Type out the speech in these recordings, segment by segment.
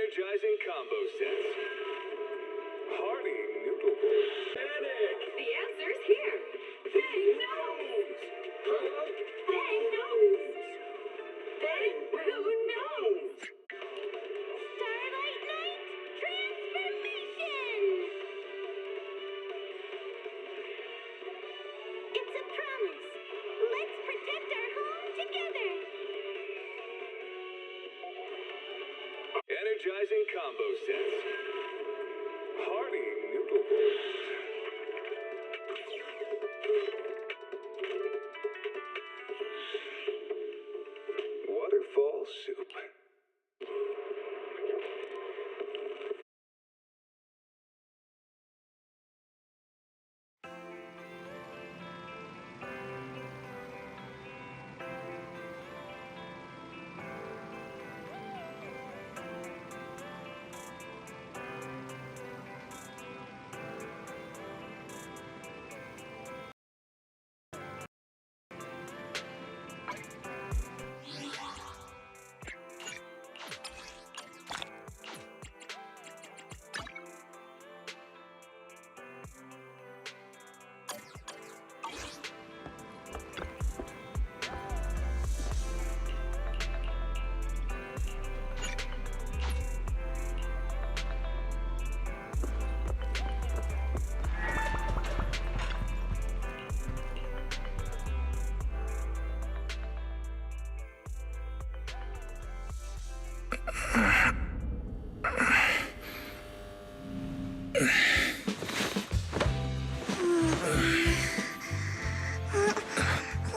Energizing combo sets. Hearty noodle. Panic! The answer's here. Bang knows. Bang knows. Bang who knows. Starlight Night transformation. It's a promise. Let's protect our home together. Energizing combo sets. Hearty noodle. Waterfall soup.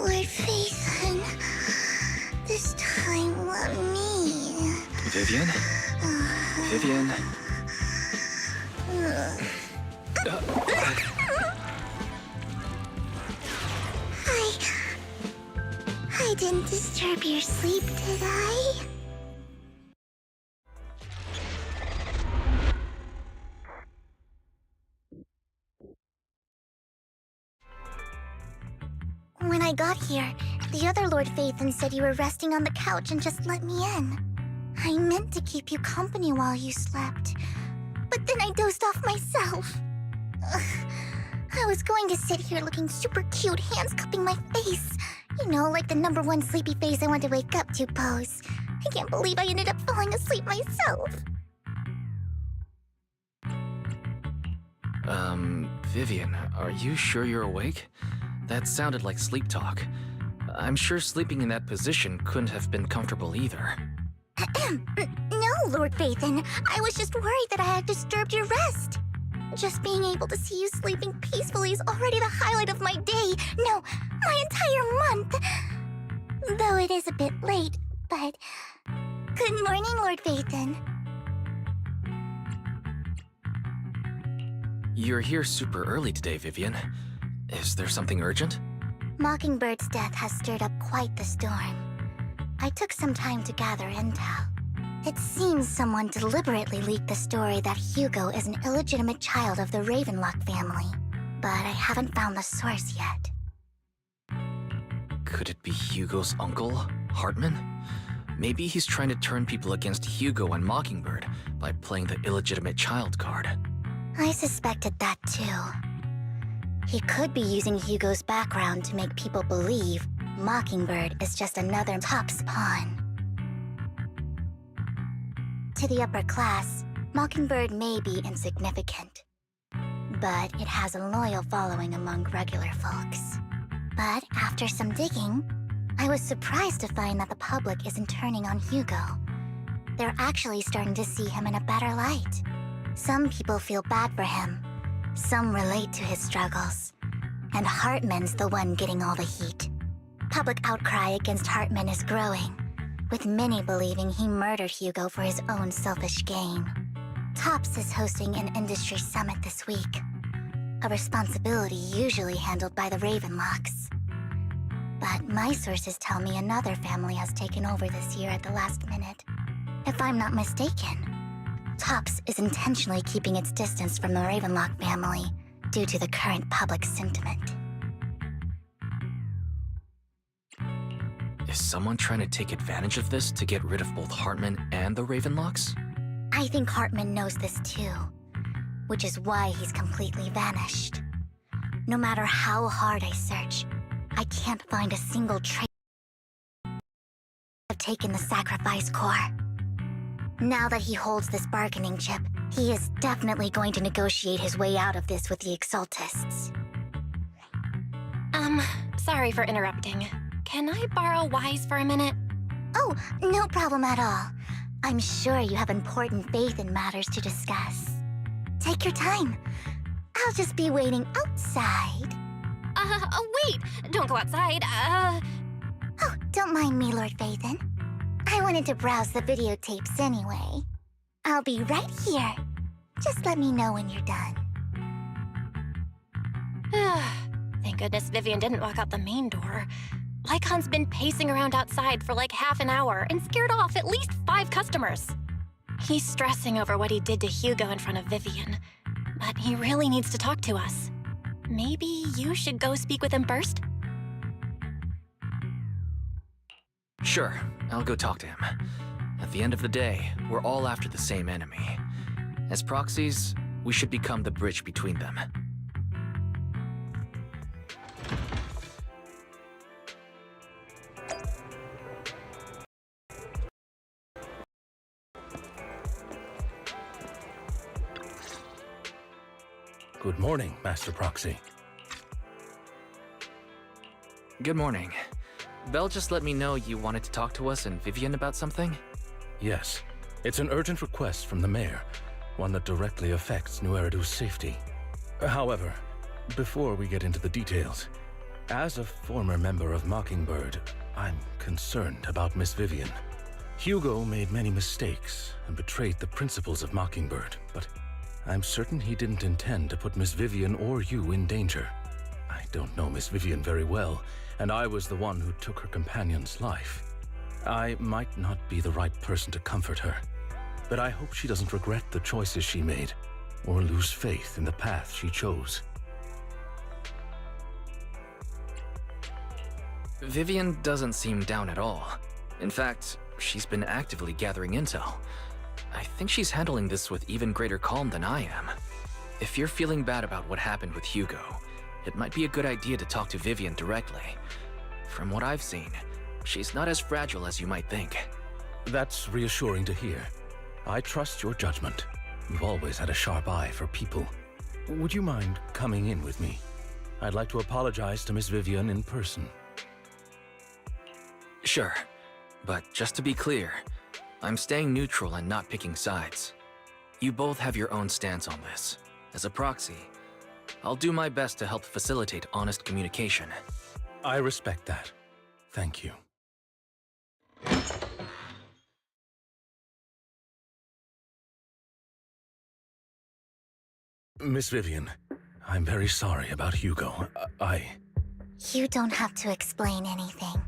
Lord Phaethon, this time let me. Vivian? Vivian? I didn't disturb your sleep, did I? When I got here, the other Lord Phaethon said you were resting on the couch and just let me in. I meant to keep you company while you slept, but then I dozed off myself. Ugh. I was going to sit here looking super cute, hands cupping my face. You know, like the #1 sleepy face I want to wake up to pose. I can't believe I ended up falling asleep myself. Vivian, are you sure you're awake? That sounded like sleep talk. I'm sure sleeping in that position couldn't have been comfortable either. No, Lord Phaethon. I was just worried that I had disturbed your rest. Just being able to see you sleeping peacefully is already the highlight of my day. No, my entire month. Though it is a bit late, but... Good morning, Lord Phaethon. You're here super early today, Vivian. Is there something urgent? Mockingbird's death has stirred up quite the storm. I took some time to gather intel. It seems someone deliberately leaked the story that Hugo is an illegitimate child of the Ravenlock family, but I haven't found the source yet. Could it be Hugo's uncle, Hartman? Maybe he's trying to turn people against Hugo and Mockingbird by playing the illegitimate child card. I suspected that too. He could be using Hugo's background to make people believe Mockingbird is just another Top's pawn. To the upper class, Mockingbird may be insignificant, but it has a loyal following among regular folks. But after some digging, I was surprised to find that the public isn't turning on Hugo. They're actually starting to see him in a better light. Some people feel bad for him, some relate to his struggles, and Hartman's the one getting all the heat. Public outcry against Hartman is growing, with many believing he murdered Hugo for his own selfish gain. Tops is hosting an industry summit this week, a responsibility usually handled by the Ravenlocks. But my sources tell me another family has taken over this year at the last minute. If I'm not mistaken, Tops is intentionally keeping its distance from the Ravenlock family due to the current public sentiment. Is someone trying to take advantage of this to get rid of both Hartman and the Ravenlocks? I think Hartman knows this too, which is why he's completely vanished. No matter how hard I search, I can't find a single trace of taken the sacrifice core. Now that he holds this bargaining chip, he is definitely going to negotiate his way out of this with the Exaltists. Sorry for interrupting. Can I borrow Wise for a minute? Oh, no problem at all. I'm sure you have important faith in matters to discuss. Take your time. I'll just be waiting outside. Wait! Don't go outside, Oh, don't mind me, Lord Phaethon. I wanted to browse the videotapes anyway. I'll be right here. Just let me know when you're done. Thank goodness Vivian didn't walk out the main door. Lycon's been pacing around outside for like half an hour and scared off at least 5 customers. He's stressing over what he did to Hugo in front of Vivian, but he really needs to talk to us. Maybe you should go speak with him first? Sure, I'll go talk to him. At the end of the day, we're all after the same enemy. As proxies, we should become the bridge between them. Good morning, Master Proxy. Good morning. Belle just let me know you wanted to talk to us and Vivian about something? Yes, it's an urgent request from the mayor, one that directly affects New Eridu's safety. However, before we get into the details, as a former member of Mockingbird, I'm concerned about Miss Vivian. Hugo made many mistakes and betrayed the principles of Mockingbird, but I'm certain he didn't intend to put Miss Vivian or you in danger. I don't know Miss Vivian very well, and I was the one who took her companion's life. I might not be the right person to comfort her, but I hope she doesn't regret the choices she made, or lose faith in the path she chose. Vivian doesn't seem down at all. In fact, she's been actively gathering intel. I think she's handling this with even greater calm than I am. If you're feeling bad about what happened with Hugo, it might be a good idea to talk to Vivian directly. From what I've seen, she's not as fragile as you might think. That's reassuring to hear. I trust your judgment. You've always had a sharp eye for people. Would you mind coming in with me? I'd like to apologize to Miss Vivian in person. Sure, but just to be clear, I'm staying neutral and not picking sides. You both have your own stance on this. As a proxy, I'll do my best to help facilitate honest communication. I respect that. Thank you. Miss Vivian, I'm very sorry about Hugo. You don't have to explain anything.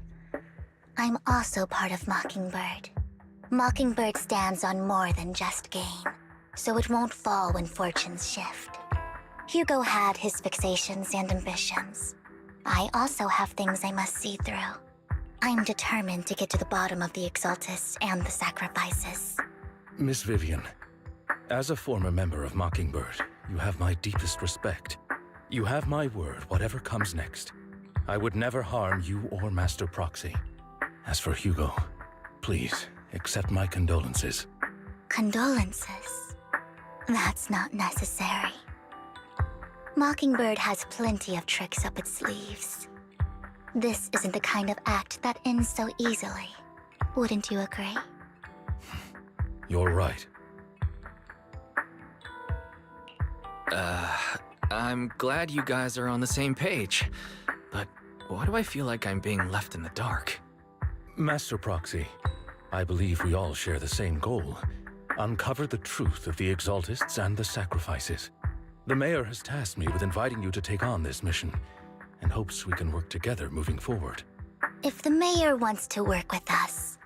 I'm also part of Mockingbird. Mockingbird stands on more than just gain, so it won't fall when fortunes shift. Hugo had his fixations and ambitions. I also have things I must see through. I'm determined to get to the bottom of the Exaltists and the sacrifices. Miss Vivian, as a former member of Mockingbird, you have my deepest respect. You have my word, whatever comes next. I would never harm you or Master Proxy. As for Hugo, please, accept my condolences. Condolences? That's not necessary. Mockingbird has plenty of tricks up its sleeves. This isn't the kind of act that ends so easily. Wouldn't you agree? You're right. I'm glad you guys are on the same page, but why do I feel like I'm being left in the dark? Master Proxy, I believe we all share the same goal. Uncover the truth of the Exaltists and the sacrifices. The mayor has tasked me with inviting you to take on this mission, and hopes we can work together moving forward. If the mayor wants to work with us,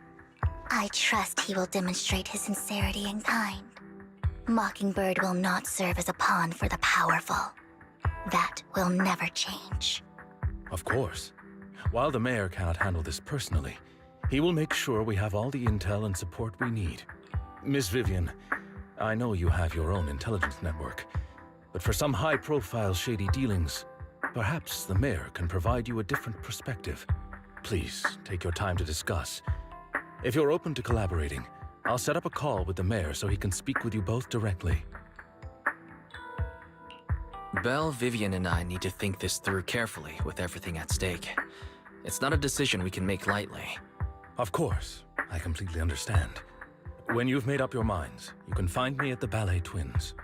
I trust he will demonstrate his sincerity in kind. Mockingbird will not serve as a pawn for the powerful. That will never change. Of course. While the mayor cannot handle this personally, he will make sure we have all the intel and support we need. Miss Vivian, I know you have your own intelligence network, but for some high-profile shady dealings, perhaps the mayor can provide you a different perspective. Please, take your time to discuss. If you're open to collaborating, I'll set up a call with the mayor so he can speak with you both directly. Belle, Vivian, and I need to think this through carefully with everything at stake. It's not a decision we can make lightly. Of course, I completely understand. When you've made up your minds, you can find me at the Ballet Twins.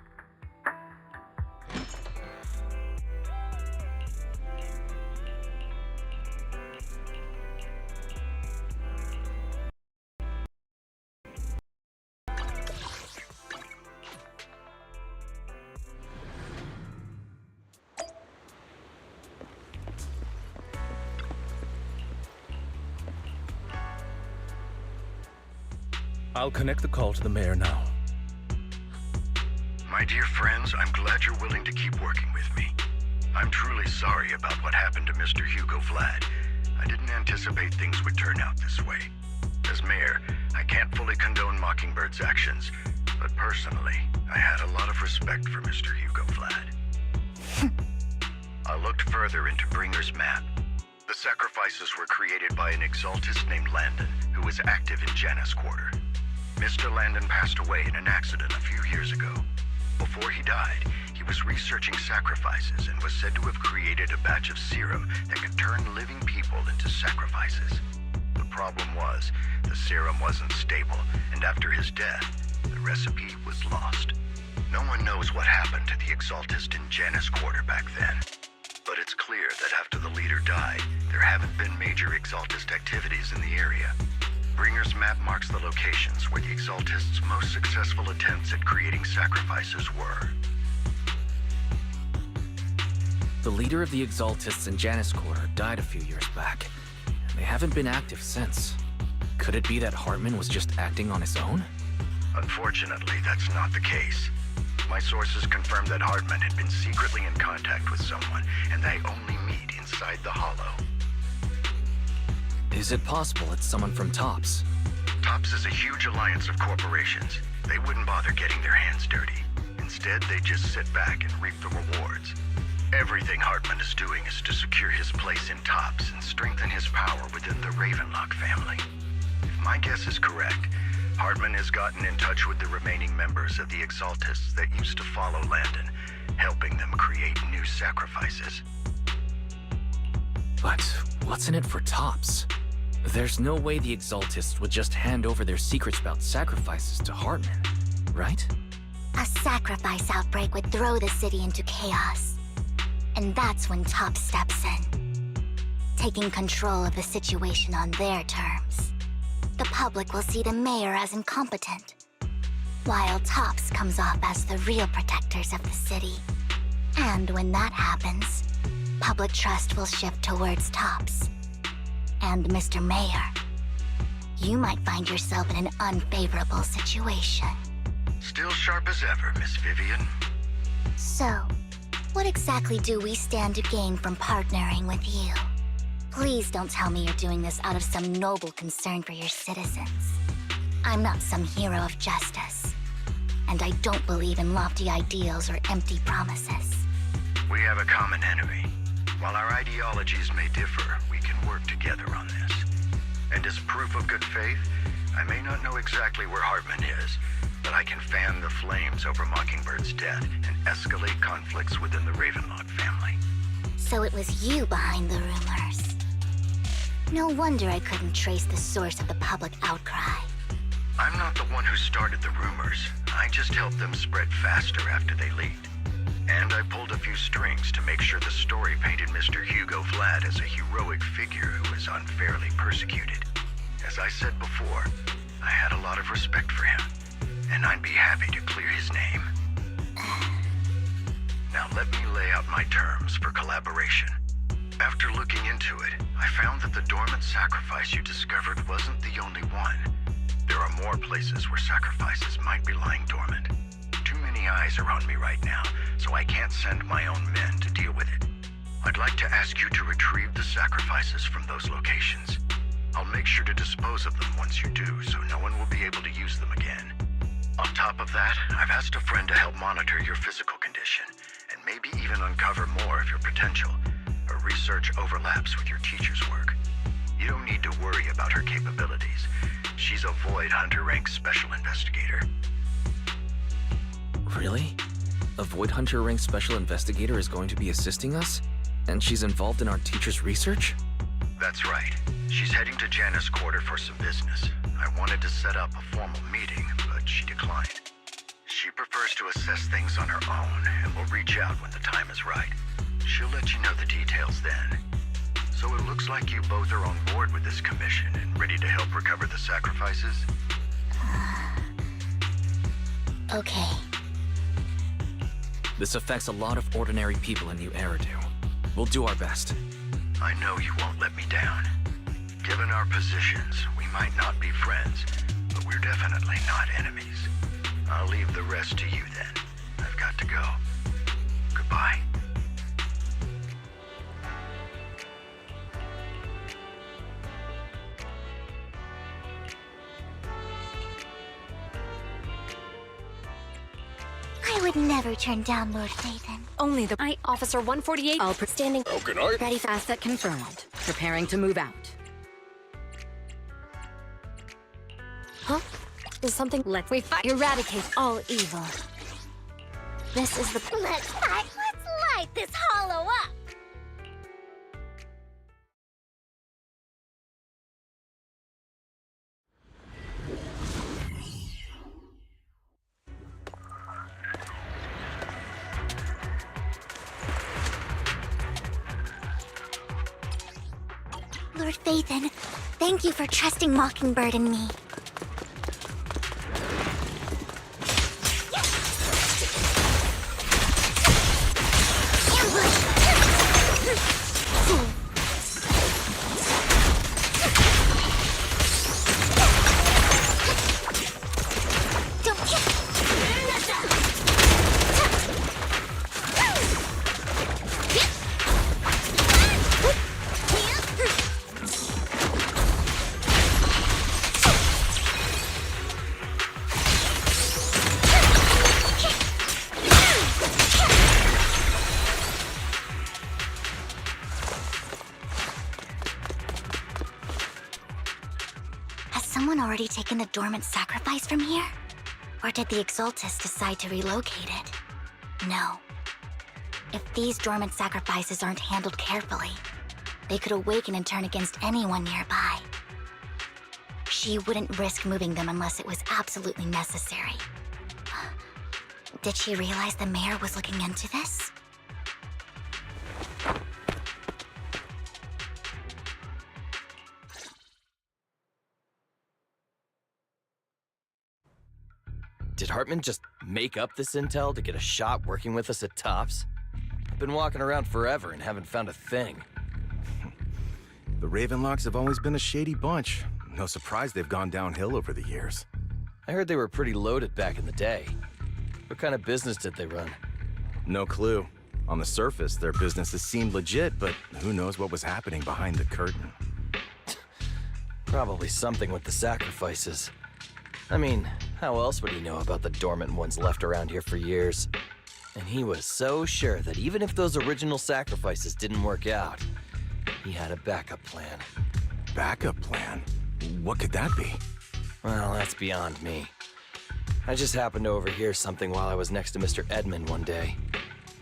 I'll connect the call to the mayor now. My dear friends, I'm glad you're willing to keep working with me. I'm truly sorry about what happened to Mr. Hugo Vlad. I didn't anticipate things would turn out this way. As mayor, I can't fully condone Mockingbird's actions, but personally, I had a lot of respect for Mr. Hugo Vlad. I looked further into Bringer's map. The sacrifices were created by an exaltist named Landon, who was active in Janus Quarter. Mr. Landon passed away in an accident a few years ago. Before he died, he was researching sacrifices and was said to have created a batch of serum that could turn living people into sacrifices. The problem was, the serum wasn't stable, and after his death, the recipe was lost. No one knows what happened to the exaltist in Janus Quarter back then. But it's clear that after the leader died, there haven't been major exaltist activities in the area. Bringer's map marks the locations where the exaltists' most successful attempts at creating sacrifices were. The leader of the exaltists in Janus Quarter died a few years back, and they haven't been active since. Could it be that Hartman was just acting on his own? Unfortunately, that's not the case. My sources confirmed that Hartman had been secretly in contact with someone, and they only meet inside the Hollow. Is it possible it's someone from TOPS? TOPS is a huge alliance of corporations. They wouldn't bother getting their hands dirty. Instead, they just sit back and reap the rewards. Everything Hartman is doing is to secure his place in TOPS and strengthen his power within the Ravenlock family. If my guess is correct, Hartman has gotten in touch with the remaining members of the Exaltists that used to follow Landon, helping them create new sacrifices. But what's in it for TOPS? There's no way the Exaltists would just hand over their secrets about sacrifices to Hartman, right? A sacrifice outbreak would throw the city into chaos. And that's when TOPS steps in, taking control of the situation on their terms. The public will see the mayor as incompetent, while TOPS comes off as the real protectors of the city. And when that happens, public trust will shift towards TOPS. And Mr. Mayor, you might find yourself in an unfavorable situation. Still sharp as ever, Miss Vivian. So, what exactly do we stand to gain from partnering with you? Please don't tell me you're doing this out of some noble concern for your citizens. I'm not some hero of justice, and I don't believe in lofty ideals or empty promises. We have a common enemy. While our ideologies may differ, we can work together on this. And as proof of good faith, I may not know exactly where Hartman is, but I can fan the flames over Mockingbird's death and escalate conflicts within the Ravenlock family. So it was you behind the rumors. No wonder I couldn't trace the source of the public outcry. I'm not the one who started the rumors. I just helped them spread faster after they leaked. And I pulled a few strings to make sure the story painted Mr. Hugo Vlad as a heroic figure who was unfairly persecuted. As I said before, I had a lot of respect for him, and I'd be happy to clear his name. Now let me lay out my terms for collaboration. After looking into it, I found that the dormant sacrifice you discovered wasn't the only one. There are more places where sacrifices might be lying dormant. Too many eyes are on me right now, so I can't send my own men to deal with it. I'd like to ask you to retrieve the sacrifices from those locations. I'll make sure to dispose of them once you do, so no one will be able to use them again. On top of that, I've asked a friend to help monitor your physical condition, and maybe even uncover more of your potential. Her research overlaps with your teacher's work. You don't need to worry about her capabilities. She's a Void Hunter rank special investigator. Really? A Void Hunter rank special investigator is going to be assisting us? And she's involved in our teacher's research? That's right. She's heading to Janna's quarter for some business. I wanted to set up a formal meeting, but she declined. She prefers to assess things on her own, and will reach out when the time is right. She'll let you know the details then. So it looks like you both are on board with this commission and ready to help recover the sacrifices? Okay. This affects a lot of ordinary people in New Eridu. We'll do our best. I know you won't let me down. Given our positions, we might not be friends, but we're definitely not enemies. I'll leave the rest to you then. I've got to go. Goodbye. I would never turn down Lord Phaethon. Only the Officer 148. All standing. How can I? Ready for asset confirmed. Preparing to move out. Huh? Is something? Let's we fight. Eradicate all evil. This is the... Let's light this hollow up! Lord Phaethon, thank you for trusting Mockingbird and me. Already taken the dormant sacrifice from here? Or did the Exaltus decide to relocate it? No. If these dormant sacrifices aren't handled carefully, they could awaken and turn against anyone nearby. She wouldn't risk moving them unless it was absolutely necessary. Did she realize the mayor was looking into this? Did Hartman just make up this intel to get a shot working with us at Tops? I've been walking around forever and haven't found a thing. The Ravenlocks have always been a shady bunch. No surprise they've gone downhill over the years. I heard they were pretty loaded back in the day. What kind of business did they run? No clue. On the surface, their businesses seemed legit, but who knows what was happening behind the curtain. Probably something with the sacrifices. I mean, how else would he know about the dormant ones left around here for years? And he was so sure that even if those original sacrifices didn't work out, he had a backup plan. Backup plan? What could that be? Well, that's beyond me. I just happened to overhear something while I was next to Mr. Edmund one day.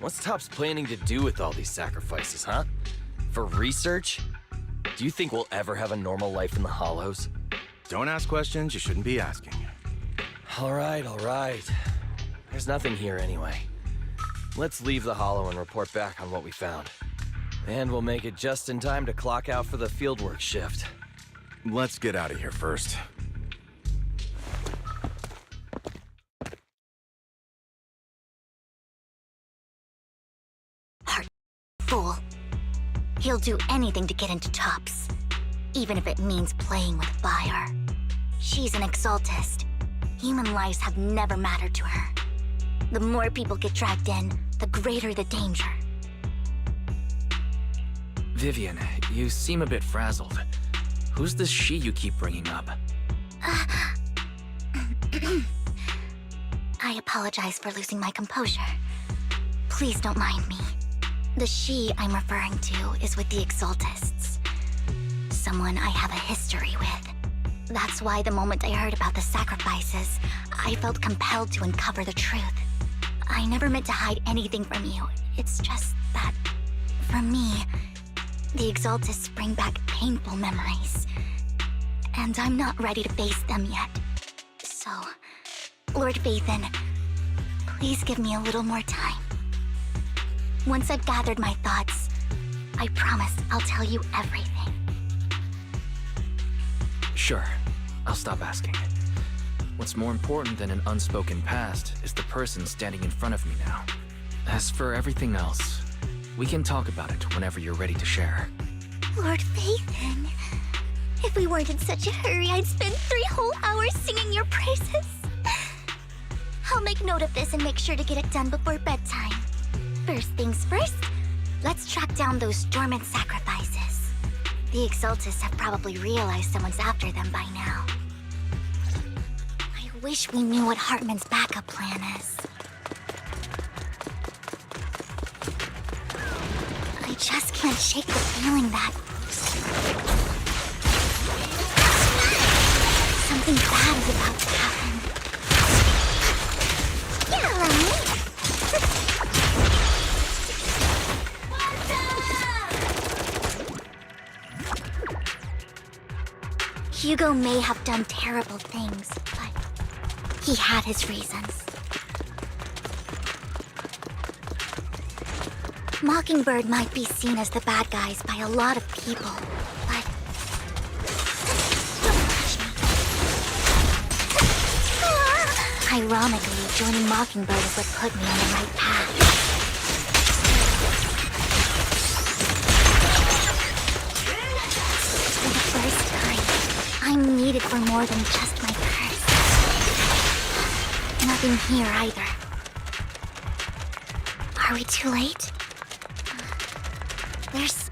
What's Tops planning to do with all these sacrifices, huh? For research? Do you think we'll ever have a normal life in the Hollows? Don't ask questions you shouldn't be asking. All right. There's nothing here anyway. Let's leave the Hollow and report back on what we found. And we'll make it just in time to clock out for the fieldwork shift. Let's get out of here first. Fool. He'll do anything to get into Tops, even if it means playing with fire. She's an Exaltist. Human lives have never mattered to her. The more people get dragged in, the greater the danger. Vivian, you seem a bit frazzled. Who's this she you keep bringing up? I apologize for losing my composure. Please don't mind me. The she I'm referring to is with the Exaltists. Someone I have a history with. That's why the moment I heard about the sacrifices, I felt compelled to uncover the truth. I never meant to hide anything from you. It's just that, for me, the Exaltists bring back painful memories. And I'm not ready to face them yet. So, Lord Phaethon, please give me a little more time. Once I've gathered my thoughts, I promise I'll tell you everything. Sure, I'll stop asking. What's more important than an unspoken past is the person standing in front of me now. As for everything else, we can talk about it whenever you're ready to share. Lord Phaethon, if we weren't in such a hurry, I'd spend 3 whole hours singing your praises. I'll make note of this and make sure to get it done before bedtime. First things first, let's track down those dormant sacrifices. The Exaltists have probably realized someone's after them by now. I wish we knew what Hartman's backup plan is. I just can't shake the feeling that something bad is about to happen. Yeah, Lemmy. Hugo may have done terrible things, but he had his reasons. Mockingbird might be seen as the bad guys by a lot of people, but don't touch me. Ironically, joining Mockingbird is what put me on the right path. For the first time, I'm needed for more than just my curse. Nothing here either. Are we too late? There's...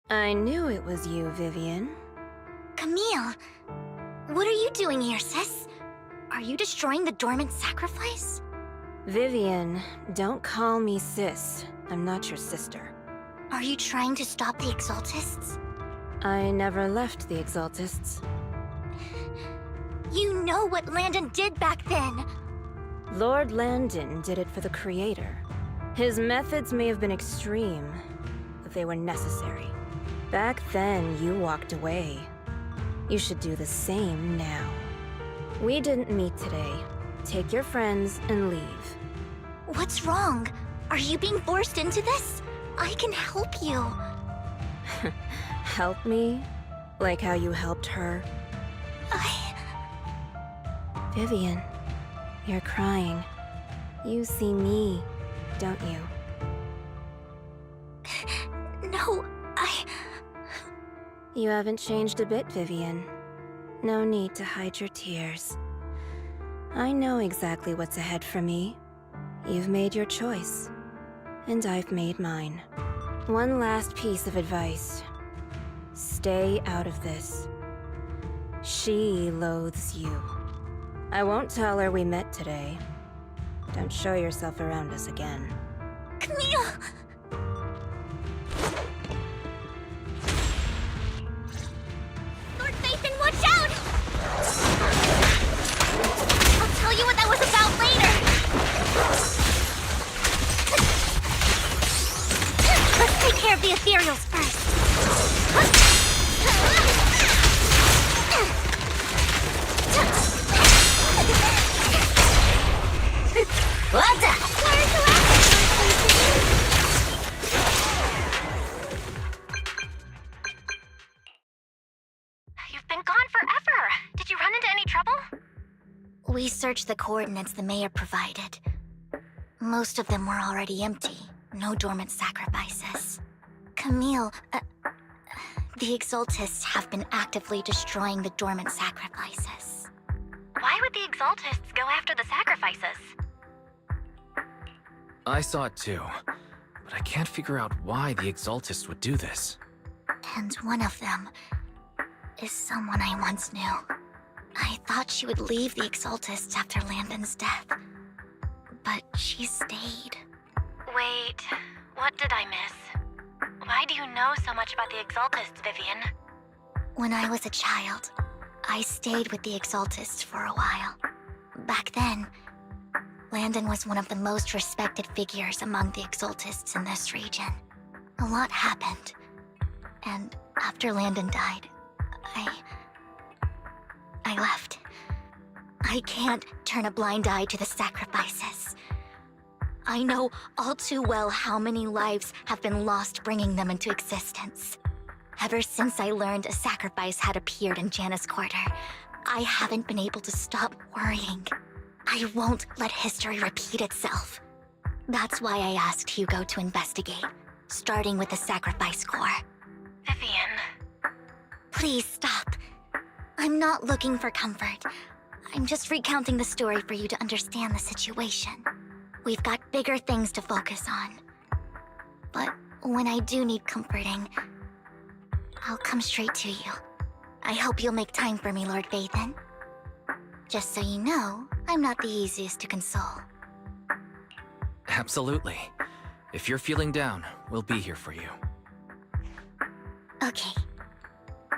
I knew it was you, Vivian. Camille! What are you doing here, sis? Are you destroying the dormant sacrifice? Vivian, don't call me sis. I'm not your sister. Are you trying to stop the Exaltists? I never left the Exaltists. You know what Landon did back then! Lord Landon did it for the Creator. His methods may have been extreme, but they were necessary. Back then, you walked away. You should do the same now. We didn't meet today. Take your friends and leave. What's wrong? Are you being forced into this? I can help you. Help me? Like how you helped her? Vivian, you're crying. You see me, don't you? No, You haven't changed a bit, Vivian. No need to hide your tears. I know exactly what's ahead for me. You've made your choice, and I've made mine. One last piece of advice. Stay out of this. She loathes you. I won't tell her we met today. Don't show yourself around us again. Camille! Lord Phaethon, watch out! I'll tell you what that was about later. Let's take care of the ethereals first. What the? You've been gone forever. Did you run into any trouble? We searched the coordinates the mayor provided. Most of them were already empty. No dormant sacrifices. Camille, the Exaltists have been actively destroying the dormant sacrifices. Why would the Exaltists go after the sacrifices? I saw it too, but I can't figure out why the Exaltists would do this. And one of them is someone I once knew. I thought she would leave the Exaltists after Landon's death, but she stayed. Wait, what did I miss? Why do you know so much about the Exaltists, Vivian? When I was a child, I stayed with the Exaltists for a while. Back then, Landon was one of the most respected figures among the Exaltists in this region. A lot happened, and after Landon died, I left. I can't turn a blind eye to the sacrifices. I know all too well how many lives have been lost bringing them into existence. Ever since I learned a sacrifice had appeared in Janus Quarter, I haven't been able to stop worrying. I won't let history repeat itself. That's why I asked Hugo to investigate, starting with the Sacrifice Corps. Vivian. Please stop. I'm not looking for comfort. I'm just recounting the story for you to understand the situation. We've got bigger things to focus on. But when I do need comforting, I'll come straight to you. I hope you'll make time for me, Lord Vathan. Just so you know, I'm not the easiest to console. Absolutely. If you're feeling down, we'll be here for you. Okay.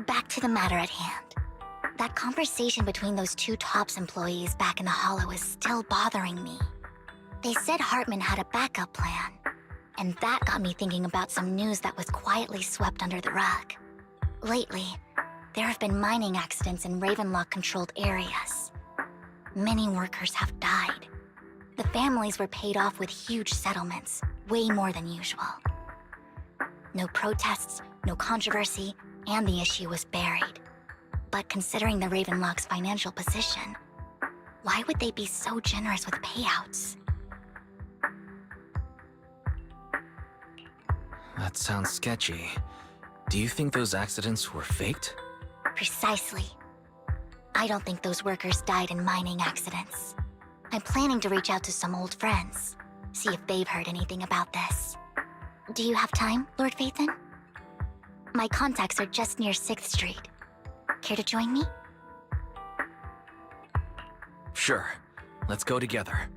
Back to the matter at hand. That conversation between those two TOPS employees back in the Hollow is still bothering me. They said Hartman had a backup plan, and that got me thinking about some news that was quietly swept under the rug. Lately, there have been mining accidents in Ravenlock-controlled areas. Many workers have died. The families were paid off with huge settlements, way more than usual. No protests, no controversy, and the issue was buried. But considering the Ravenlock's financial position, why would they be so generous with payouts? That sounds sketchy. Do you think those accidents were faked? Precisely. I don't think those workers died in mining accidents. I'm planning to reach out to some old friends, see if they've heard anything about this. Do you have time, Lord Vathan? My contacts are just near 6th Street. Care to join me? Sure. Let's go together.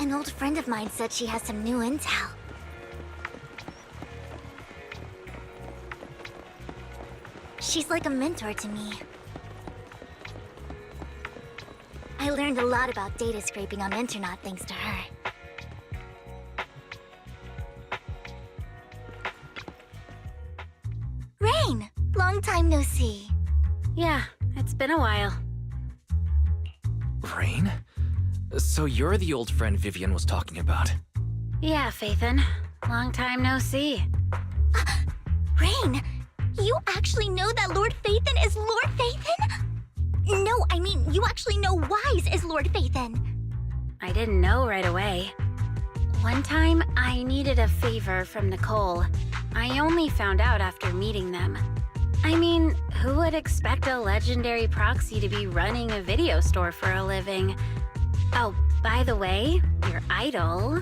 An old friend of mine said she has some new intel. She's like a mentor to me. I learned a lot about data scraping on the internet thanks to her. Rain! Long time no see. Yeah, it's been a while. Rain? So you're the old friend Vivian was talking about. Yeah, Phaethon. Long time no see. Rain! You actually know that Lord Vathan is Lord Vathan? No, I mean, you actually know Wise is Lord Vathan. I didn't know right away. One time, I needed a favor from Nicole. I only found out after meeting them. I mean, who would expect a legendary proxy to be running a video store for a living? Oh, by the way, your idol...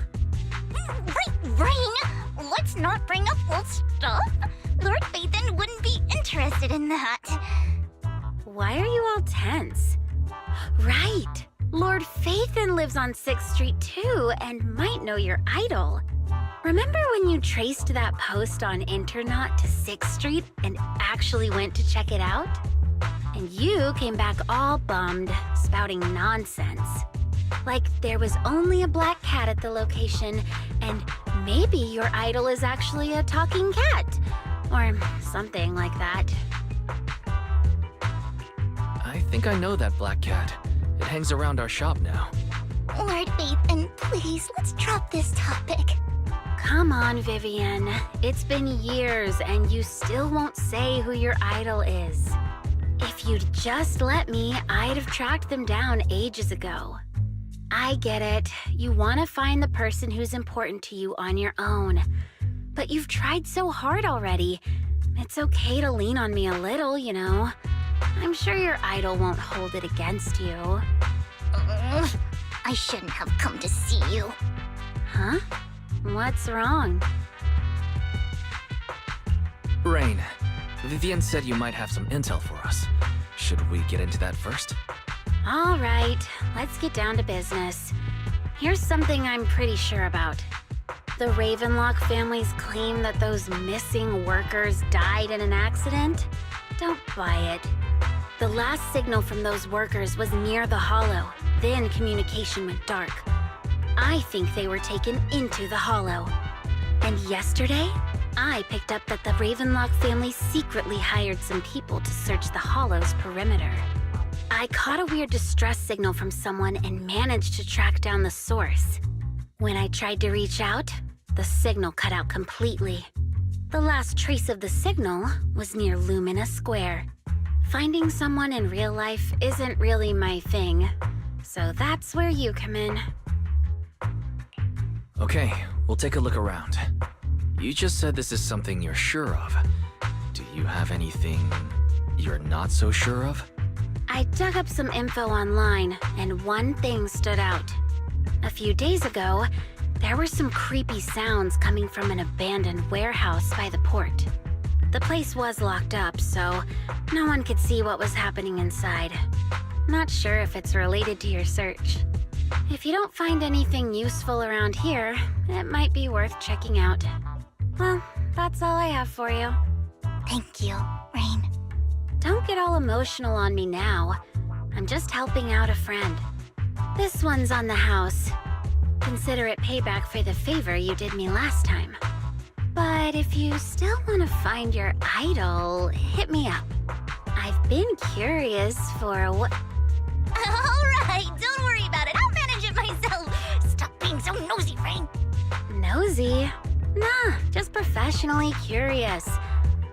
Rain! Let's not bring up old stuff. Lord Vathan wouldn't be interested in that. Why are you all tense? Right! Lord Phaethon lives on 6th Street too, and might know your idol. Remember when you traced that post on Internet to 6th Street and actually went to check it out? And you came back all bummed, spouting nonsense. Like there was only a black cat at the location, and maybe your idol is actually a talking cat. Or something like that. I think I know that black cat. It hangs around our shop now. Lord Vathan, please, let's drop this topic. Come on, Vivian. It's been years and you still won't say who your idol is. If you'd just let me, I'd have tracked them down ages ago. I get it. You want to find the person who's important to you on your own. But you've tried so hard already. It's okay to lean on me a little, you know. I'm sure your idol won't hold it against you. I shouldn't have come to see you. Huh? What's wrong? Rain, Vivian said you might have some intel for us. Should we get into that first? All right, let's get down to business. Here's something I'm pretty sure about. The Ravenlock family's claim that those missing workers died in an accident? Don't buy it. The last signal from those workers was near the Hollow, then communication went dark. I think they were taken into the Hollow. And yesterday, I picked up that the Ravenlock family secretly hired some people to search the Hollow's perimeter. I caught a weird distress signal from someone and managed to track down the source. When I tried to reach out, the signal cut out completely. The last trace of the signal was near Lumina Square. Finding someone in real life isn't really my thing, so that's where you come in. Okay, we'll take a look around. You just said this is something you're sure of. Do you have anything you're not so sure of? I dug up some info online, and one thing stood out. A few days ago, there were some creepy sounds coming from an abandoned warehouse by the port. The place was locked up, so no one could see what was happening inside. Not sure if it's related to your search. If you don't find anything useful around here, it might be worth checking out. Well, that's all I have for you. Thank you, Rain. Don't get all emotional on me now. I'm just helping out a friend. This one's on the house. Consider it payback for the favor you did me last time. But if you still want to find your idol, hit me up. I've been curious for what... All right, don't worry about it. I'll manage it myself. Stop being so nosy, Rain. Nosy? Nah, just professionally curious.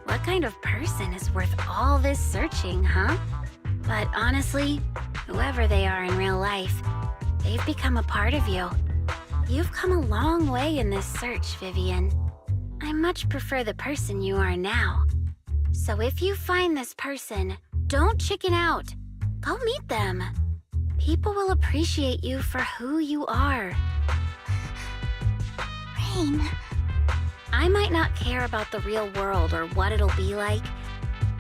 What kind of person is worth all this searching, huh? But honestly, whoever they are in real life, they've become a part of you. You've come a long way in this search, Vivian. I much prefer the person you are now. So if you find this person, don't chicken out. Go meet them. People will appreciate you for who you are. Rain. I might not care about the real world or what it'll be like,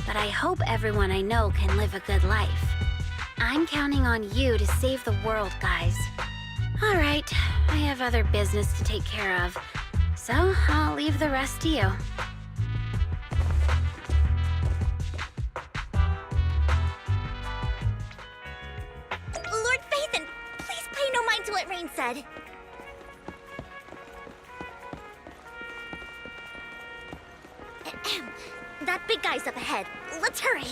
but I hope everyone I know can live a good life. I'm counting on you to save the world, guys. All right, I have other business to take care of, so I'll leave the rest to you. Lord Phaethon, please pay no mind to what Rain said. That big guy's up ahead. Let's hurry.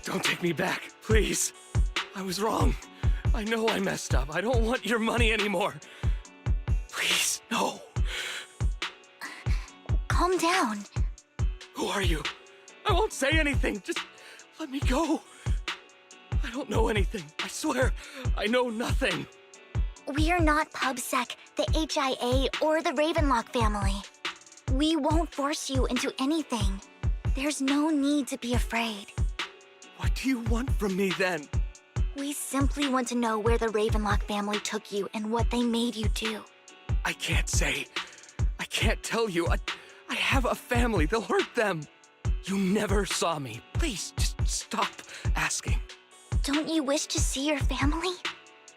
Don't take me back, please. I was wrong. I know I messed up. I don't want your money anymore. Please, no. Calm down. Who are you? I won't say anything. Just let me go. I don't know anything. I swear, I know nothing. We are not PubSec, the HIA, or the Ravenlock family. We won't force you into anything. There's no need to be afraid. What do you want from me, then? We simply want to know where the Ravenlock family took you and what they made you do. I can't say. I can't tell you. I have a family. They'll hurt them. You never saw me. Please, just stop asking. Don't you wish to see your family?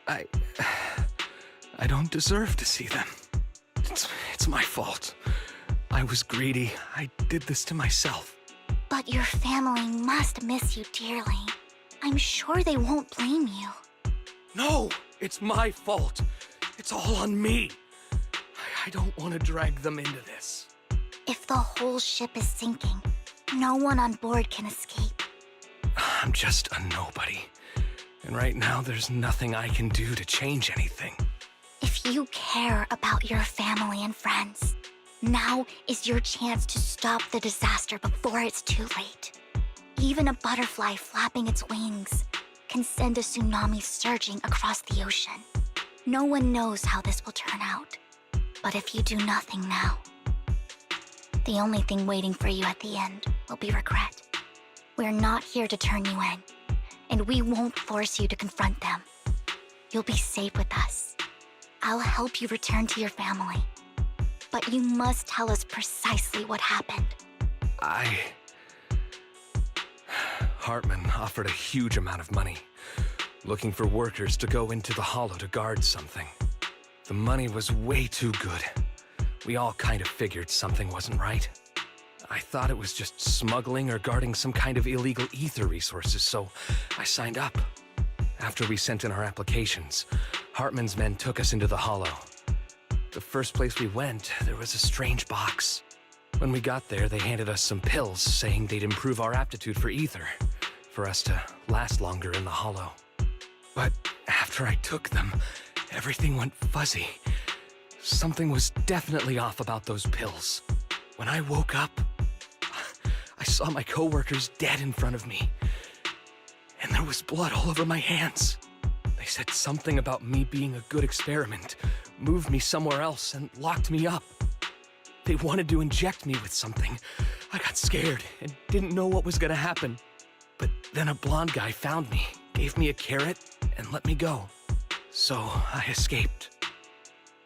I don't deserve to see them. It's my fault. I was greedy. I did this to myself. But your family must miss you dearly. I'm sure they won't blame you. No, it's my fault. It's all on me. I don't want to drag them into this. If the whole ship is sinking, no one on board can escape. I'm just a nobody. And right now, there's nothing I can do to change anything. If you care about your family and friends, now is your chance to stop the disaster before it's too late. Even a butterfly flapping its wings can send a tsunami surging across the ocean. No one knows how this will turn out. But if you do nothing now, the only thing waiting for you at the end will be regret. We're not here to turn you in, and we won't force you to confront them. You'll be safe with us. I'll help you return to your family. But you must tell us precisely what happened. Hartman offered a huge amount of money, looking for workers to go into the Hollow to guard something. The money was way too good. We all kind of figured something wasn't right. I thought it was just smuggling or guarding some kind of illegal ether resources, so I signed up. After we sent in our applications, Hartman's men took us into the Hollow. The first place we went, there was a strange box. When we got there, they handed us some pills, saying they'd improve our aptitude for ether, for us to last longer in the Hollow. But after I took them, everything went fuzzy. Something was definitely off about those pills. When I woke up, I saw my coworkers dead in front of me. And there was blood all over my hands. They said something about me being a good experiment, moved me somewhere else, and locked me up. They wanted to inject me with something. I got scared and didn't know what was gonna happen. But then a blonde guy found me, gave me a carrot, and let me go. So I escaped.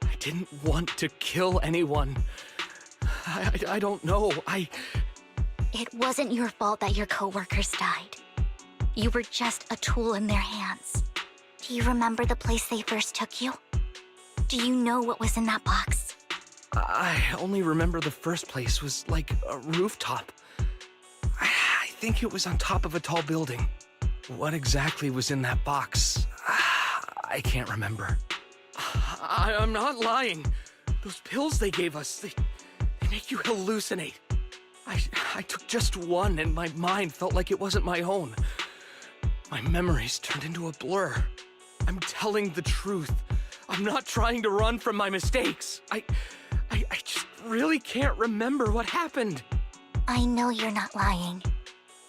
I didn't want to kill anyone. I don't know. It wasn't your fault that your coworkers died. You were just a tool in their hands. Do you remember the place they first took you? Do you know what was in that box? I only remember the first place was like a rooftop. I think it was on top of a tall building. What exactly was in that box? I can't remember. I'm not lying. Those pills they gave us, they make you hallucinate. I took just one and my mind felt like it wasn't my own. My memories turned into a blur. I'm telling the truth. I'm not trying to run from my mistakes. I just really can't remember what happened. I know you're not lying.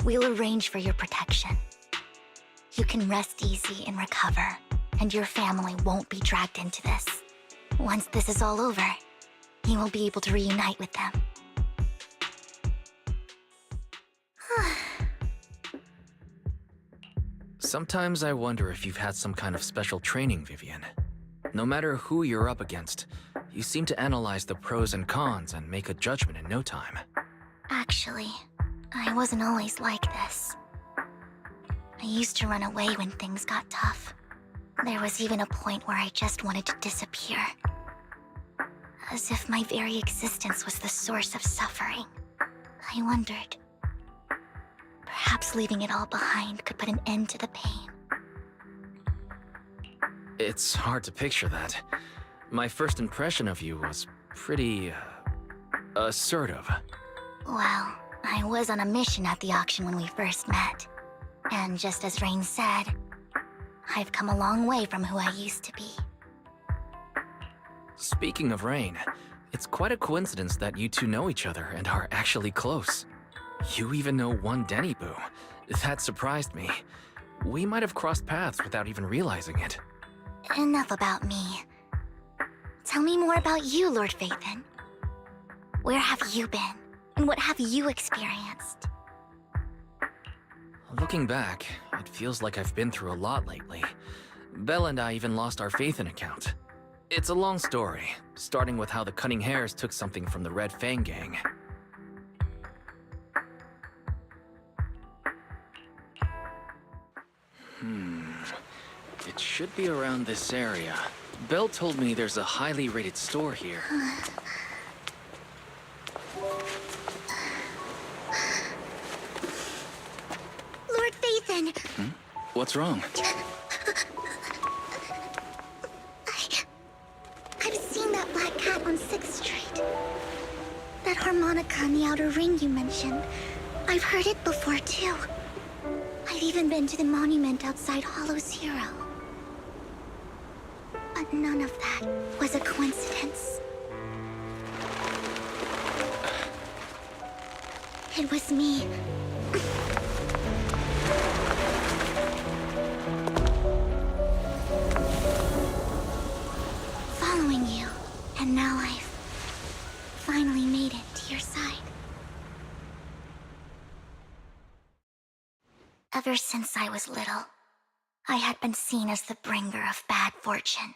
We'll arrange for your protection. You can rest easy and recover, and your family won't be dragged into this. Once this is all over, you will be able to reunite with them. Sometimes I wonder if you've had some kind of special training, Vivian. No matter who you're up against, you seem to analyze the pros and cons and make a judgment in no time. Actually, I wasn't always like this. I used to run away when things got tough. There was even a point where I just wanted to disappear. As if my very existence was the source of suffering. I wondered. Perhaps leaving it all behind could put an end to the pain. It's hard to picture that. My first impression of you was pretty, assertive. Well, I was on a mission at the auction when we first met. And just as Rain said, I've come a long way from who I used to be. Speaking of Rain, it's quite a coincidence that you two know each other and are actually close. You even know one Denny Boo. That surprised me. We might have crossed paths without even realizing it. Enough about me. Tell me more about you, Lord Phaethon. Where have you been? And what have you experienced? Looking back, it feels like I've been through a lot lately. Belle and I even lost our faith in account. It's a long story, starting with how the Cunning Hares took something from the Red Fang gang. It should be around this area. Belle told me there's a highly rated store here. Lord Phaethon! What's wrong? I've seen that black cat on 6th Street. That harmonica in the outer ring you mentioned. I've heard it before, too. I've even been to the monument outside Hollow Zero. But none of that was a coincidence. It was me. Following you, and now I've finally made it to your side. Ever since I was little, I had been seen as the bringer of bad fortune.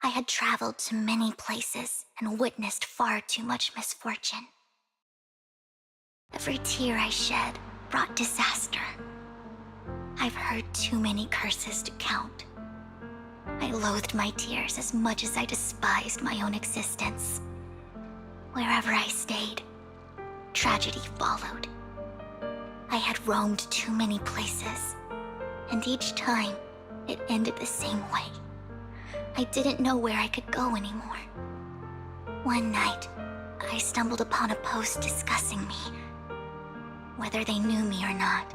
I had traveled to many places and witnessed far too much misfortune. Every tear I shed brought disaster. I've heard too many curses to count. I loathed my tears as much as I despised my own existence. Wherever I stayed, tragedy followed. I had roamed too many places, and each time, it ended the same way. I didn't know where I could go anymore. One night, I stumbled upon a post discussing me. Whether they knew me or not,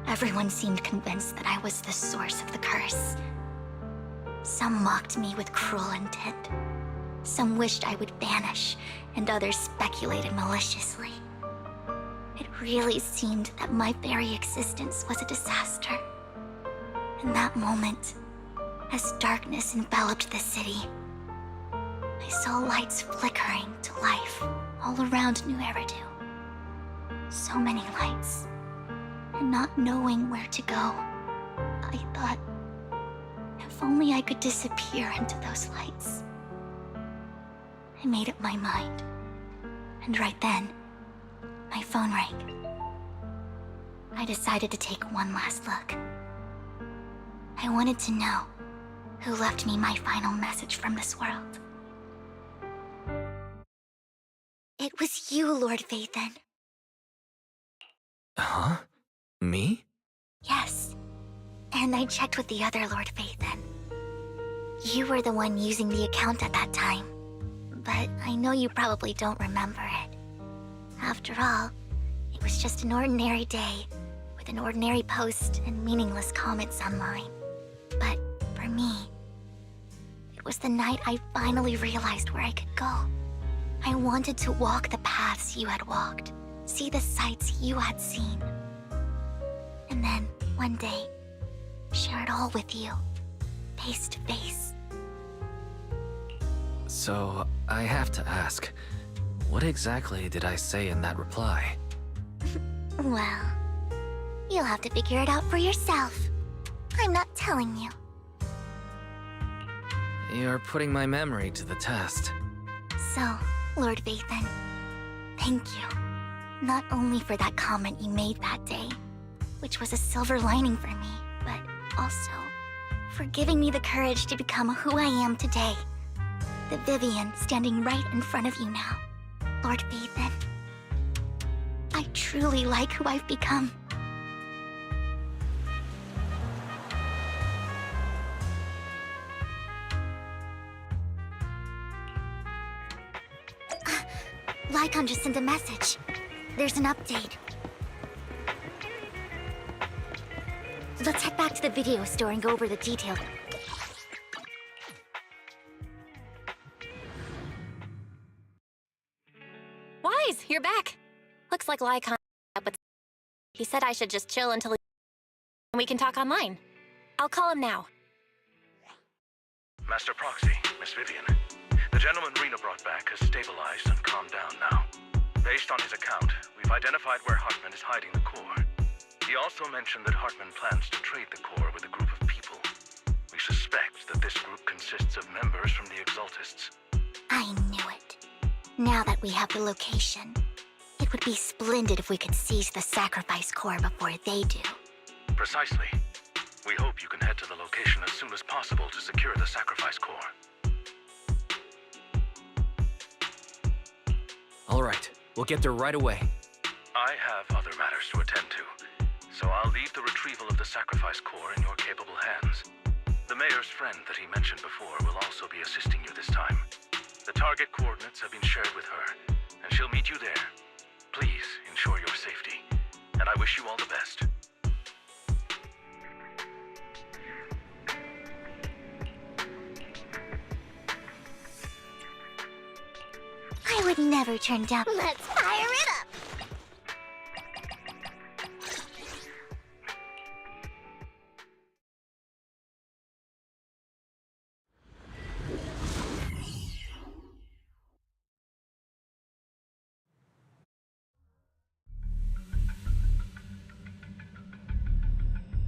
everyone seemed convinced that I was the source of the curse. Some mocked me with cruel intent. Some wished I would vanish, and others speculated maliciously. It really seemed that my very existence was a disaster. In that moment, as darkness enveloped the city, I saw lights flickering to life all around New Eridu. So many lights, and not knowing where to go, I thought, if only I could disappear into those lights. I made up my mind, and right then, my phone rang. I decided to take one last look. I wanted to know who left me my final message from this world. It was you, Lord Phaethon. Huh? Me? Yes. And I checked with the other Lord Phaethon. You were the one using the account at that time. But I know you probably don't remember it. After all, it was just an ordinary day, with an ordinary post and meaningless comments online. But for me, it was the night I finally realized where I could go. I wanted to walk the paths you had walked, see the sights you had seen. And then, one day, share it all with you, face to face. So, I have to ask, what exactly did I say in that reply? Well, you'll have to figure it out for yourself. I'm not telling you. You're putting my memory to the test. So, Lord Phaethon, thank you. Not only for that comment you made that day, which was a silver lining for me, but also for giving me the courage to become who I am today. The Vivian standing right in front of you now. Lord Phaethon, I truly like who I've become. Lycon just sent a message. There's an update. Let's head back to the video store and go over the details. Wise, you're back. Looks like Lycon up with... He said I should just chill until we can talk online. I'll call him now. Master Proxy, Miss Vivian. The gentleman Rena brought back has stabilized and calmed down now. Based on his account, we've identified where Hartman is hiding the core. He also mentioned that Hartman plans to trade the core with a group of people. We suspect that this group consists of members from the Exaltists. I knew it. Now that we have the location, it would be splendid if we could seize the sacrifice core before they do. Precisely. We hope you can head to the location as soon as possible to secure the sacrifice core. All right, we'll get there right away. I have other matters to attend to, so I'll leave the retrieval of the sacrifice core in your capable hands. The mayor's friend that he mentioned before will also be assisting you this time. The target coordinates have been shared with her, and she'll meet you there. Please ensure your safety, and I wish you all the best. I would never turn down. Let's fire it up!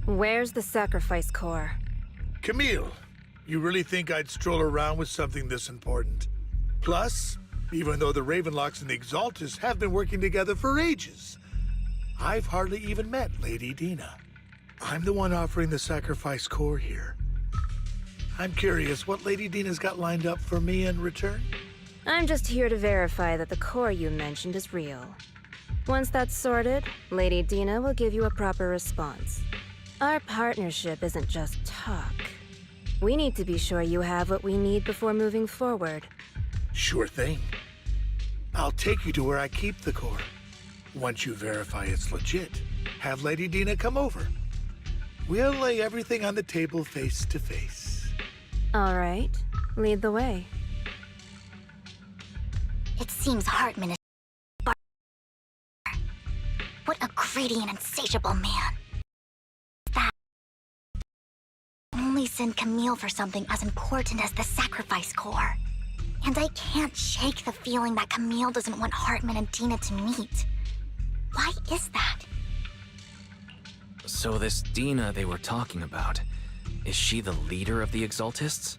Where's the sacrifice core? Camille, you really think I'd stroll around with something this important? Plus, even though the Ravenlocks and the Exaltists have been working together for ages, I've hardly even met Lady Dina. I'm the one offering the sacrifice core here. I'm curious what Lady Dina's got lined up for me in return? I'm just here to verify that the core you mentioned is real. Once that's sorted, Lady Dina will give you a proper response. Our partnership isn't just talk. We need to be sure you have what we need before moving forward. Sure thing. I'll take you to where I keep the core. Once you verify it's legit, have Lady Dina come over. We'll lay everything on the table face to face. All right, lead the way. It seems Hartman is... What a greedy and insatiable man. That... Only send Camille for something as important as the sacrifice core. And I can't shake the feeling that Camille doesn't want Hartman and Dina to meet. Why is that? So this Dina they were talking about, is she the leader of the Exaltists?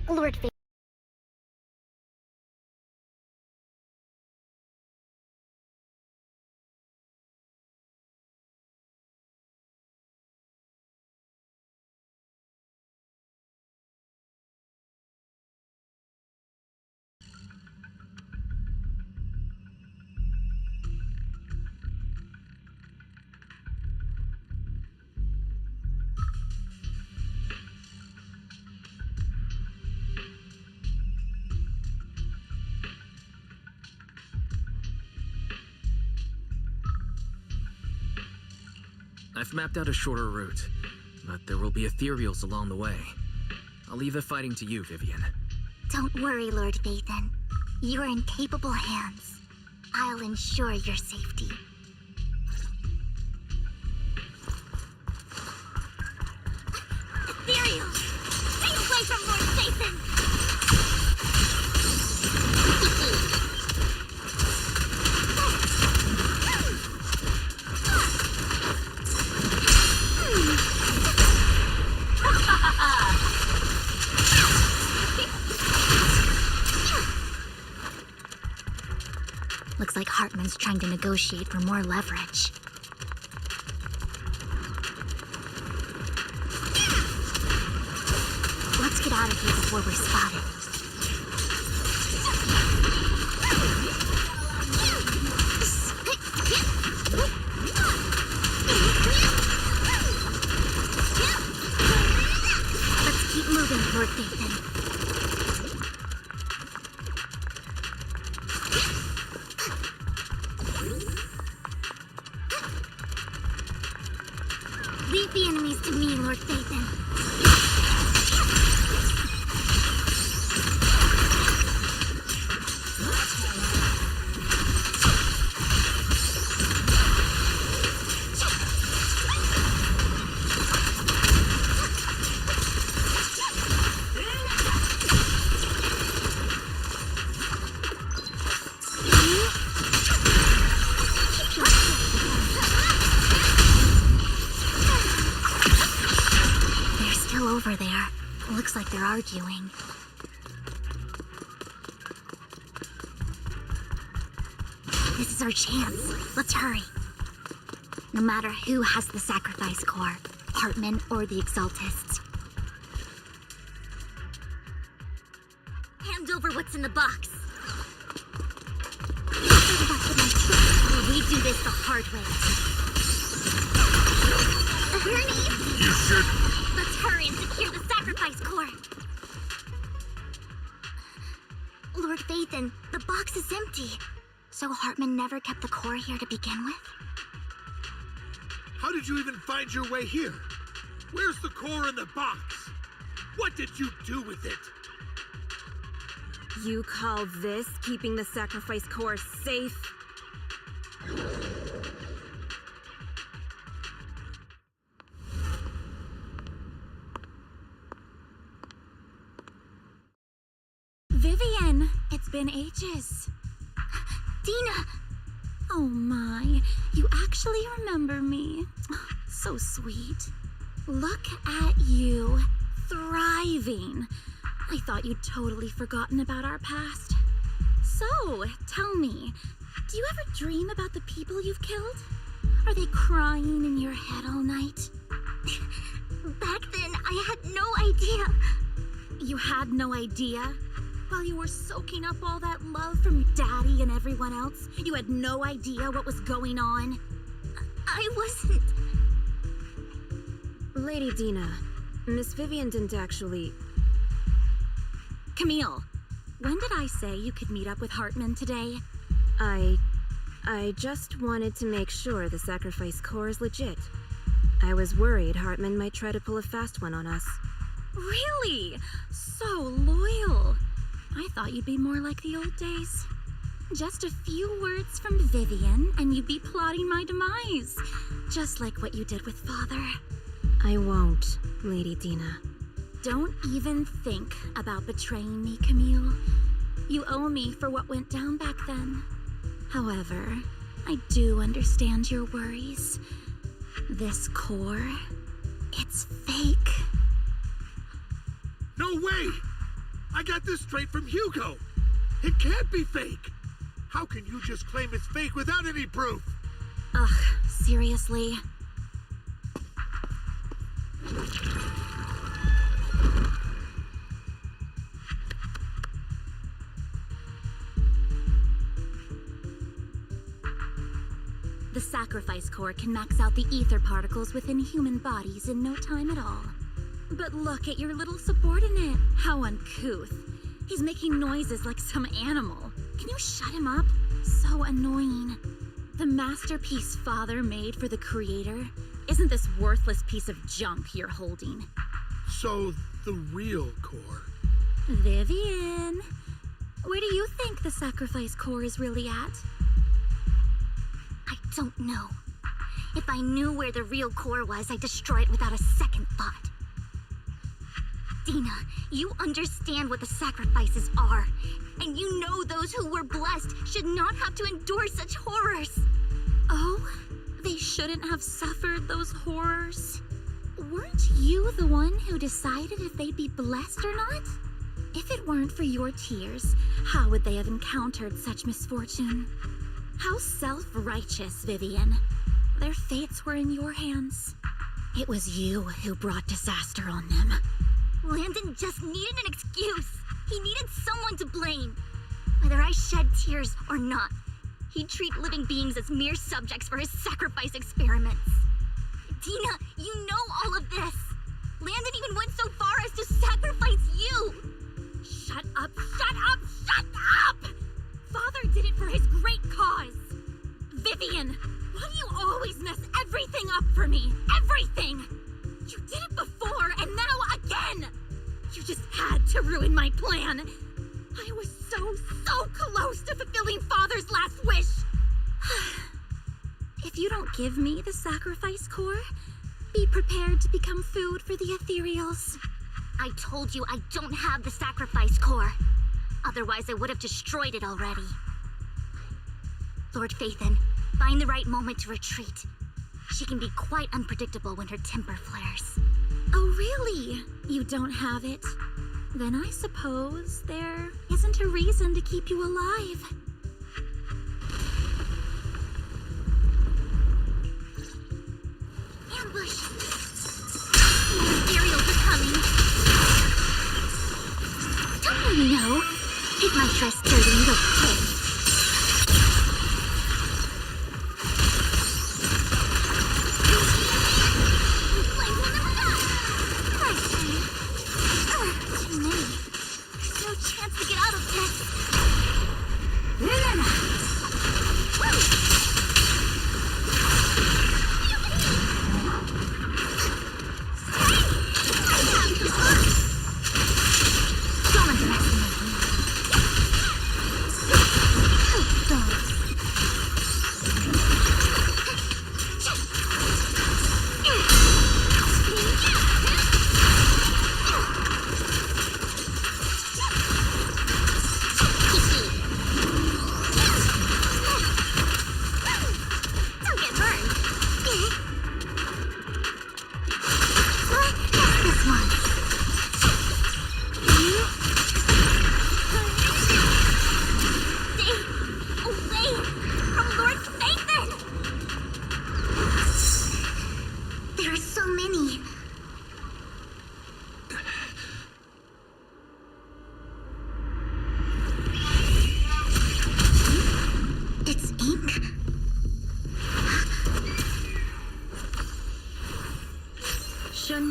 Lord I've mapped out a shorter route, but there will be ethereals along the way. I'll leave the fighting to you, Vivian. Don't worry, Lord Vathan. You're in capable hands. I'll ensure your safety. Ethereal! Stay away from Lord Vathan! Looks like Hartman's trying to negotiate for more leverage. Let's get out of here before we're spotted. Let's keep moving, Lord Vathan. Leave the enemies to me, Lord Vathan. Over there. Looks like they're arguing. This is our chance. Let's hurry. No matter who has the sacrifice core, Hartman or the Exaltists. Hand over what's in the box. We do this the hard way. Ernie! You should... Let's hurry and secure the sacrifice core. Lord Vathan, the box is empty. So Hartman never kept the core here to begin with? How did you even find your way here? Where's the core in the box? What did you do with it? You call this keeping the sacrifice core safe? Vivian, it's been ages. Dina! Oh my, you actually remember me. So sweet. Look at you, thriving. I thought you'd totally forgotten about our past. So, tell me, do you ever dream about the people you've killed? Are they crying in your head all night? Back then, I had no idea. You had no idea? While you were soaking up all that love from Daddy and everyone else, you had no idea what was going on? I wasn't... Lady Dina, Miss Vivian didn't actually... Camille, when did I say you could meet up with Hartman today? I just wanted to make sure the sacrifice core is legit. I was worried Hartman might try to pull a fast one on us. Really? So loyal. I thought you'd be more like the old days. Just a few words from Vivian, and you'd be plotting my demise. Just like what you did with Father. I won't, Lady Dina. Don't even think about betraying me, Camille. You owe me for what went down back then. However, I do understand your worries. This core, it's fake. No way! I got this straight from Hugo. It can't be fake. How can you just claim it's fake without any proof? Ugh, seriously? The sacrifice core can max out the ether particles within human bodies in no time at all. But look at your little subordinate. How uncouth. He's making noises like some animal. Can you shut him up? So annoying. The masterpiece Father made for the Creator isn't this worthless piece of junk you're holding. So, the real core. Vivian, where do you think the sacrifice core is really at? I don't know. If I knew where the real core was, I'd destroy it without a second thought. Dina, you understand what the sacrifices are, and you know those who were blessed should not have to endure such horrors. Oh, they shouldn't have suffered those horrors. Weren't you the one who decided if they'd be blessed or not? If it weren't for your tears, how would they have encountered such misfortune? How self-righteous, Vivian. Their fates were in your hands. It was you who brought disaster on them. Landon just needed an excuse. He needed someone to blame. Whether I shed tears or not, he'd treat living beings as mere subjects for his sacrifice experiments. Dina, you know all of this. Landon even went so far as to sacrifice you. Shut up, shut up, shut up! Father did it for his great cause. Vivian, why do you always mess everything up for me? Everything! You did it before, and now again! You just had to ruin my plan. I was so close to fulfilling Father's last wish. If you don't give me the sacrifice core, be prepared to become food for the ethereals. I told you I don't have the sacrifice core. Otherwise, I would have destroyed it already. Lord Phaethon, find the right moment to retreat. She can be quite unpredictable when her temper flares. Oh, really? You don't have it? Then I suppose there isn't a reason to keep you alive. Ambush! The ethereals are coming. Don't you know? Hit my dress dirty and you'll pay.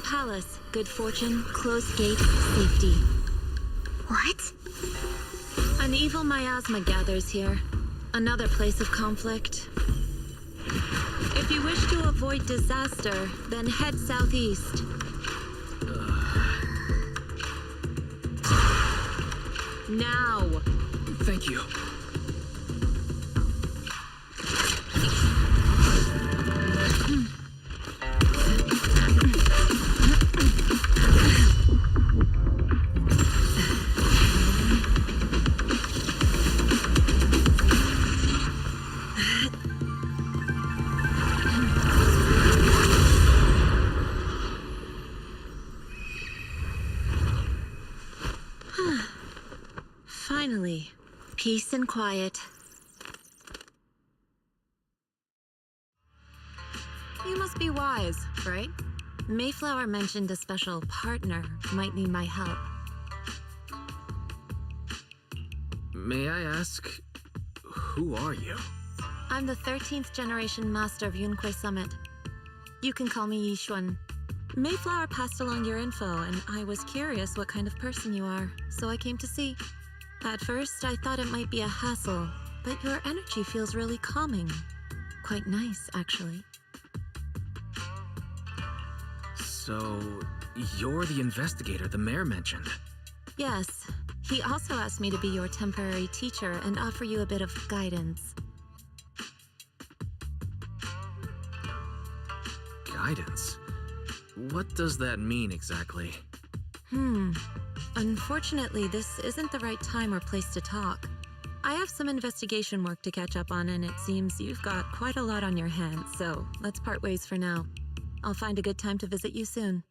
Palace, good fortune, closed gate, safety. What? An evil miasma gathers here. Another place of conflict. If you wish to avoid disaster, then head southeast. Now! Thank you. Finally, peace and quiet. You must be wise, right? Mayflower mentioned a special partner might need my help. May I ask, who are you? I'm the 13th generation master of Yunque Summit. You can call me Yishuan. Mayflower passed along your info, and I was curious what kind of person you are, so I came to see. At first, I thought it might be a hassle, but your energy feels really calming. Quite nice, actually. So, you're the investigator the mayor mentioned. Yes. He also asked me to be your temporary teacher and offer you a bit of guidance. Guidance? What does that mean exactly? Unfortunately, this isn't the right time or place to talk. I have some investigation work to catch up on, and it seems you've got quite a lot on your hands, so let's part ways for now. I'll find a good time to visit you soon.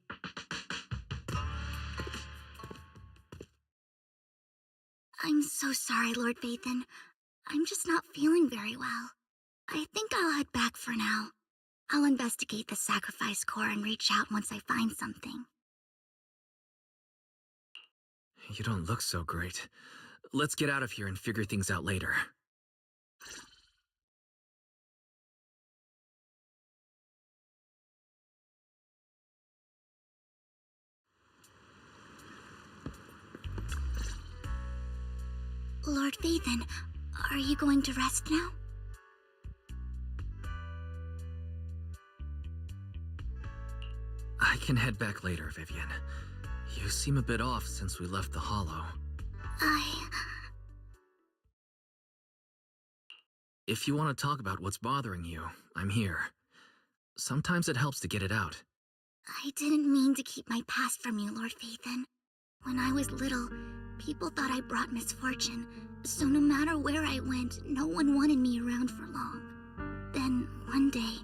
I'm so sorry, Lord Vathan. I'm just not feeling very well. I think I'll head back for now. I'll investigate the sacrifice core and reach out once I find something. You don't look so great. Let's get out of here and figure things out later. Lord Vathan, are you going to rest now? I can head back later, Vivian. You seem a bit off since we left the Hollow. If you want to talk about what's bothering you, I'm here. Sometimes it helps to get it out. I didn't mean to keep my past from you, Lord Vathan. When I was little, people thought I brought misfortune, so no matter where I went, no one wanted me around for long. Then, one day,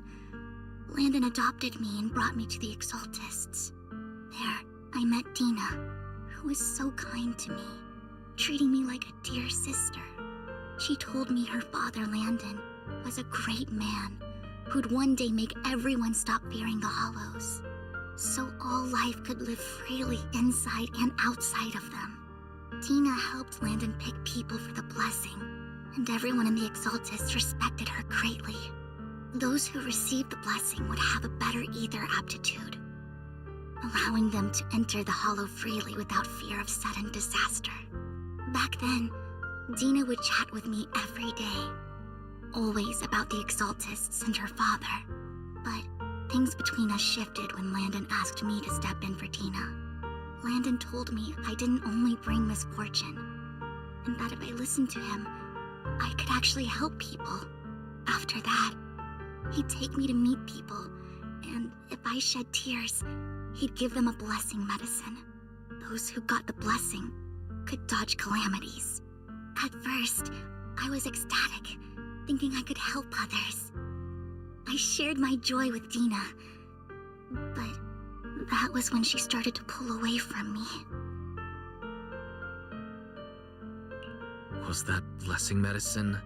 Landon adopted me and brought me to the Exaltists. There, I met Dina, who was so kind to me, treating me like a dear sister. She told me her father, Landon, was a great man who'd one day make everyone stop fearing the Hollows, so all life could live freely inside and outside of them. Dina helped Landon pick people for the blessing, and everyone in the Exaltists respected her greatly. Those who received the blessing would have a better Ether aptitude, allowing them to enter the Hollow freely without fear of sudden disaster. Back then, Dina would chat with me every day, always about the Exaltists and her father. But things between us shifted when Landon asked me to step in for Dina. Landon told me I didn't only bring misfortune, and that if I listened to him, I could actually help people. After that, he'd take me to meet people, and if I shed tears, he'd give them a blessing medicine. Those who got the blessing could dodge calamities. At first, I was ecstatic, thinking I could help others. I shared my joy with Dina, but that was when she started to pull away from me. Was that blessing medicine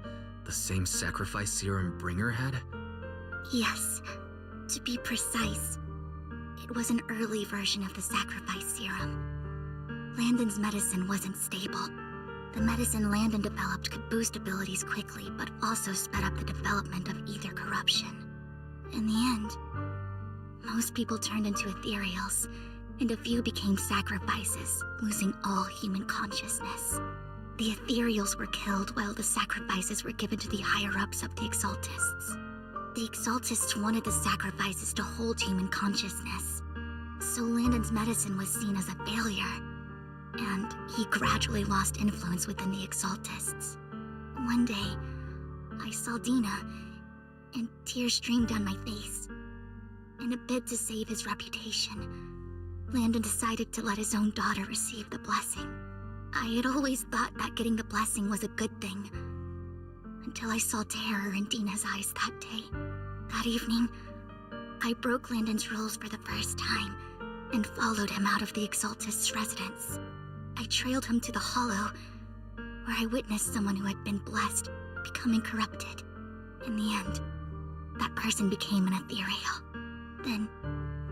the same sacrifice serum Bringer had? Yes. To be precise, it was an early version of the sacrifice serum. Landon's medicine wasn't stable. The medicine Landon developed could boost abilities quickly, but also sped up the development of ether corruption. In the end, most people turned into ethereals, and a few became sacrifices, losing all human consciousness. The ethereals were killed while the sacrifices were given to the higher-ups of the Exaltists. The Exaltists wanted the sacrifices to hold human consciousness, so Landon's medicine was seen as a failure, and he gradually lost influence within the Exaltists. One day, I saw Dina, and tears streamed down my face. In a bid to save his reputation, Landon decided to let his own daughter receive the blessing. I had always thought that getting the blessing was a good thing, until I saw terror in Dina's eyes that day. That evening, I broke Landon's rules for the first time and followed him out of the Exaltist's residence. I trailed him to the Hollow, where I witnessed someone who had been blessed becoming corrupted. In the end, that person became an ethereal. Then,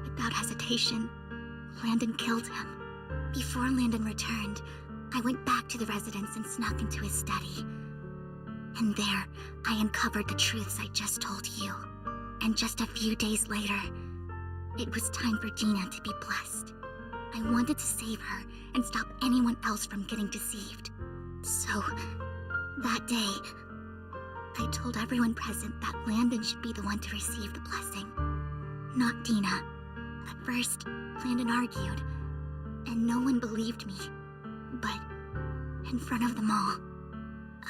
without hesitation, Landon killed him. Before Landon returned, I went back to the residence and snuck into his study. And there, I uncovered the truths I just told you. And just a few days later, it was time for Dina to be blessed. I wanted to save her and stop anyone else from getting deceived. So, that day, I told everyone present that Landon should be the one to receive the blessing, not Dina. At first, Landon argued, and no one believed me. But in front of them all,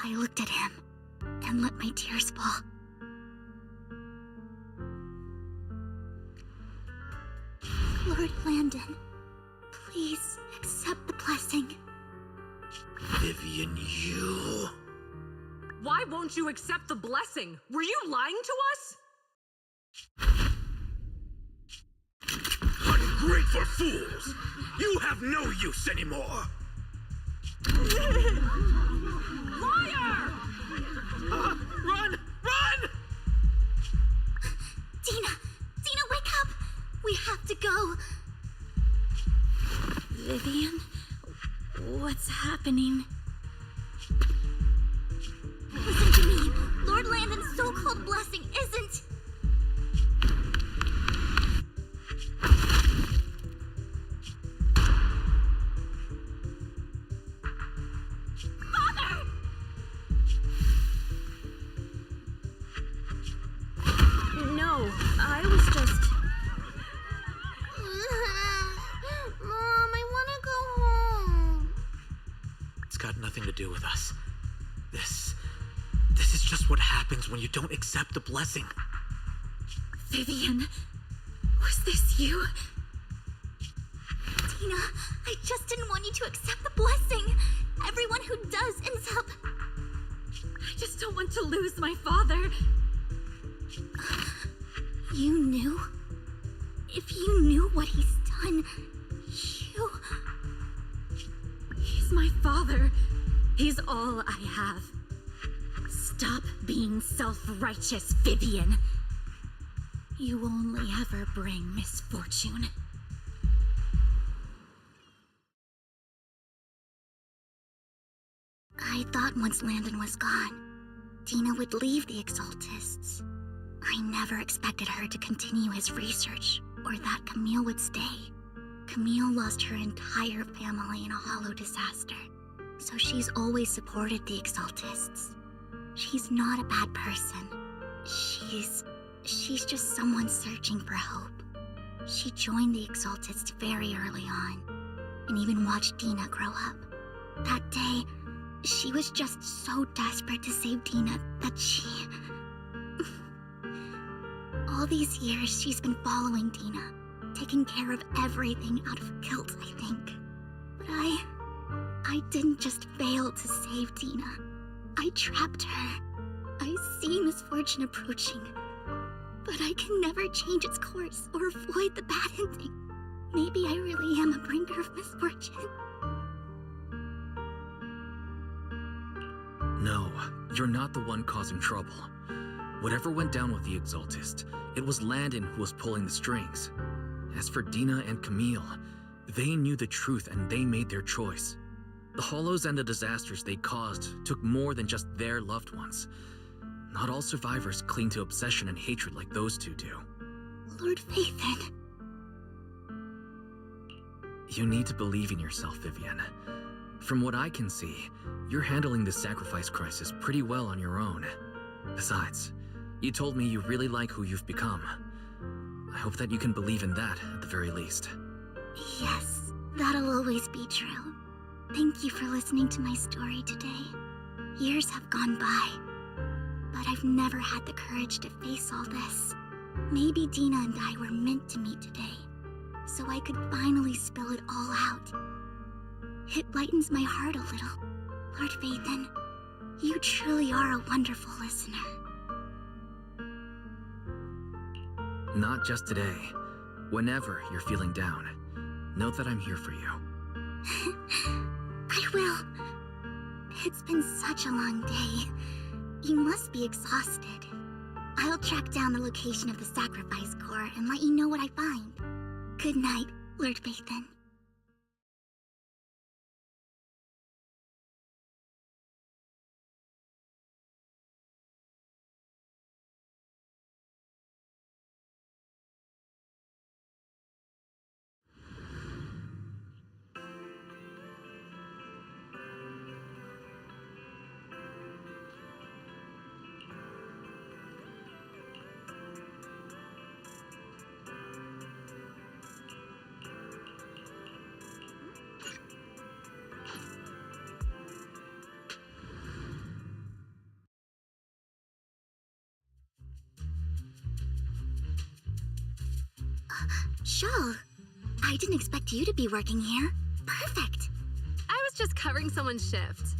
I looked at him and let my tears fall. Lord Landon, please accept the blessing. Vivian, you... Why won't you accept the blessing? Were you lying to us? Ungrateful fools! You have no use anymore! Liar! Run! Run! Dina! Dina, wake up! We have to go! Vivian? What's happening? Listen to me! Lord Landon's so-called blessing isn't... Father! No, I was just... Mom, I want to go home. It's got nothing to do with us. This is just what happens when you don't accept the blessing. Vivian, was this you? Tina, I just didn't want you to accept the blessing. Everyone who does ends up... I just don't want to lose my father. You knew? If you knew what he's done, you... He's my father. He's all I have. Stop being self-righteous, Vivian. You only ever bring misfortune. I thought once Landon was gone, Dina would leave the Exaltists. I never expected her to continue his research, or that Camille would stay. Camille lost her entire family in a hollow disaster, so she's always supported the Exaltists. She's not a bad person. She's just someone searching for hope. She joined the Exaltists very early on, and even watched Dina grow up. That day, she was just so desperate to save Dina that she... All these years, she's been following Dina, taking care of everything out of guilt, I think. But I didn't just fail to save Dina. I trapped her. I see misfortune approaching, but I can never change its course or avoid the bad ending. Maybe I really am a bringer of misfortune. No, you're not the one causing trouble. Whatever went down with the Exaltist, it was Landon who was pulling the strings. As for Dina and Camille, they knew the truth and they made their choice. The Hollows and the disasters they caused took more than just their loved ones. Not all survivors cling to obsession and hatred like those two do. Lord Phaethon. You need to believe in yourself, Vivian. From what I can see, you're handling this sacrifice crisis pretty well on your own. Besides, you told me you really like who you've become. I hope that you can believe in that at the very least. Yes, that'll always be true. Thank you for listening to my story today. Years have gone by, but I've never had the courage to face all this. Maybe Dina and I were meant to meet today, so I could finally spill it all out. It lightens my heart a little. Lord Phaethon, you truly are a wonderful listener. Not just today. Whenever you're feeling down, know that I'm here for you. I will. It's been such a long day. You must be exhausted. I'll track down the location of the sacrifice core and let you know what I find. Good night, Lord Phaethon. Shawl, I didn't expect you to be working here. Perfect. I was just covering someone's shift.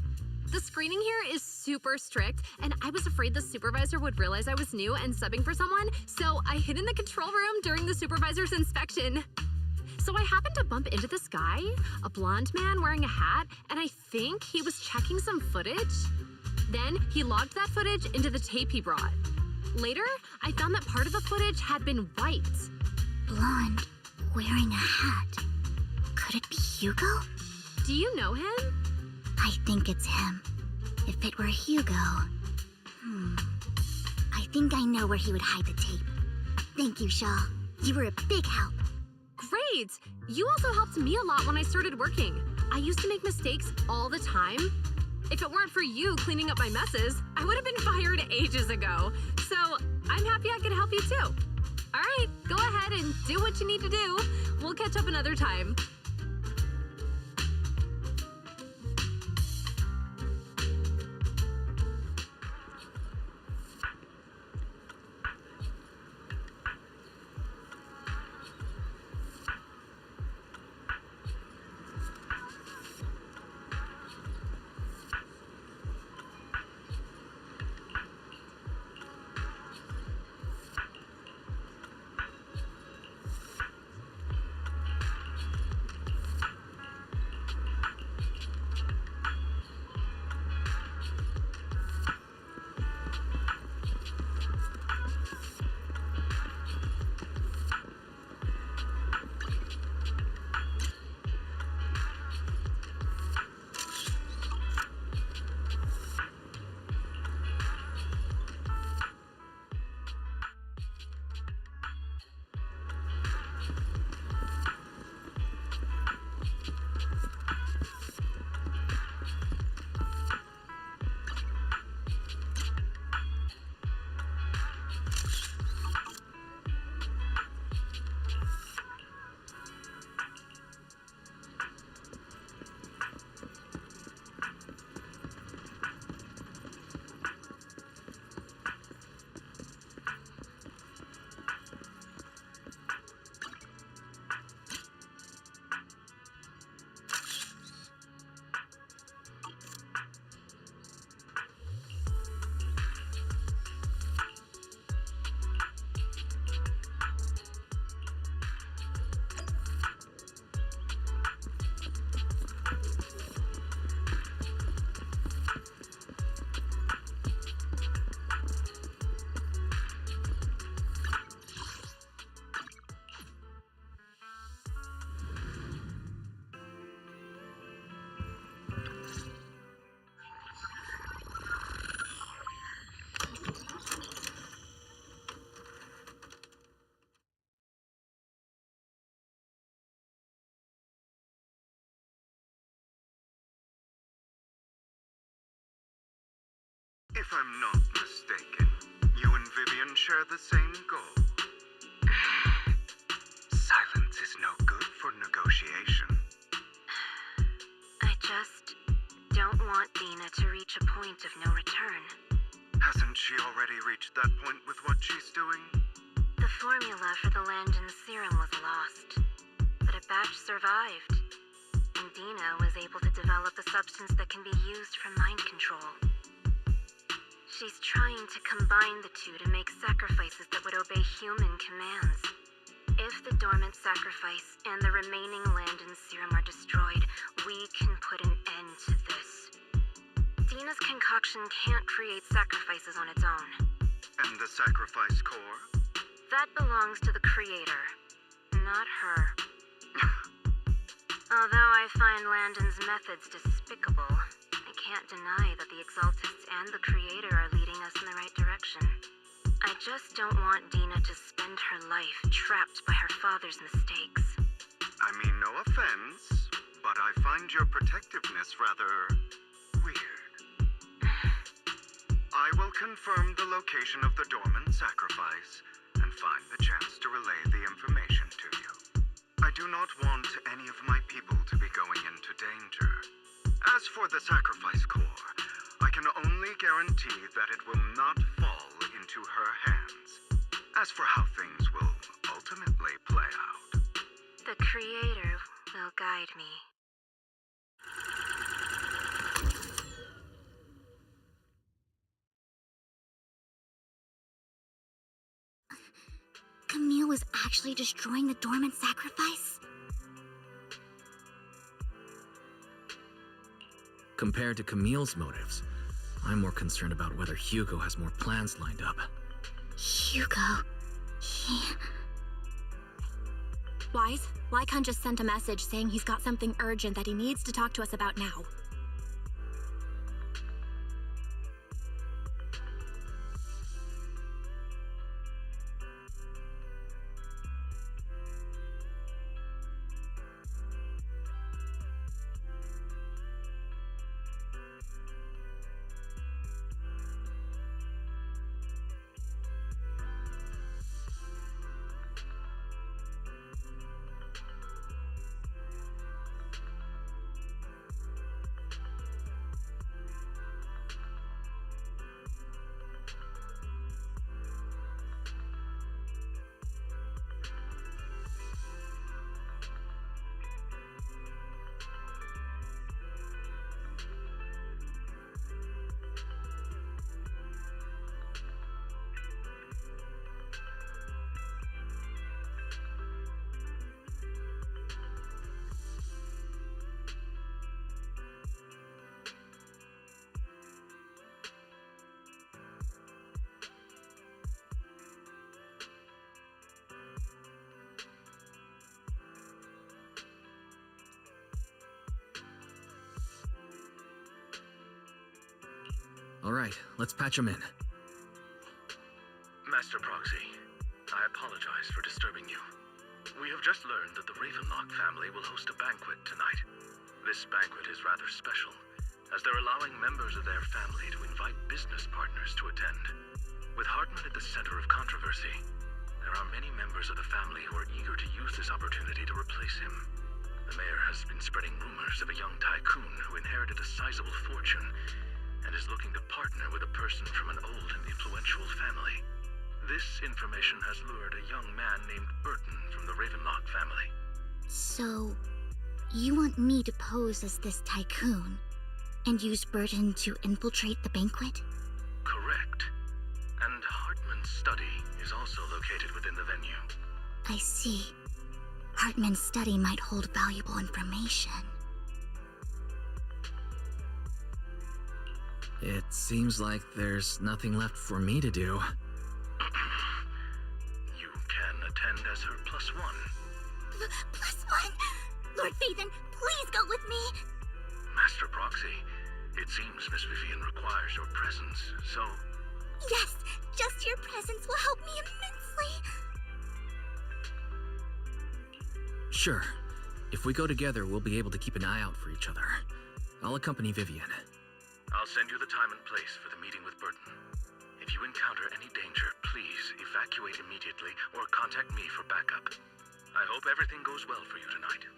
The screening here is super strict, and I was afraid the supervisor would realize I was new and subbing for someone, so I hid in the control room during the supervisor's inspection. So I happened to bump into this guy, a blonde man wearing a hat, and I think he was checking some footage. Then he logged that footage into the tape he brought. Later, I found that part of the footage had been wiped. Blonde, wearing a hat. Could it be Hugo? Do you know him? I think it's him. If it were Hugo... I think I know where he would hide the tape. Thank you, Shaw. You were a big help. Great! You also helped me a lot when I started working. I used to make mistakes all the time. If it weren't for you cleaning up my messes, I would have been fired ages ago. So I'm happy I could help you too. All right, go ahead and do what you need to do. We'll catch up another time. If I'm not mistaken, you and Vivian share the same goal. Silence is no good for negotiation. I just don't want Dina to reach a point of no return. Hasn't she already reached that point with what she's doing? The formula for the Landon serum was lost, but a batch survived, and Dina was able to develop a substance that can be used for mind control. She's trying to combine the two to make sacrifices that would obey human commands. If the dormant sacrifice and the remaining Landon serum are destroyed, we can put an end to this. Dina's concoction can't create sacrifices on its own. And the sacrifice core? That belongs to the creator, not her. Although I find Landon's methods despicable, I can't deny that the Exaltists and the Creator are leading us in the right direction. I just don't want Dina to spend her life trapped by her father's mistakes. I mean, no offense, but I find your protectiveness rather weird. I will confirm the location of the dormant sacrifice and find the chance to relay the information to you. I do not want any of my people to be going into danger. As for the sacrifice core, I can only guarantee that it will not fall into her hands. As for how things will ultimately play out? The Creator will guide me. Camille was actually destroying the dormant sacrifice? Compared to Camille's motives, I'm more concerned about whether Hugo has more plans lined up. Hugo... he... Wise, Lycon just sent a message saying he's got something urgent that he needs to talk to us about now. All right, let's patch him in. Master Proxy, I apologize for disturbing you. We have just learned that the Ravenlock family will host a banquet tonight. This banquet is rather special, as they're allowing members of their family to invite business partners to attend. With Hartman at the center of controversy, there are many members of the family who are eager to use this opportunity to replace him. The mayor has been spreading rumors of a young tycoon who inherited a sizable fortune and is looking to partner with a person from an old and influential family. This information has lured a young man named Burton from the Ravenlock family. So, you want me to pose as this tycoon and use Burton to infiltrate the banquet? Correct. And Hartman's study is also located within the venue. I see. Hartman's study might hold valuable information. It seems like there's nothing left for me to do. You can attend as her +1. +1? Lord Phaethon, please go with me! Master Proxy, it seems Miss Vivian requires your presence, so... Yes, just your presence will help me immensely! Sure. If we go together, we'll be able to keep an eye out for each other. I'll accompany Vivian. I'll send you the time and place for the meeting with Burton. If you encounter any danger, please evacuate immediately or contact me for backup. I hope everything goes well for you tonight.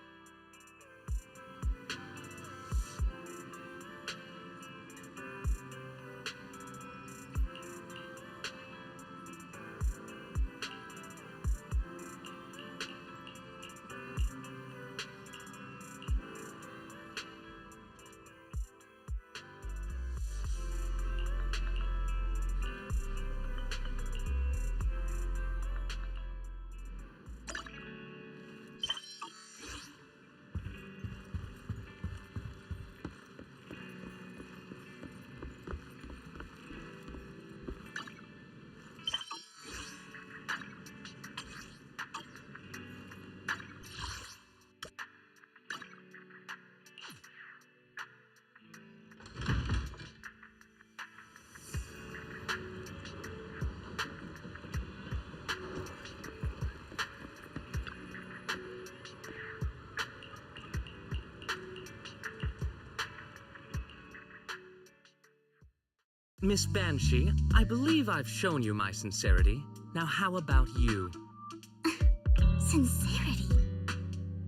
Miss Banshee, I believe I've shown you my sincerity. Now how about you? Sincerity?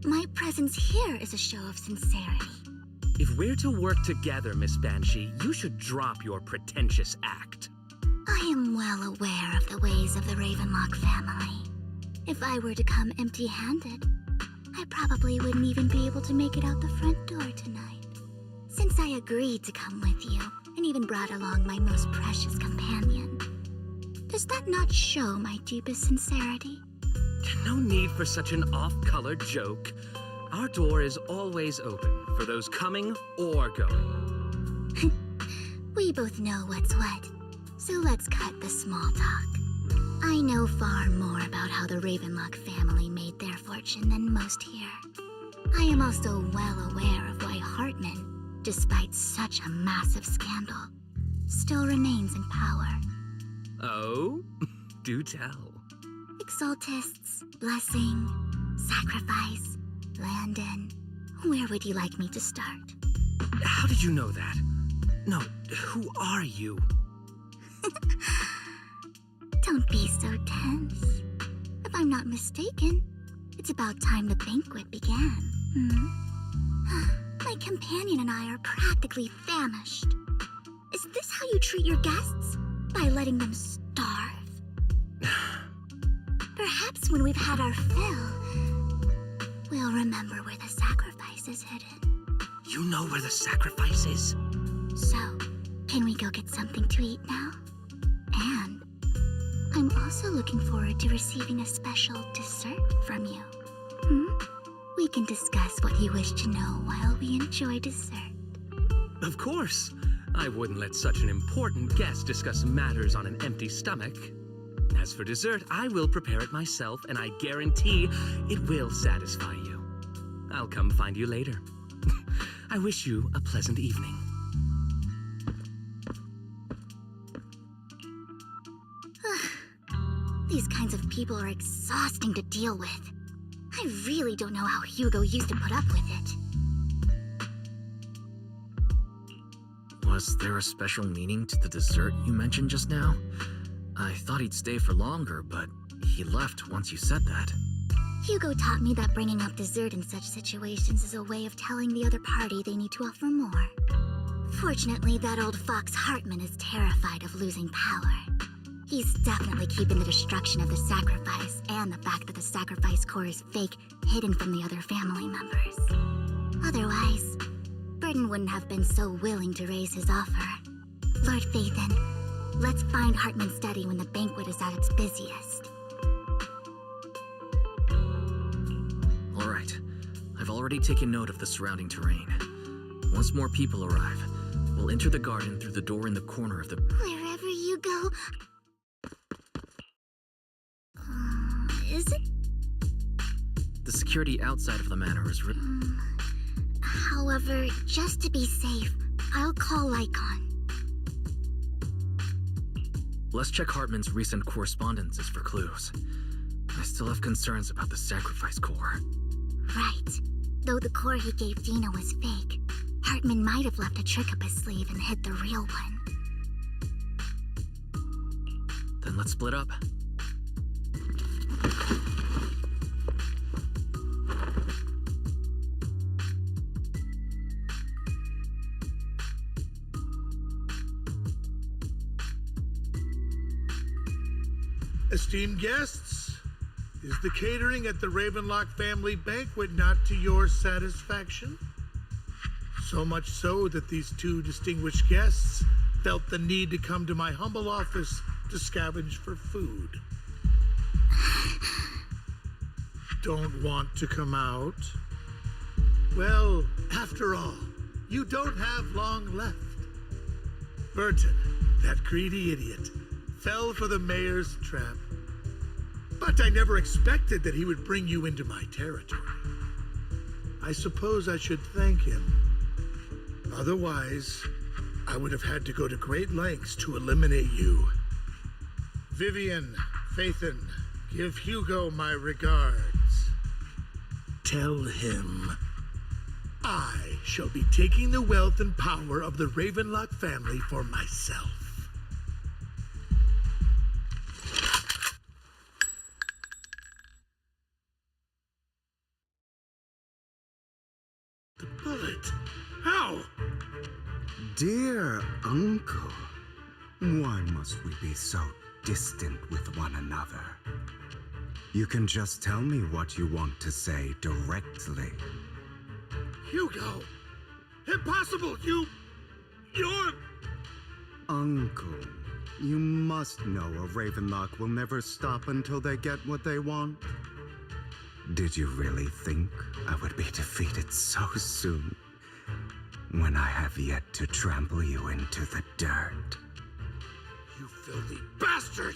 My presence here is a show of sincerity. If we're to work together, Miss Banshee, you should drop your pretentious act. I am well aware of the ways of the Ravenlock family. If I were to come empty-handed, I probably wouldn't even be able to make it out the front door tonight. Since I agreed to come with you, and even brought along my most precious companion, does that not show my deepest sincerity? No need for such an off-color joke. Our door is always open for those coming or going. We both know what's what, so let's cut the small talk. I know far more about how the Ravenlock family made their fortune than most here. I am also well aware of why Hartman, despite such a massive scandal, still remains in power. Oh? Do tell. Exaltists, blessing, sacrifice, Landon. Where would you like me to start? How did you know that? No, who are you? Don't be so tense. If I'm not mistaken, it's about time the banquet began. My companion and I are practically famished. Is this how you treat your guests? By letting them starve? Perhaps when we've had our fill, we'll remember where the sacrifice is hidden. You know where the sacrifice is? So, can we go get something to eat now? And I'm also looking forward to receiving a special dessert from you. We can discuss what you wish to know while we enjoy dessert. Of course. I wouldn't let such an important guest discuss matters on an empty stomach. As for dessert, I will prepare it myself, and I guarantee it will satisfy you. I'll come find you later. I wish you a pleasant evening. These kinds of people are exhausting to deal with. I really don't know how Hugo used to put up with it. Was there a special meaning to the dessert you mentioned just now? I thought he'd stay for longer, but he left once you said that. Hugo taught me that bringing up dessert in such situations is a way of telling the other party they need to offer more. Fortunately, that old fox Hartman is terrified of losing power. He's definitely keeping the destruction of the sacrifice and the fact that the sacrifice core is fake hidden from the other family members. Otherwise, Burden wouldn't have been so willing to raise his offer. Lord Phaethon, let's find Hartman's study when the banquet is at its busiest. All right. I've already taken note of the surrounding terrain. Once more people arrive, we'll enter the garden through the door in the corner of the... Wherever you go... Is it? The security outside of the manor is... However, just to be safe, I'll call Lycon. Let's check Hartman's recent correspondences for clues. I still have concerns about the sacrifice core. Right. Though the core he gave Dina was fake, Hartman might have left a trick up his sleeve and hid the real one. Then let's split up. Esteemed guests, is the catering at the Ravenlock family banquet not to your satisfaction? So much so that these two distinguished guests felt the need to come to my humble office to scavenge for food. Don't want to come out? Well, after all, you don't have long left. Burton, that greedy idiot, fell for the mayor's trap. But I never expected that he would bring you into my territory. I suppose I should thank him. Otherwise, I would have had to go to great lengths to eliminate you. Vivian, Phaethon, give Hugo my regards. Tell him I shall be taking the wealth and power of the Ravenlock family for myself. The bullet. How? Dear uncle, why must we be so distant with one another? You can just tell me what you want to say directly. Hugo! Impossible! You're... Uncle, you must know a Ravenlock will never stop until they get what they want. Did you really think I would be defeated so soon, when I have yet to trample you into the dirt? You filthy bastard!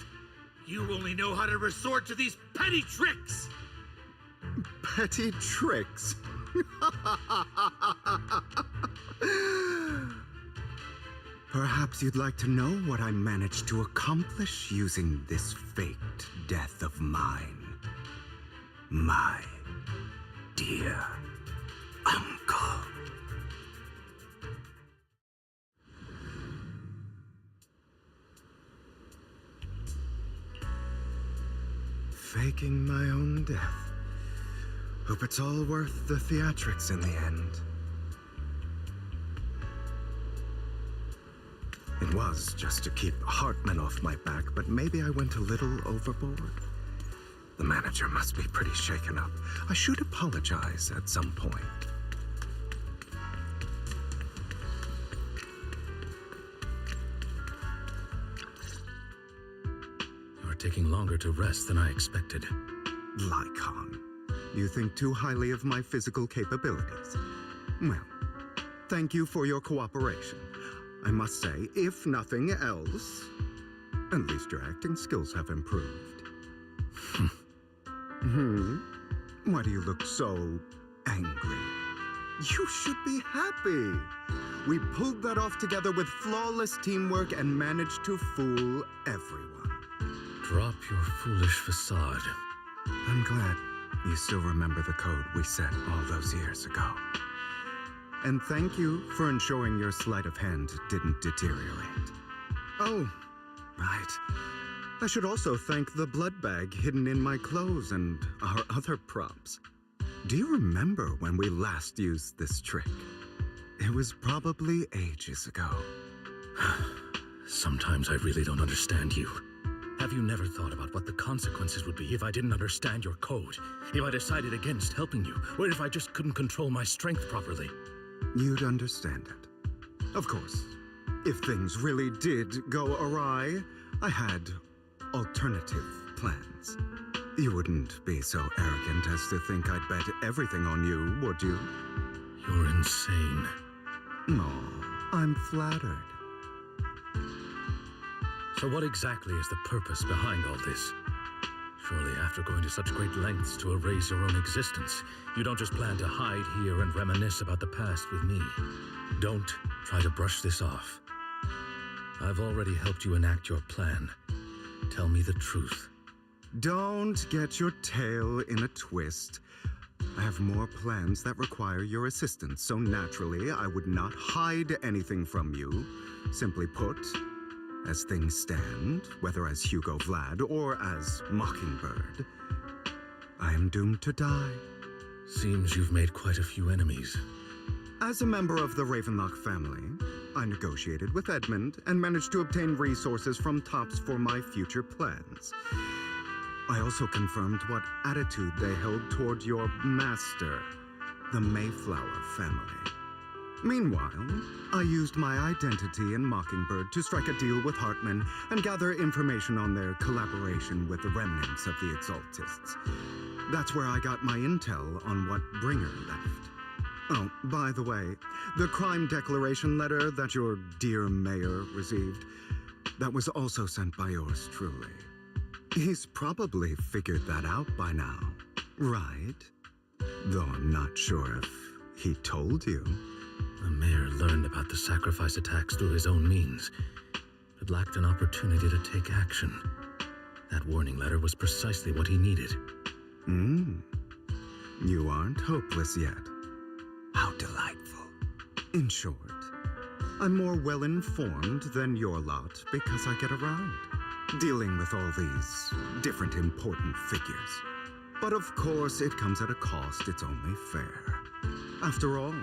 You only know how to resort to these petty tricks! Petty tricks? Perhaps you'd like to know what I managed to accomplish using this faked death of mine. My dear uncle. Faking my own death. Hope it's all worth the theatrics in the end. It was just to keep Hartman off my back, but maybe I went a little overboard. The manager must be pretty shaken up. I should apologize at some point. You're taking longer to rest than I expected. Lycon, you think too highly of my physical capabilities. Well, thank you for your cooperation. I must say, if nothing else, at least your acting skills have improved. Why do you look so angry? You should be happy. We pulled that off together with flawless teamwork and managed to fool everyone. Drop your foolish facade. I'm glad you still remember the code we set all those years ago. And thank you for ensuring your sleight of hand didn't deteriorate. Oh, right. I should also thank the blood bag hidden in my clothes and our other props. Do you remember when we last used this trick? It was probably ages ago. Sometimes I really don't understand you. Have you never thought about what the consequences would be if I didn't understand your code? If I decided against helping you? Or if I just couldn't control my strength properly? You'd understand it. Of course, if things really did go awry, I had alternative plans. You wouldn't be so arrogant as to think I'd bet everything on you, would you? You're insane. No, I'm flattered. So what exactly is the purpose behind all this? Surely after going to such great lengths to erase your own existence, you don't just plan to hide here and reminisce about the past with me. Don't try to brush this off. I've already helped you enact your plan. Tell me the truth. Don't get your tail in a twist. I have more plans that require your assistance, so naturally I would not hide anything from you. Simply put, as things stand, whether as Hugo Vlad or as Mockingbird, I am doomed to die. Seems you've made quite a few enemies. As a member of the Ravenlock family, I negotiated with Edmund and managed to obtain resources from Tops for my future plans. I also confirmed what attitude they held toward your master, the Mayflower family. Meanwhile, I used my identity in Mockingbird to strike a deal with Hartman and gather information on their collaboration with the remnants of the Exaltists. That's where I got my intel on what Bringer left. Oh, by the way, the crime declaration letter that your dear mayor received, that was also sent by yours truly. He's probably figured that out by now, right? Though I'm not sure if he told you. The mayor learned about the sacrifice attacks through his own means, but lacked an opportunity to take action. That warning letter was precisely what he needed. You aren't hopeless yet. How delightful. In short, I'm more well-informed than your lot because I get around, dealing with all these different important figures. But of course, it comes at a cost. It's only fair. After all,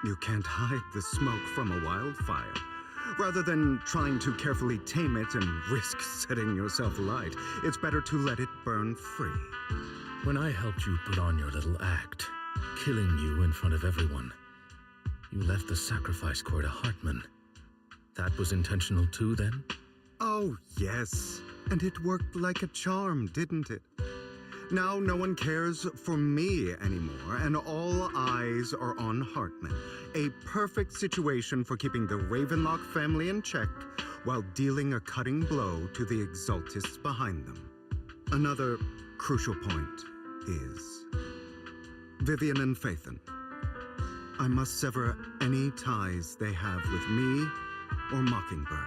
you can't hide the smoke from a wildfire. Rather than trying to carefully tame it and risk setting yourself alight, it's better to let it burn free. When I helped you put on your little act, killing you in front of everyone, you left the sacrifice core to Hartman. That was intentional too, then? Oh, yes. And it worked like a charm, didn't it? Now no one cares for me anymore, and all eyes are on Hartman. A perfect situation for keeping the Ravenlock family in check while dealing a cutting blow to the Exaltists behind them. Another crucial point is Vivian and Phaethon. I must sever any ties they have with me or Mockingbird.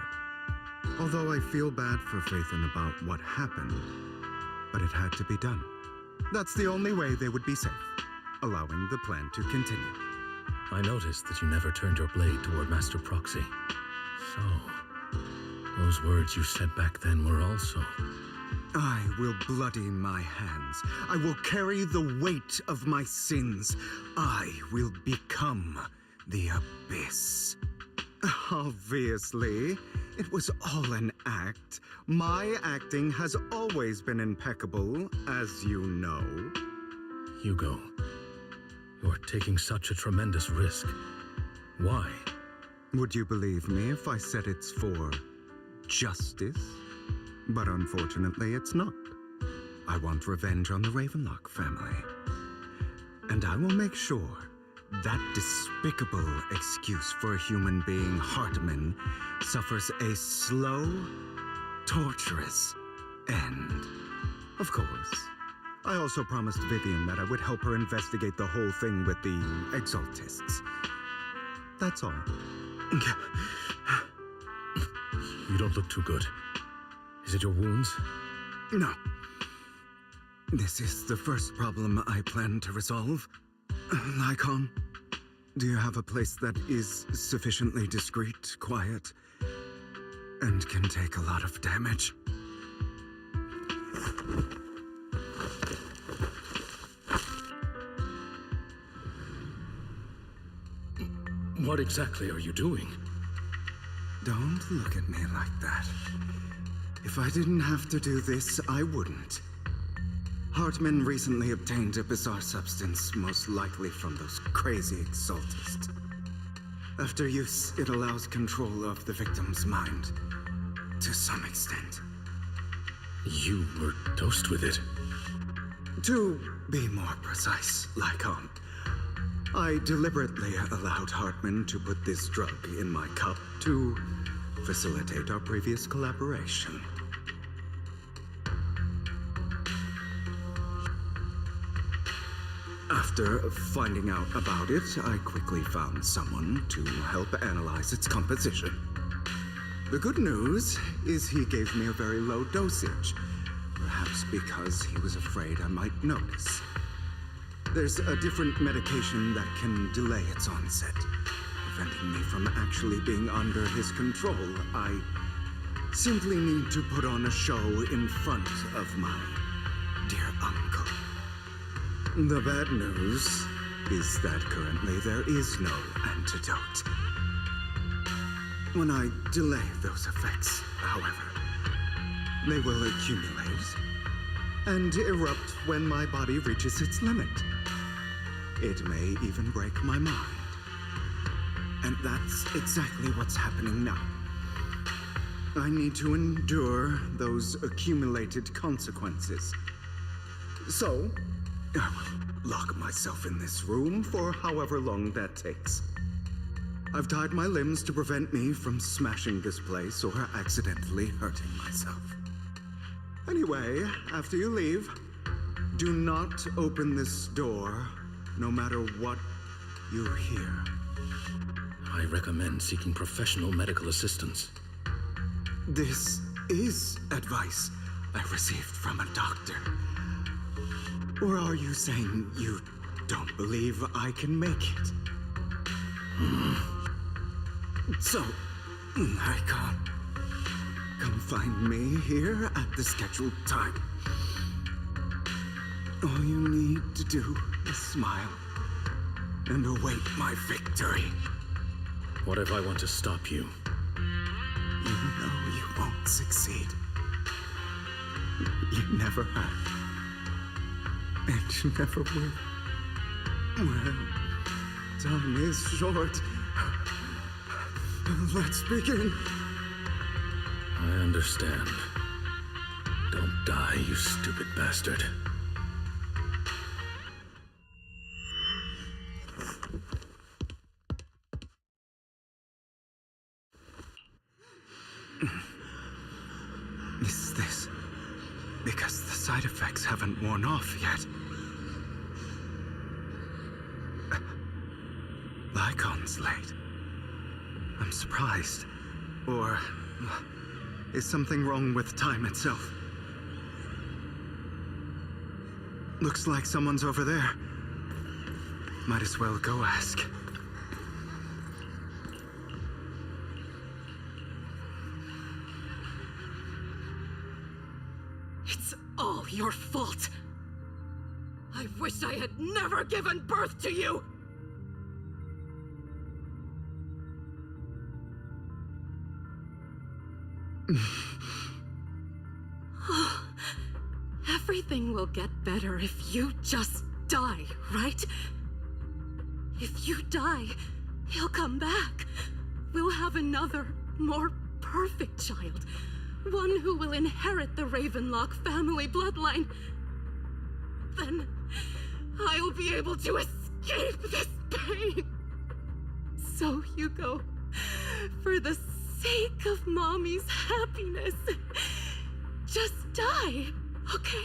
Although I feel bad for Phaethon about what happened, but it had to be done. That's the only way they would be safe, allowing the plan to continue. I noticed that you never turned your blade toward Master Proxy. So, those words you said back then were also... I will bloody my hands. I will carry the weight of my sins. I will become the Abyss. Obviously, it was all an act. My acting has always been impeccable, as you know. Hugo, you're taking such a tremendous risk. Why? Would you believe me if I said it's for justice? But unfortunately, it's not. I want revenge on the Ravenlock family. And I will make sure that despicable excuse for a human being, Hartman, suffers a slow, torturous end. Of course. I also promised Vivian that I would help her investigate the whole thing with the Exaltists. That's all. You don't look too good. Is it your wounds? No. This is the first problem I plan to resolve. Lycon, do you have a place that is sufficiently discreet, quiet, and can take a lot of damage? What exactly are you doing? Don't look at me like that. If I didn't have to do this, I wouldn't. Hartman recently obtained a bizarre substance, most likely from those crazy Exaltists. After use, it allows control of the victim's mind, to some extent. You were dosed with it? To be more precise, Lycon, I deliberately allowed Hartman to put this drug in my cup to facilitate our previous collaboration. After finding out about it, I quickly found someone to help analyze its composition. The good news is he gave me a very low dosage, perhaps because he was afraid I might notice. There's a different medication that can delay its onset, preventing me from actually being under his control. I simply need to put on a show in front of my dear uncle. The bad news is that currently there is no antidote. When I delay those effects, however, they will accumulate and erupt when my body reaches its limit. It may even break my mind. And that's exactly what's happening now. I need to endure those accumulated consequences. So, I will lock myself in this room for however long that takes. I've tied my limbs to prevent me from smashing this place or accidentally hurting myself. Anyway, after you leave, do not open this door, no matter what you hear. I recommend seeking professional medical assistance. This is advice I received from a doctor. Or are you saying you don't believe I can make it? So, I can't. Come find me here at the scheduled time. All you need to do is smile and await my victory. What if I want to stop you? You know you won't succeed. You never have. And you never will. Well, time is short. Let's begin. I understand. Don't die, you stupid bastard. Is this because the side effects haven't worn off yet? Lycon's late. I'm surprised. Or is something wrong with time itself? Looks like someone's over there. Might as well go ask. It's all your fault. I wish I had never given birth to you! Everything will get better if you just die, right? If you die, he'll come back. We'll have another, more perfect child. One who will inherit the Ravenlock family bloodline. Then I'll be able to escape this pain. So, Hugo, for the sake of Mommy's happiness, just die, okay?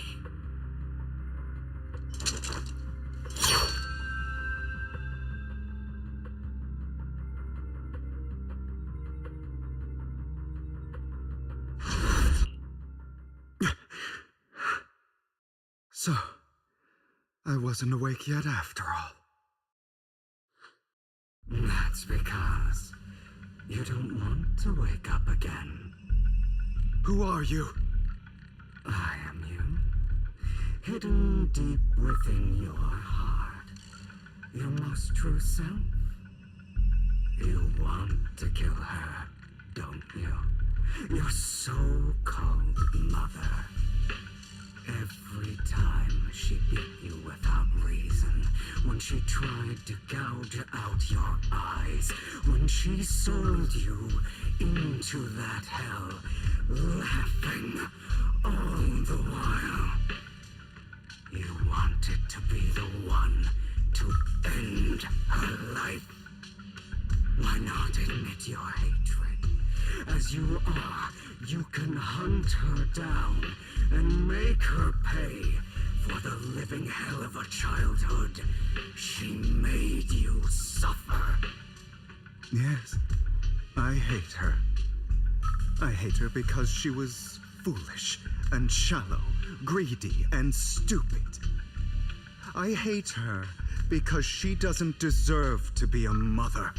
So, I wasn't awake yet after all. That's because you don't want to wake up again. Who are you? I am you. Hidden deep within your heart. Your most true self. You want to kill her, don't you? Your so-called mother. Every time she beat you without reason, when she tried to gouge out your eyes, when she sold you into that hell, laughing all the while. You wanted to be the one to end her life. Why not admit your hatred? As you are, you can hunt her down and make her pay for the living hell of a childhood she made you suffer. Yes, I hate her. I hate her because she was foolish and shallow, greedy and stupid. I hate her because she doesn't deserve to be a mother.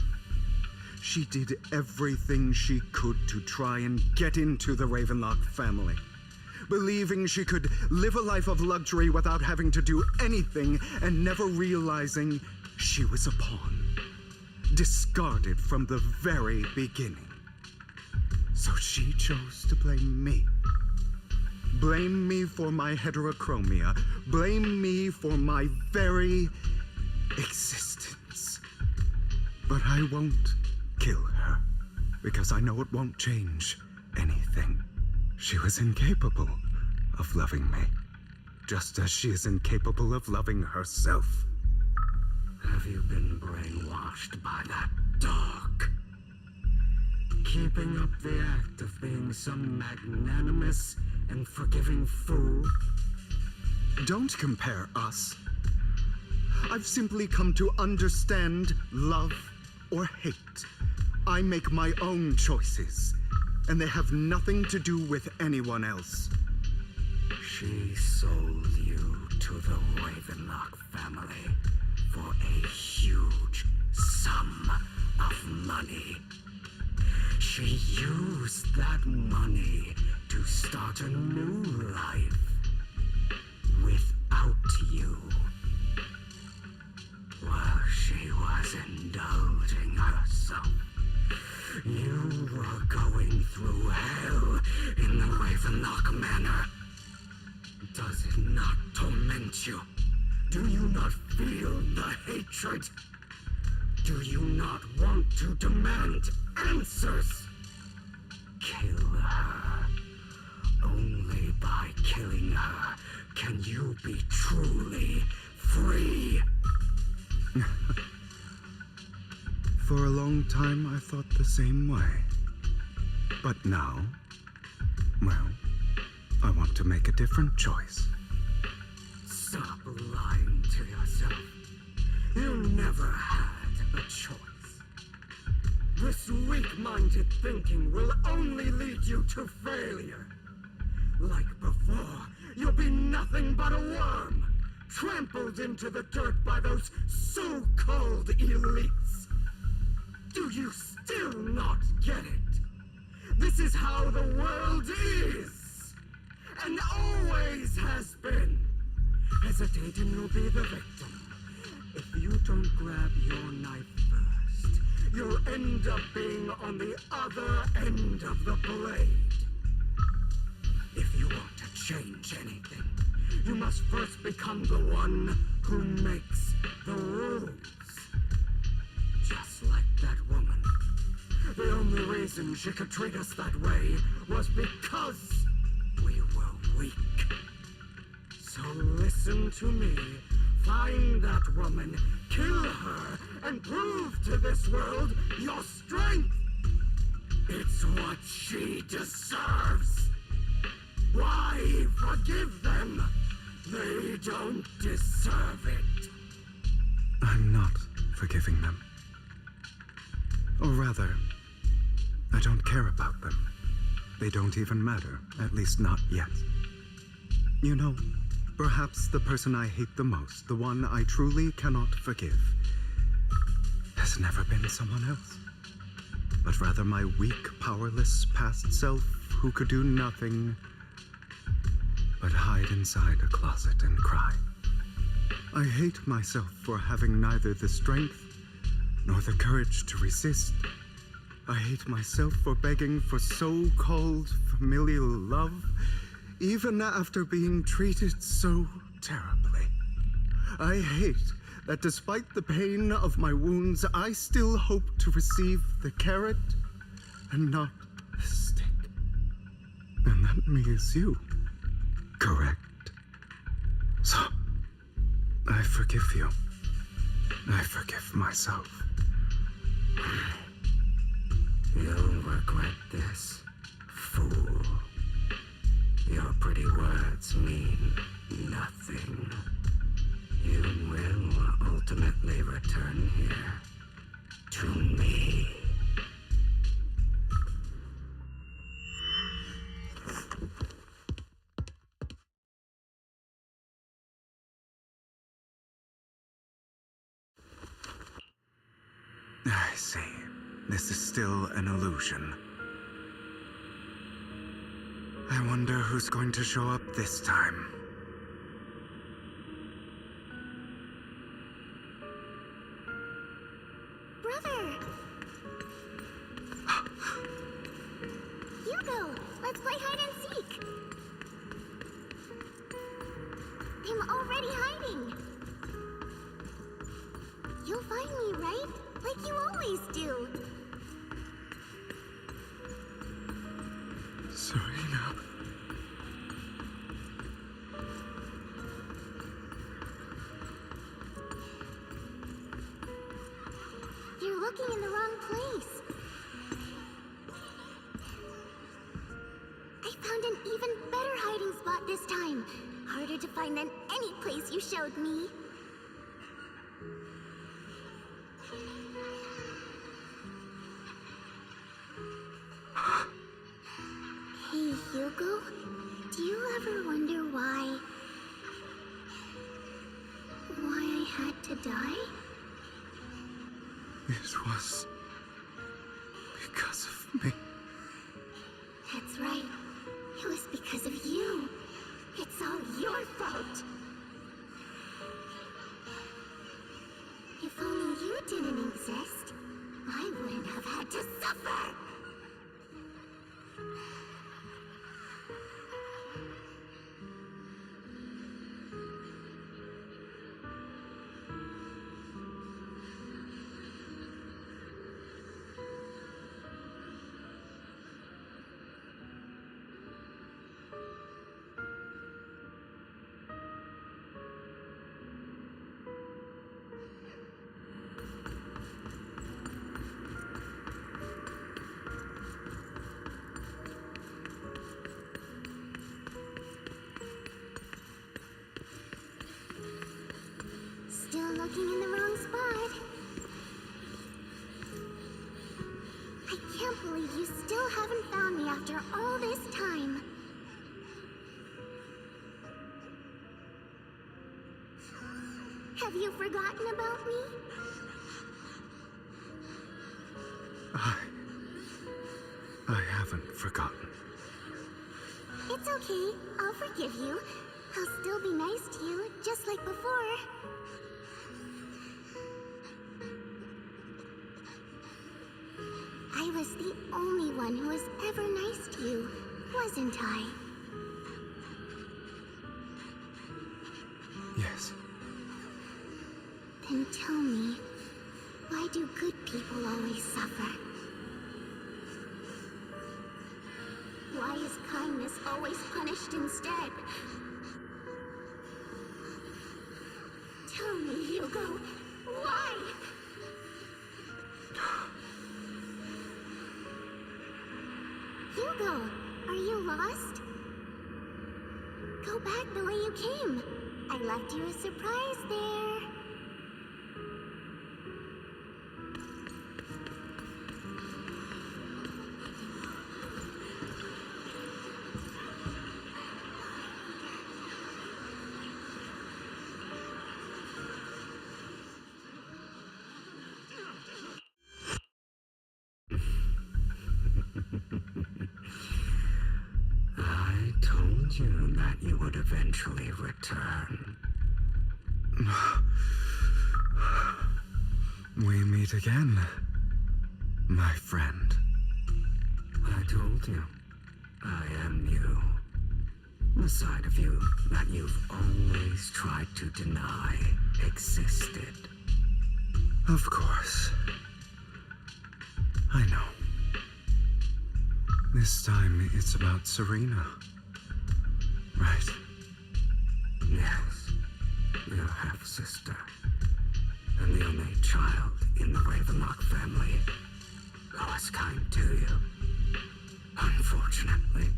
She did everything she could to try and get into the Ravenlock family, believing she could live a life of luxury without having to do anything and never realizing she was a pawn, discarded from the very beginning. So she chose to blame me. Blame me for my heterochromia. Blame me for my very existence. But I won't kill her, because I know it won't change anything. She was incapable of loving me, just as she is incapable of loving herself. Have you been brainwashed by that dog? Keeping up the act of being some magnanimous and forgiving fool? Don't compare us. I've simply come to understand love or hate. I make my own choices, and they have nothing to do with anyone else. She sold you to the Ravenlock family for a huge sum of money. She used that money to start a new life without you. While she was indulging herself, you were going through Ravenlock Manor. Does it not torment you? Do you not feel the hatred? Do you not want to demand answers? Kill her. Only by killing her can you be truly free. For a long time, I thought the same way. But now, well, I want to make a different choice. Stop lying to yourself. You never had a choice. This weak-minded thinking will only lead you to failure. Like before, you'll be nothing but a worm, trampled into the dirt by those so-called elites. Do you still not get it? This is how the world is, and always has been. Hesitate and you'll be the victim. If you don't grab your knife first, you'll end up being on the other end of the blade. If you want to change anything, you must first become the one who makes the rules. Just like that woman. The only reason she could treat us that way was because we were weak. So listen to me. Find that woman, kill her, and prove to this world your strength. It's what she deserves. Why forgive them? They don't deserve it. I'm not forgiving them. Or rather, I don't care about them. They don't even matter, at least not yet. You know, perhaps the person I hate the most, the one I truly cannot forgive, has never been someone else, but rather my weak, powerless past self who could do nothing but hide inside a closet and cry. I hate myself for having neither the strength nor the courage to resist. I hate myself for begging for so-called familial love, even after being treated so terribly. I hate that despite the pain of my wounds, I still hope to receive the carrot and not the stick. And that means you, correct? So, I forgive you. I forgive myself. You'll regret this, fool. Your pretty words mean nothing. You will ultimately return here to me. I see. This is still an illusion. I wonder who's going to show up this time. Brother! Hugo, let's play hide and seek. I'm already hiding. You'll find me, right? Like you always do. Serena. You're looking in the wrong place. I found an even better hiding spot this time. Harder to find than any place you showed me. Hey, Hugo, do you ever wonder why I had to die? It was because of me. That's right. It was because of you. It's all your fault. If only you didn't exist, I wouldn't have had to suffer. looking in the wrong spot. I can't believe you still haven't found me after all this time. Have you forgotten about me? I haven't forgotten. It's okay. I'll forgive you. I'll still be nice to you, just like before. I was the only one who was ever nice to you, wasn't I? Yes. Then tell me, why do good people always suffer? Why is kindness always punished instead? Tell me, Hugo, why? Hugo, are you lost? Go back the way you came. I left you a surprise there. I told you that you would eventually return. We meet again, my friend. I told you, I am you. The side of you that you've always tried to deny existed. Of course. I know. This time it's about Serena. Right? Yes, your half-sister. And the only child in the Ravenlock family who was kind to you. Unfortunately,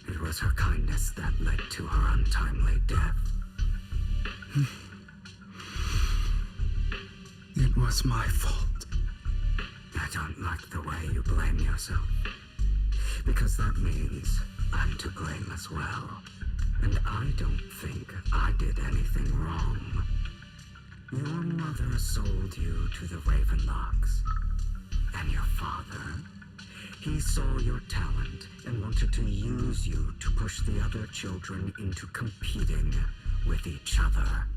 it was her kindness that led to her untimely death. It was my fault. I don't like the way you blame yourself, because that means I'm to blame as well. And I don't think I did anything wrong. Your mother sold you to the Ravenlocks. And your father, he saw your talent and wanted to use you to push the other children into competing with each other.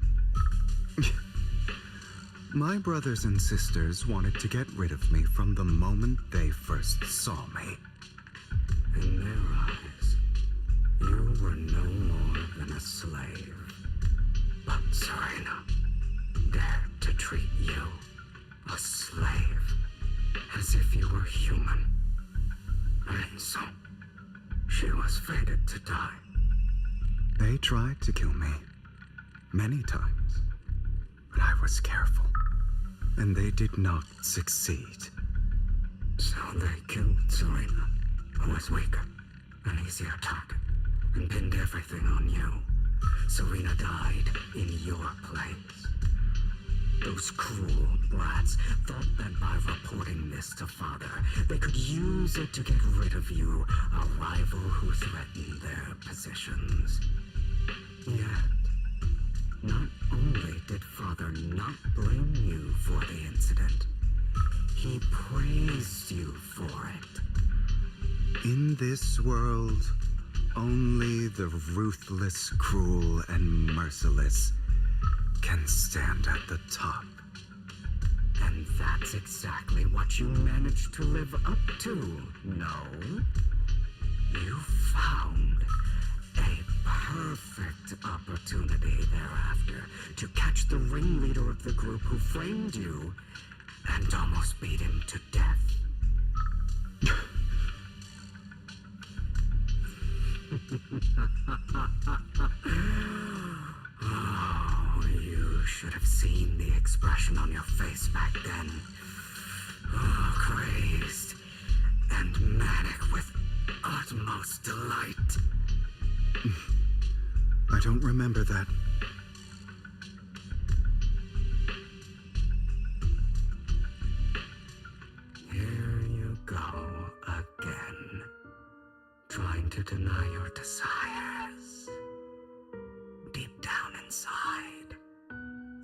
My brothers and sisters wanted to get rid of me from the moment they first saw me. In their eyes, you were no more than a slave. But Serena dared to treat you, a slave, as if you were human. And so, she was fated to die. They tried to kill me many times, but I was careful. And they did not succeed. So they killed Serena, who was weaker, an easier target, and pinned everything on you. Serena died in your place. Those cruel brats thought that by reporting this to Father, they could use it to get rid of you, a rival who threatened their positions. Yet, not only did Father not blame you for the incident, he praised you for it. In this world, only the ruthless, cruel, and merciless can stand at the top. And that's exactly what you managed to live up to, no? You found a perfect opportunity thereafter to catch the ringleader of the group who framed you and almost beat him to death. Oh, you should have seen the expression on your face back then. Oh, crazed and manic with utmost delight. I don't remember that. desires. Deep down inside,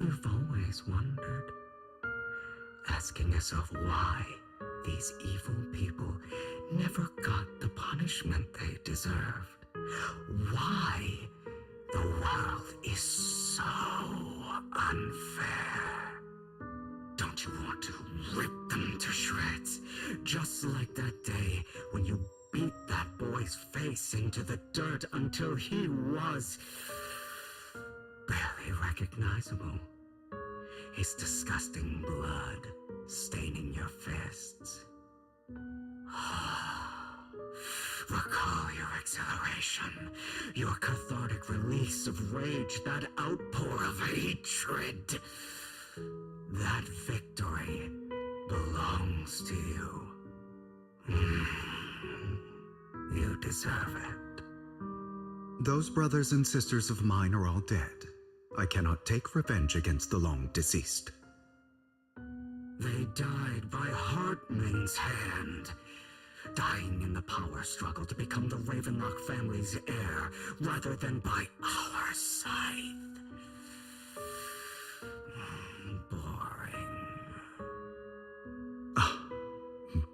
you've always wondered, asking yourself why these evil people never got the punishment they deserved. Why the world is so unfair. Don't you want to rip them to shreds? Just like that day when you beat that boy's face into the dirt until he was barely recognizable. His disgusting blood staining your fists. Recall your exhilaration, your cathartic release of rage, that outpour of hatred. That victory belongs to you. You deserve it. Those brothers and sisters of mine are all dead. I cannot take revenge against the long deceased. They died by Hartman's hand, dying in the power struggle to become the Ravenlock family's heir, rather than by our scythe.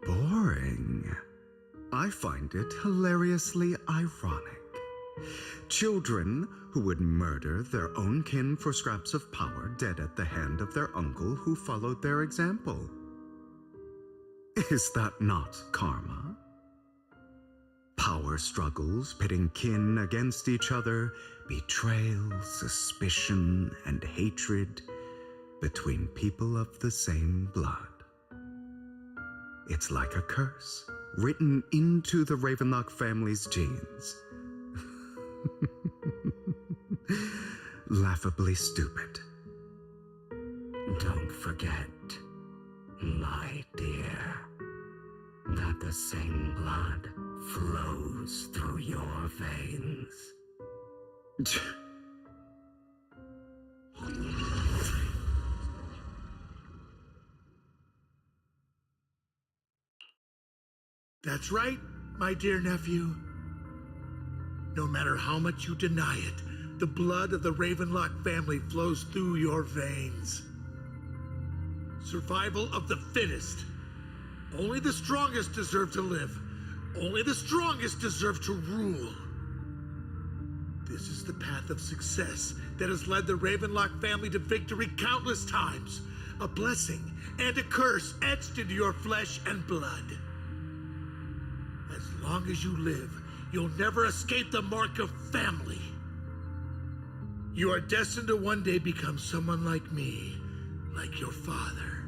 Boring. I find it hilariously ironic. Children who would murder their own kin for scraps of power dead at the hand of their uncle who followed their example. Is that not karma? Power struggles pitting kin against each other, betrayal, suspicion, and hatred between people of the same blood. It's like a curse, written into the Ravenlock family's genes. Laughably stupid. Don't forget, my dear, that the same blood flows through your veins. That's right, my dear nephew. No matter how much you deny it, the blood of the Ravenlock family flows through your veins. Survival of the fittest. Only the strongest deserve to live. Only the strongest deserve to rule. This is the path of success that has led the Ravenlock family to victory countless times. A blessing and a curse etched into your flesh and blood. As long as you live, you'll never escape the mark of family. You are destined to one day become someone like me, like your father.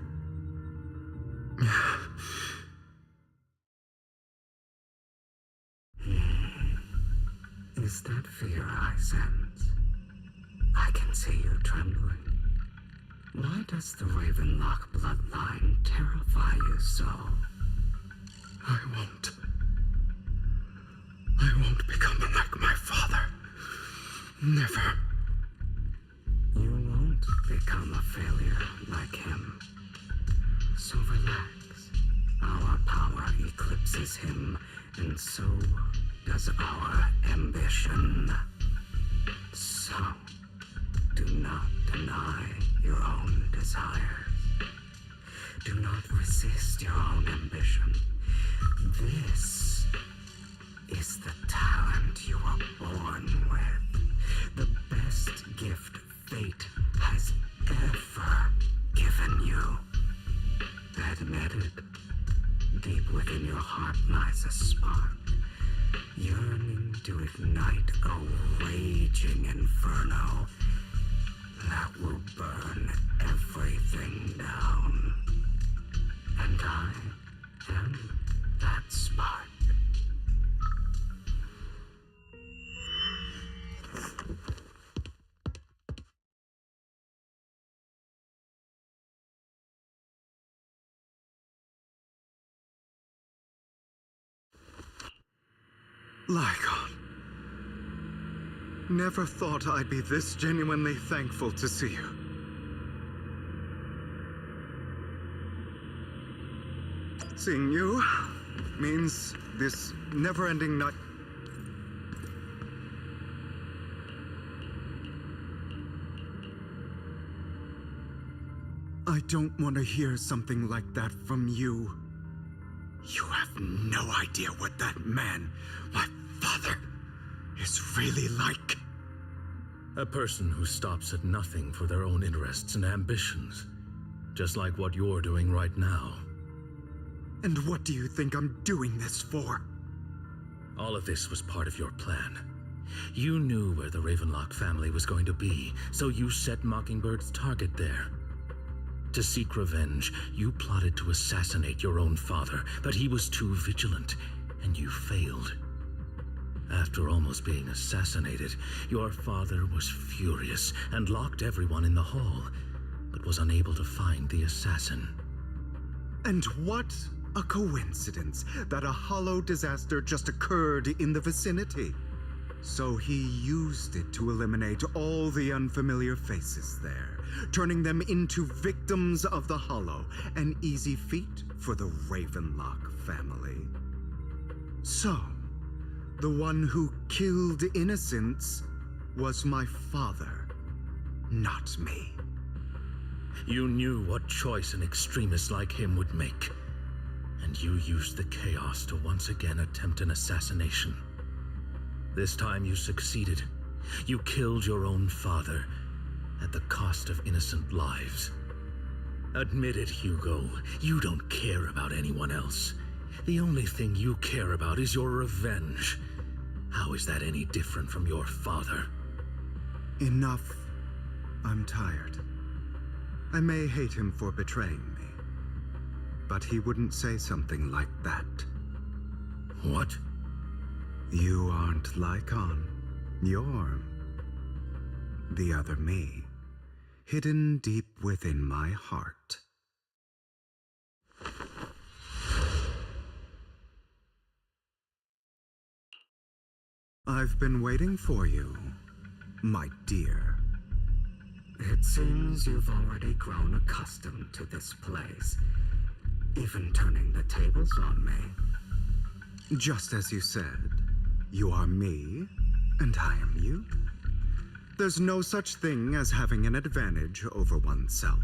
Is that fear I sense? I can see you trembling. Why does the Ravenlock bloodline terrify you so? I won't become like my father. Never. You won't become a failure like him. So relax. Our power eclipses him, and so does our ambition. So, do not deny your own desires. Do not resist your own ambition. This is the talent you were born with. The best gift fate has ever given you. Admit it. Deep within your heart lies a spark, yearning to ignite a raging inferno that will burn everything down. And I am that spark. Lygon. Never thought I'd be this genuinely thankful to see you. Seeing you means this never-ending night. I don't want to hear something like that from you. You have no idea what that man, my father, is really like. A person who stops at nothing for their own interests and ambitions. Just like what you're doing right now. And what do you think I'm doing this for? All of this was part of your plan. You knew where the Ravenlock family was going to be, so you set Mockingbird's target there. To seek revenge, you plotted to assassinate your own father, but he was too vigilant, and you failed. After almost being assassinated, your father was furious and locked everyone in the hall, but was unable to find the assassin. And what a coincidence that a hollow disaster just occurred in the vicinity. So he used it to eliminate all the unfamiliar faces there, turning them into victims of the hollow, an easy feat for the Ravenlock family. So, the one who killed innocents was my father, not me. You knew what choice an extremist like him would make, and you used the chaos to once again attempt an assassination. This time you succeeded. You killed your own father at the cost of innocent lives. Admit it, Hugo. You don't care about anyone else. The only thing you care about is your revenge. How is that any different from your father? Enough. I'm tired. I may hate him for betraying me, but he wouldn't say something like that. What? You aren't Lycon. You're the other me, hidden deep within my heart. I've been waiting for you, my dear. It seems you've already grown accustomed to this place, even turning the tables on me. Just as you said, you are me, and I am you. There's no such thing as having an advantage over oneself.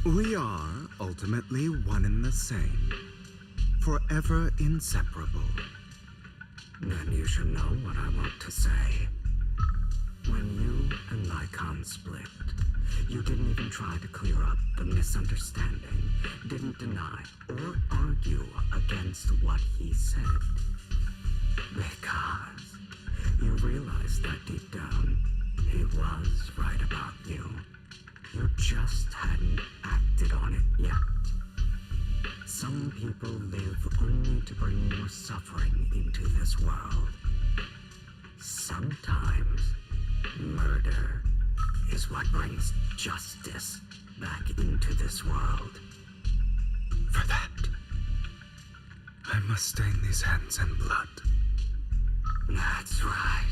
We are ultimately one and the same, forever inseparable. Then you should know what I want to say. When you and Lycon split, you didn't even try to clear up the misunderstanding, didn't deny or argue against what he said. Because you realized that deep down, he was right about you. You just hadn't acted on it yet. Some people live only to bring more suffering into this world. Sometimes murder is what brings justice back into this world. For that, I must stain these hands in blood. That's right.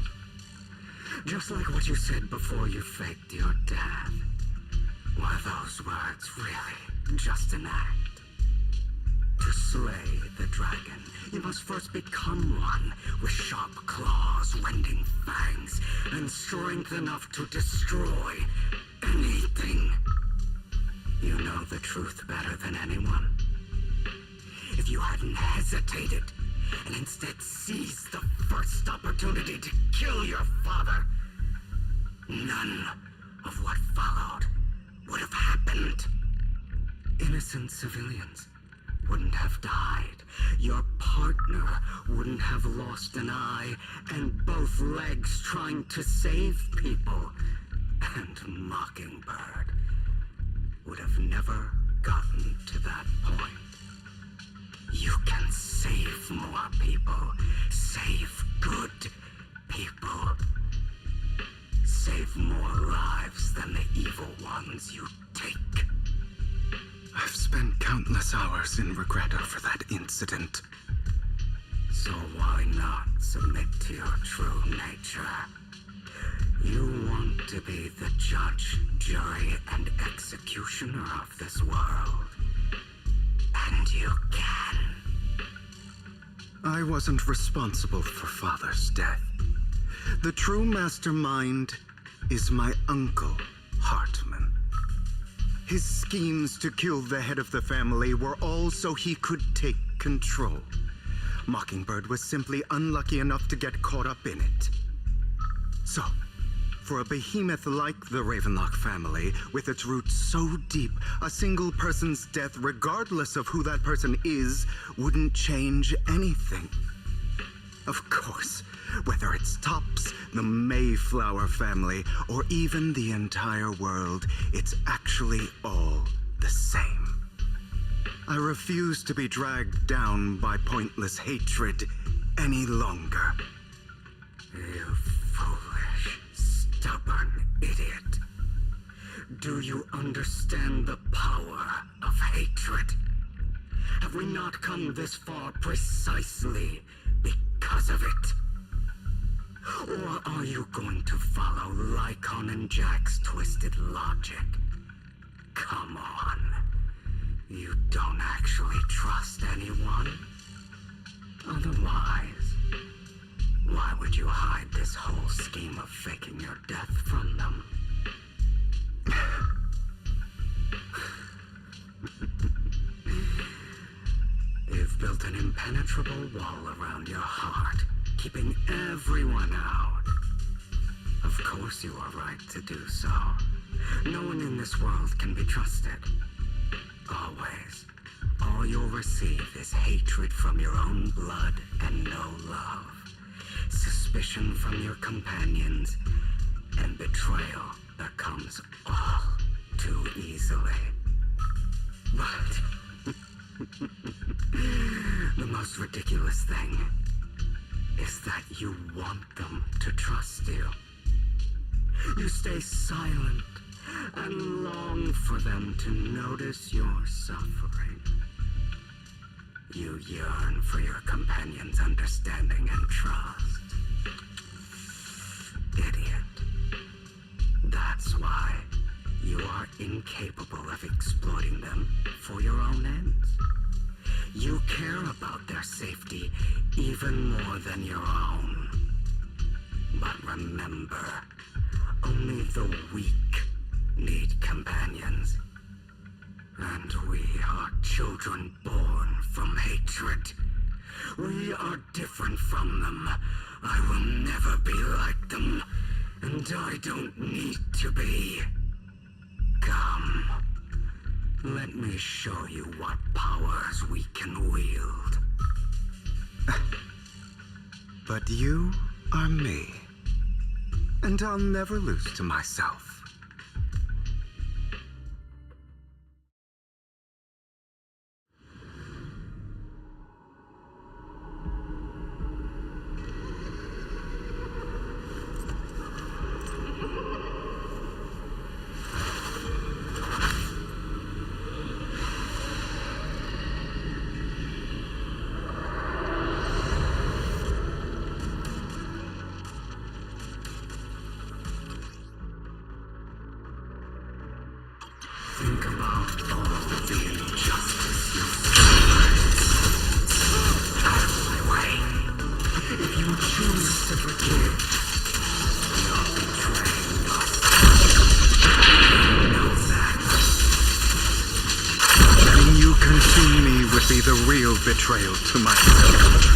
Just like what you said before you faked your death. Were those words really just an act? To slay the dragon, you must first become one with sharp claws, rending fangs, and strength enough to destroy anything. You know the truth better than anyone. If you hadn't hesitated, and instead seized the first opportunity to kill your father, none of what followed would have happened. Innocent civilians wouldn't have died. Your partner wouldn't have lost an eye and both legs trying to save people. And Mockingbird would have never gotten to that point. You can save more people. Save good people. Save more lives than the evil ones you take. I've spent countless hours in regret over that incident. So why not submit to your true nature? You want to be the judge, jury, and executioner of this world. And you can. I wasn't responsible for Father's death. The true mastermind is my uncle, Hartman. His schemes to kill the head of the family were all so he could take control. Mockingbird was simply unlucky enough to get caught up in it. So, for a behemoth like the Ravenlock family, with its roots so deep, a single person's death, regardless of who that person is, wouldn't change anything. Of course, whether it's Tops, the Mayflower family, or even the entire world, it's actually all the same. I refuse to be dragged down by pointless hatred any longer. You foolish, stubborn idiot. Do you understand the power of hatred? Have we not come this far precisely because of it? Or are you going to follow Lycon and Jack's twisted logic? Come on. You don't actually trust anyone? Otherwise, why would you hide this whole scheme of faking your death from them? You've built an impenetrable wall around your heart, keeping everyone out. Of course you are right to do so. No one in this world can be trusted. Always. All you'll receive is hatred from your own blood and no love. Suspicion from your companions, and betrayal that comes all too easily. But the most ridiculous thing is that you want them to trust you. You stay silent and long for them to notice your suffering. You yearn for your companion's understanding and trust. Idiot. That's why you are incapable of exploiting them for your own ends. You care about their safety even more than your own. But remember, only the weak need companions. And we are children born from hatred. We are different from them. I will never be like them. And I don't need to be. Come. Let me show you what powers we can wield. But you are me. And I'll never lose to myself. Think about all the injustice you face. Out of my way. If you choose to forgive, you're betraying yourself. You know that. Letting you consume me would be the real betrayal to myself.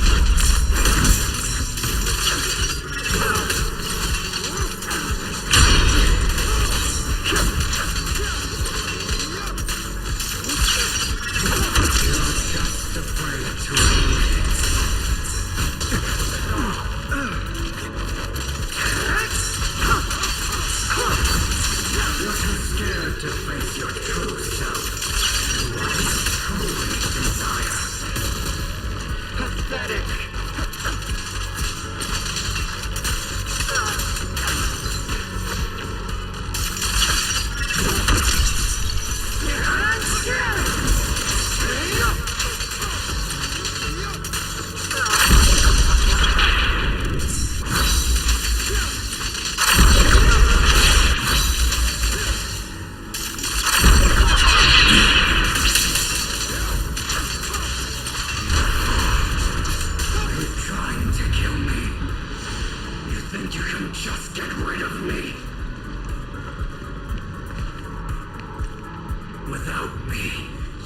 Without me,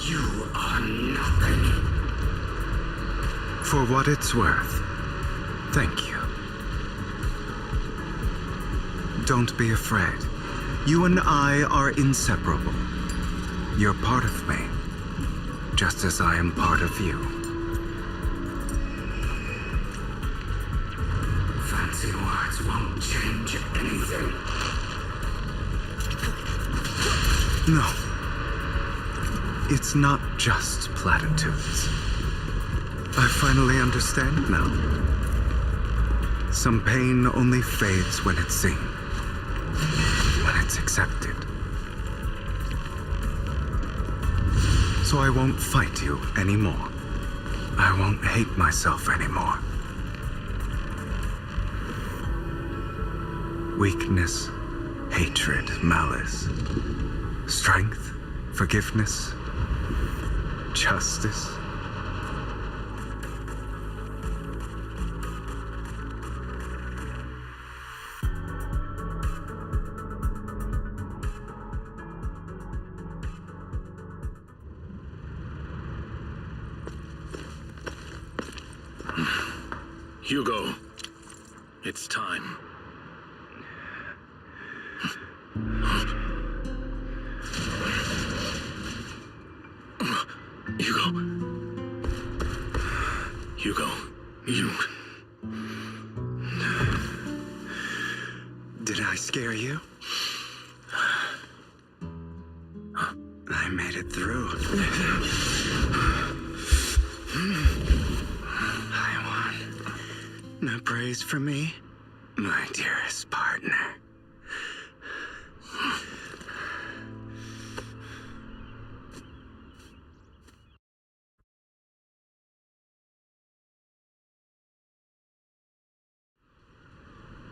you are nothing. For what it's worth, thank you. Don't be afraid. You and I are inseparable. You're part of me, just as I am part of you. Fancy words won't change anything. No. It's not just platitudes. I finally understand now. Some pain only fades when it's seen, when it's accepted. So I won't fight you anymore. I won't hate myself anymore. Weakness, hatred, malice, strength, forgiveness, justice. Hugo, it's time. Hugo, you... Did I scare you? I made it through. I won. No praise for me, my dearest partner.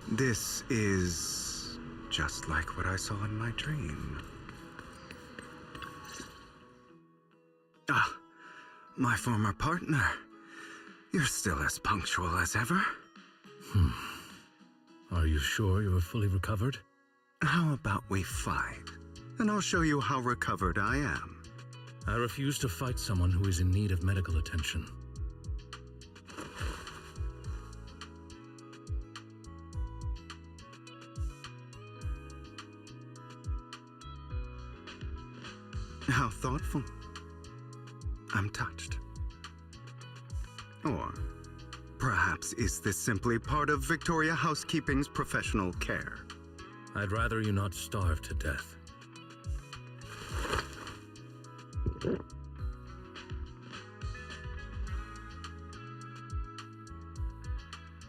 This is just like what I saw in my dream. Ah, my former partner. You're still as punctual as ever. Are you sure you're fully recovered? How about we fight, and I'll show you how recovered I am. I refuse to fight someone who is in need of medical attention. How thoughtful. I'm touched. Or perhaps is this simply part of Victoria Housekeeping's professional care? I'd rather you not starve to death.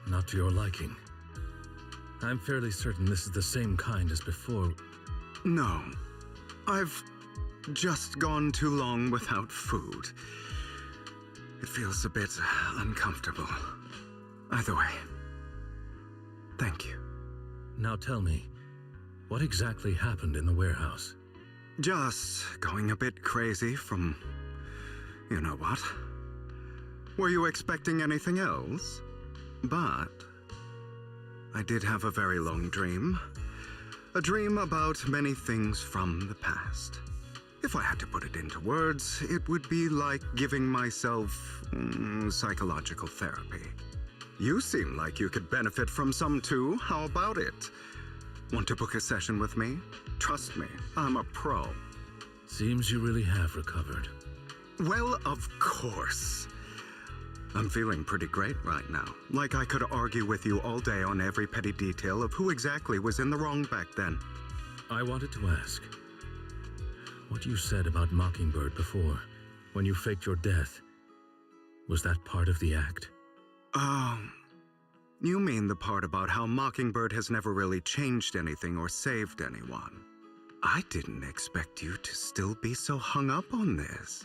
Not to your liking. I'm fairly certain this is the same kind as before. No. I've just gone too long without food. It feels a bit uncomfortable. Either way, thank you. Now tell me, what exactly happened in the warehouse? Just going a bit crazy from... you know what? Were you expecting anything else? But I did have a very long dream. A dream about many things from the past. If I had to put it into words, it would be like giving myself psychological therapy. You seem like you could benefit from some too. How about it? Want to book a session with me? Trust me, I'm a pro. Seems you really have recovered. Well, of course. I'm feeling pretty great right now. Like I could argue with you all day on every petty detail of who exactly was in the wrong back then. I wanted to ask, what you said about Mockingbird before, when you faked your death, was that part of the act? You mean the part about how Mockingbird has never really changed anything or saved anyone. I didn't expect you to still be so hung up on this.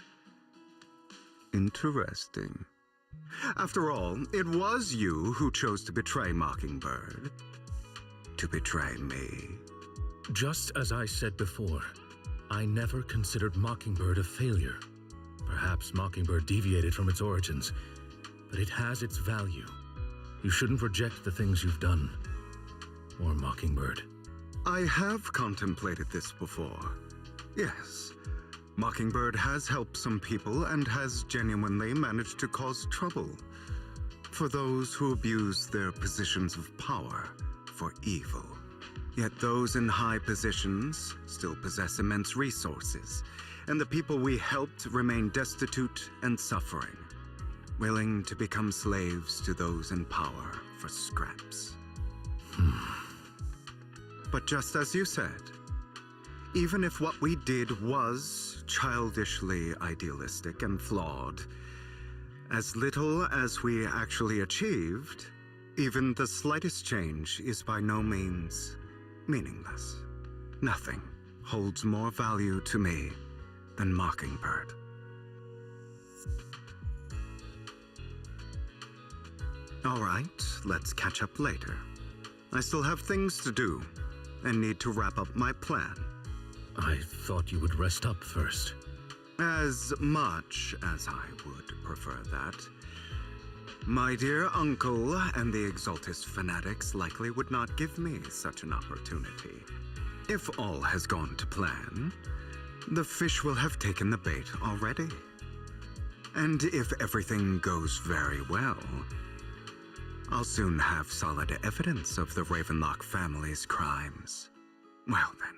Interesting. After all, it was you who chose to betray Mockingbird. To betray me. Just as I said before, I never considered Mockingbird a failure. Perhaps Mockingbird deviated from its origins, but it has its value. You shouldn't reject the things you've done. Or Mockingbird. I have contemplated this before. Yes. Mockingbird has helped some people and has genuinely managed to cause trouble for those who abuse their positions of power for evil. Yet those in high positions still possess immense resources, and the people we helped remain destitute and suffering, willing to become slaves to those in power for scraps. But just as you said, even if what we did was childishly idealistic and flawed, as little as we actually achieved, even the slightest change is by no means meaningless. Nothing holds more value to me than Mockingbird. All right, let's catch up later. I still have things to do and need to wrap up my plan. I thought you would rest up first. As much as I would prefer that. My dear uncle and the Exaltus fanatics likely would not give me such an opportunity. If all has gone to plan, the fish will have taken the bait already. And if everything goes very well, I'll soon have solid evidence of the Ravenlock family's crimes. Well then,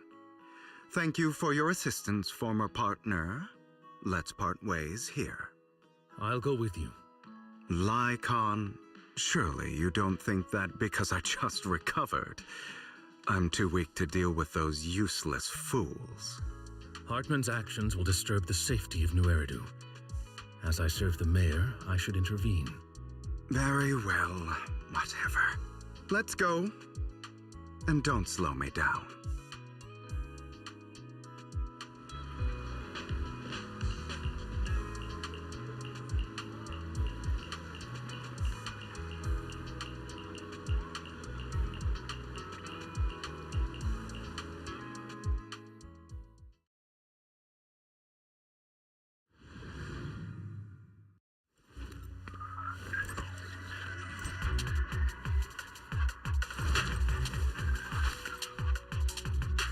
thank you for your assistance, former partner. Let's part ways here. I'll go with you. Lycon, surely you don't think that because I just recovered, I'm too weak to deal with those useless fools. Hartman's actions will disturb the safety of New Eridu. As I serve the mayor, I should intervene. Very well, whatever. Let's go. And don't slow me down.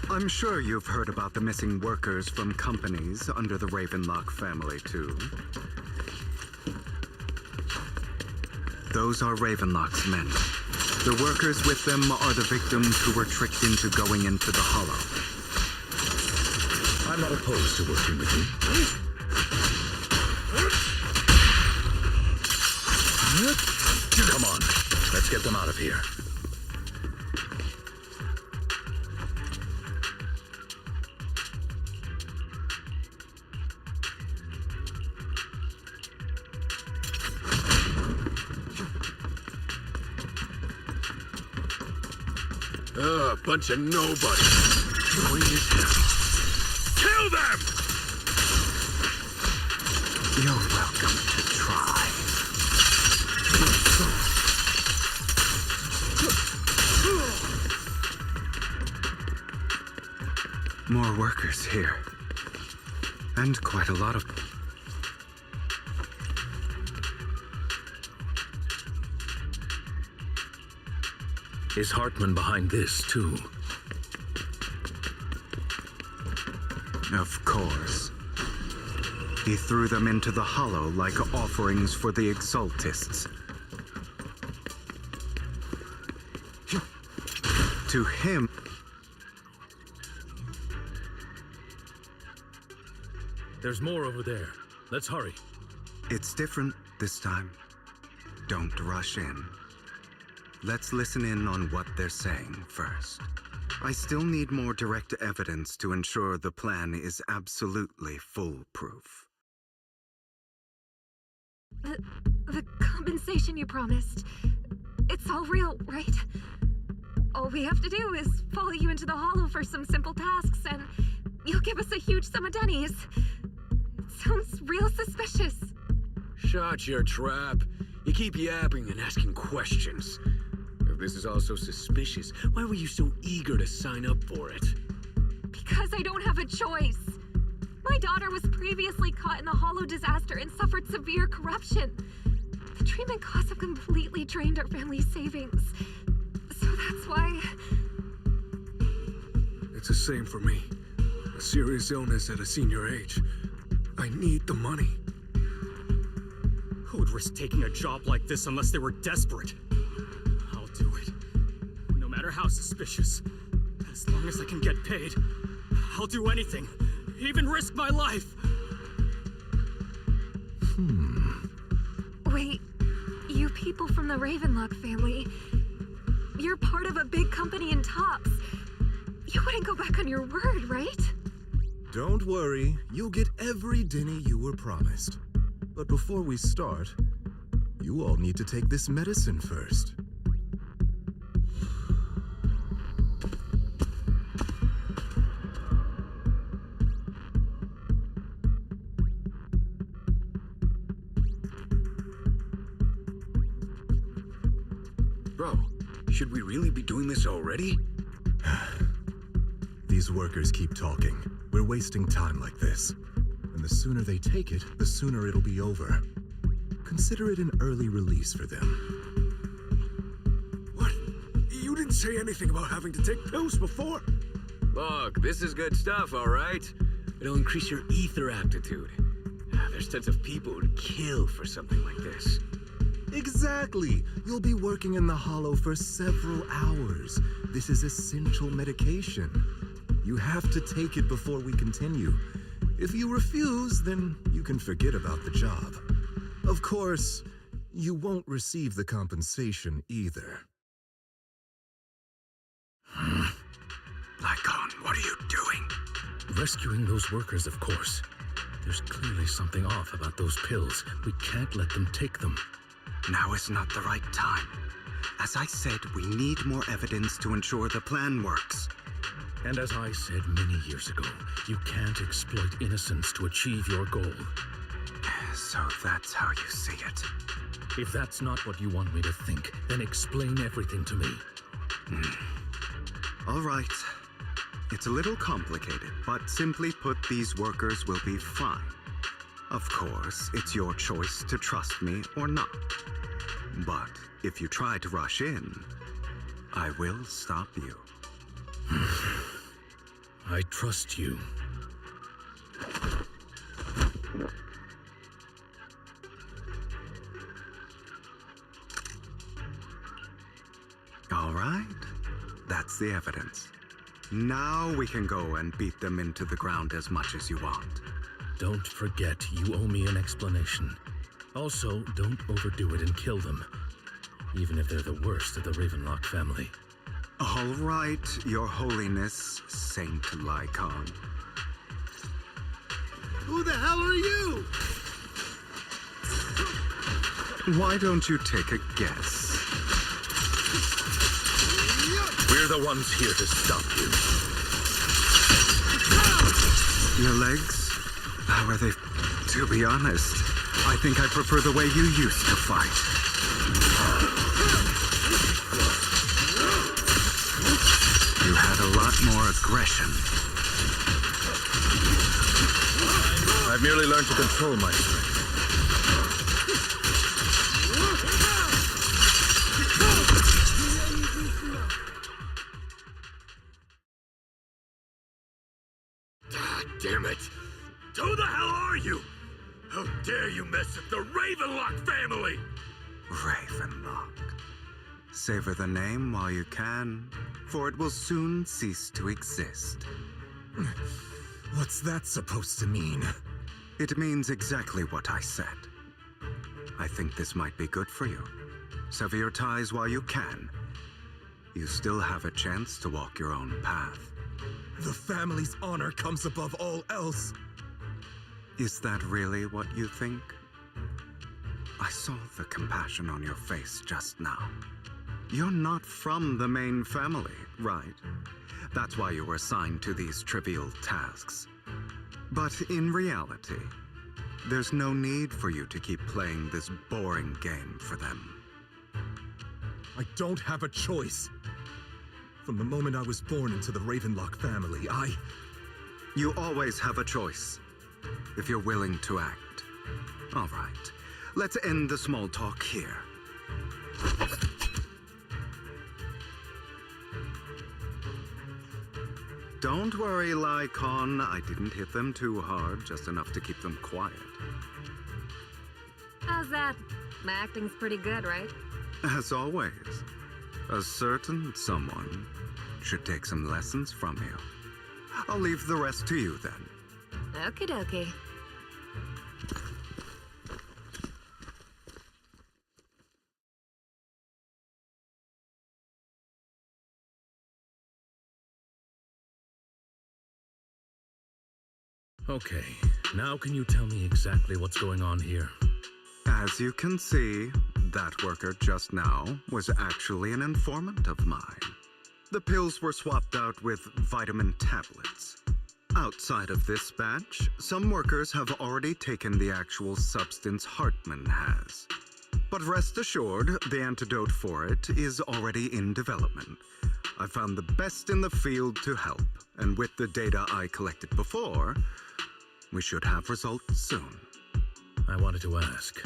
I'm sure you've heard about the missing workers from companies under the Ravenlock family, too. Those are Ravenlock's men. The workers with them are the victims who were tricked into going into the Hollow. I'm not opposed to working with you. Come on, let's get them out of here. Bunch of nobodies. Annoying as hell. Kill them! You're welcome to try. More workers here. And quite a lot of... Is Hartman behind this, too? Of course. He threw them into the Hollow like offerings for the Exaltists. To him... There's more over there. Let's hurry. It's different this time. Don't rush in. Let's listen in on what they're saying first. I still need more direct evidence to ensure the plan is absolutely foolproof. The compensation you promised, it's all real, right? All we have to do is follow you into the Hollow for some simple tasks, and you'll give us a huge sum of dunnies. It sounds real suspicious. Shut your trap. You keep yapping and asking questions. If this is all so suspicious, why were you so eager to sign up for it? Because I don't have a choice. My daughter was previously caught in the Hollow disaster and suffered severe corruption. The treatment costs have completely drained our family's savings. So that's why... It's the same for me. A serious illness at a senior age. I need the money. Who would risk taking a job like this unless they were desperate? I'll do it. No matter how suspicious. As long as I can get paid, I'll do anything. Even risk my life. Wait, you people from the Ravenlock family, you're part of a big company in Tops. You wouldn't go back on your word, right? Don't worry, you'll get every dinny you were promised. But before we start, you all need to take this medicine first. Bro, should we really be doing this already? These workers keep talking. We're wasting time like this. And the sooner they take it, the sooner it'll be over. Consider it an early release for them. What? You didn't say anything about having to take pills before. Look, this is good stuff, all right? It'll increase your ether aptitude. There's tons of people who'd kill for something like this. Exactly! You'll be working in the Hollow for several hours. This is essential medication. You have to take it before we continue. If you refuse, then you can forget about the job. Of course, you won't receive the compensation either. Lycon, what are you doing? Rescuing those workers, of course. There's clearly something off about those pills. We can't let them take them. Now is not the right time. As I said, we need more evidence to ensure the plan works. And as I said many years ago, you can't exploit innocence to achieve your goal. So that's how you see it. If that's not what you want me to think, then explain everything to me. All right. It's a little complicated, but simply put, these workers will be fine. Of course, it's your choice to trust me or not. But if you try to rush in, I will stop you. I trust you. All right. That's the evidence. Now we can go and beat them into the ground as much as you want. Don't forget, you owe me an explanation. Also, don't overdo it and kill them. Even if they're the worst of the Ravenlock family. All right, Your Holiness, Saint Lycon. Who the hell are you? Why don't you take a guess? We're the ones here to stop you. Your legs? How are they? To be honest, I think I prefer the way you used to fight. You had a lot more aggression. I've merely learned to control my strength. Damn it! Who the hell are you? How dare you mess with the Ravenlock family? Ravenlock. Savor the name while you can, for it will soon cease to exist. What's that supposed to mean? It means exactly what I said. I think this might be good for you. Sever your ties while you can. You still have a chance to walk your own path. The family's honor comes above all else. Is that really what you think? I saw the compassion on your face just now. You're not from the main family, right? That's why you were assigned to these trivial tasks. But in reality, there's no need for you to keep playing this boring game for them. I don't have a choice. From the moment I was born into the Ravenlock family, You always have a choice, if you're willing to act. All right, let's end the small talk here. Don't worry, Lycon. I didn't hit them too hard, just enough to keep them quiet. How's that? My acting's pretty good, right? As always, a certain someone should take some lessons from you. I'll leave the rest to you then. Okie dokie. Okay, now can you tell me exactly what's going on here? As you can see, that worker just now was actually an informant of mine. The pills were swapped out with vitamin tablets. Outside of this batch, some workers have already taken the actual substance Hartman has. But rest assured, the antidote for it is already in development. I found the best in the field to help, and with the data I collected before, we should have results soon. I wanted to ask.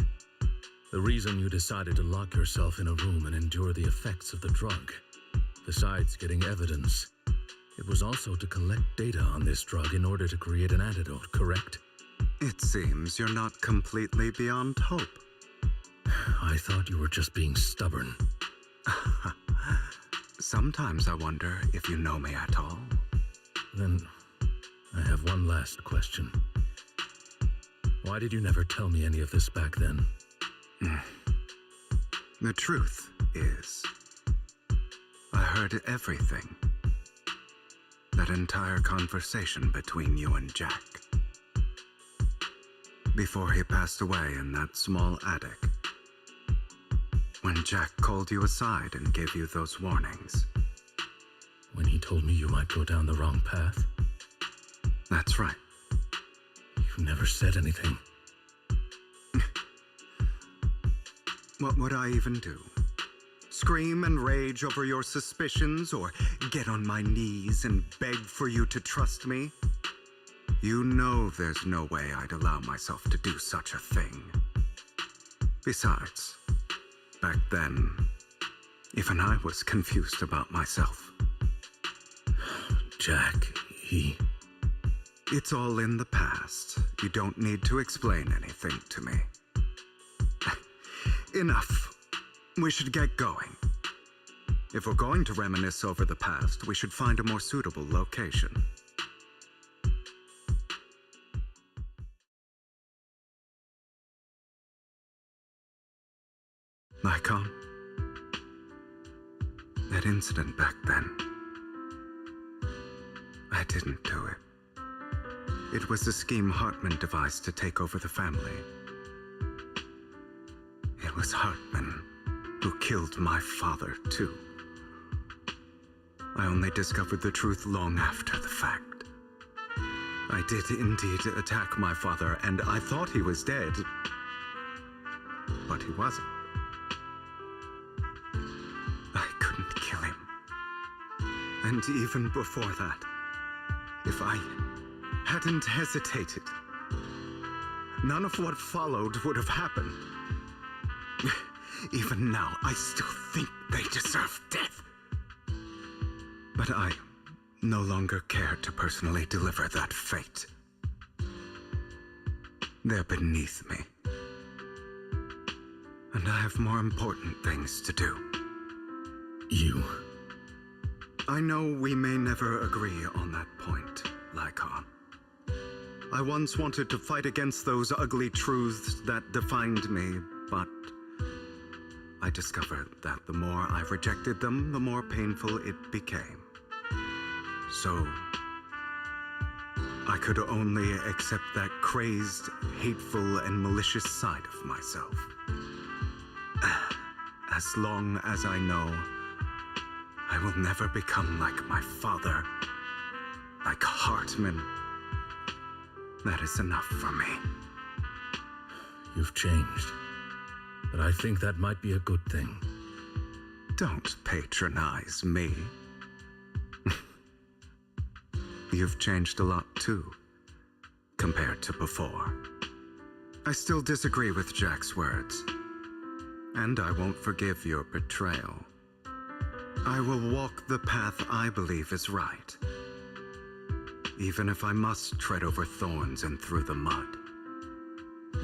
The reason you decided to lock yourself in a room and endure the effects of the drug, besides getting evidence, it was also to collect data on this drug in order to create an antidote, correct? It seems you're not completely beyond hope. I thought you were just being stubborn. Sometimes I wonder if you know me at all. Then, I have one last question. Why did you never tell me any of this back then? The truth is, I heard everything. That entire conversation between you and Jack. Before he passed away in that small attic. When Jack called you aside and gave you those warnings. When he told me you might go down the wrong path? That's right. You never said anything. What would I even do? Scream and rage over your suspicions, or get on my knees and beg for you to trust me? You know there's no way I'd allow myself to do such a thing. Besides, back then, even I was confused about myself. Jack, he... It's all in the past. You don't need to explain anything to me. Enough. We should get going. If we're going to reminisce over the past, we should find a more suitable location. Lycon, that incident back then, I didn't do it. It was a scheme Hartman devised to take over the family. It was Hartman who killed my father, too. I only discovered the truth long after the fact. I did indeed attack my father, and I thought he was dead. But he wasn't. I couldn't kill him. And even before that, if I hadn't hesitated, none of what followed would have happened. Even now, I still think they deserve death. But I no longer care to personally deliver that fate. They're beneath me. And I have more important things to do. You... I know we may never agree on that point, Lycon. I once wanted to fight against those ugly truths that defined me, but I discovered that the more I rejected them, the more painful it became. So, I could only accept that crazed, hateful, and malicious side of myself. As long as I know I will never become like my father, like Hartman, that is enough for me. You've changed. But I think that might be a good thing. Don't patronize me. You've changed a lot too, compared to before. I still disagree with Jack's words, and I won't forgive your betrayal. I will walk the path I believe is right, even if I must tread over thorns and through the mud.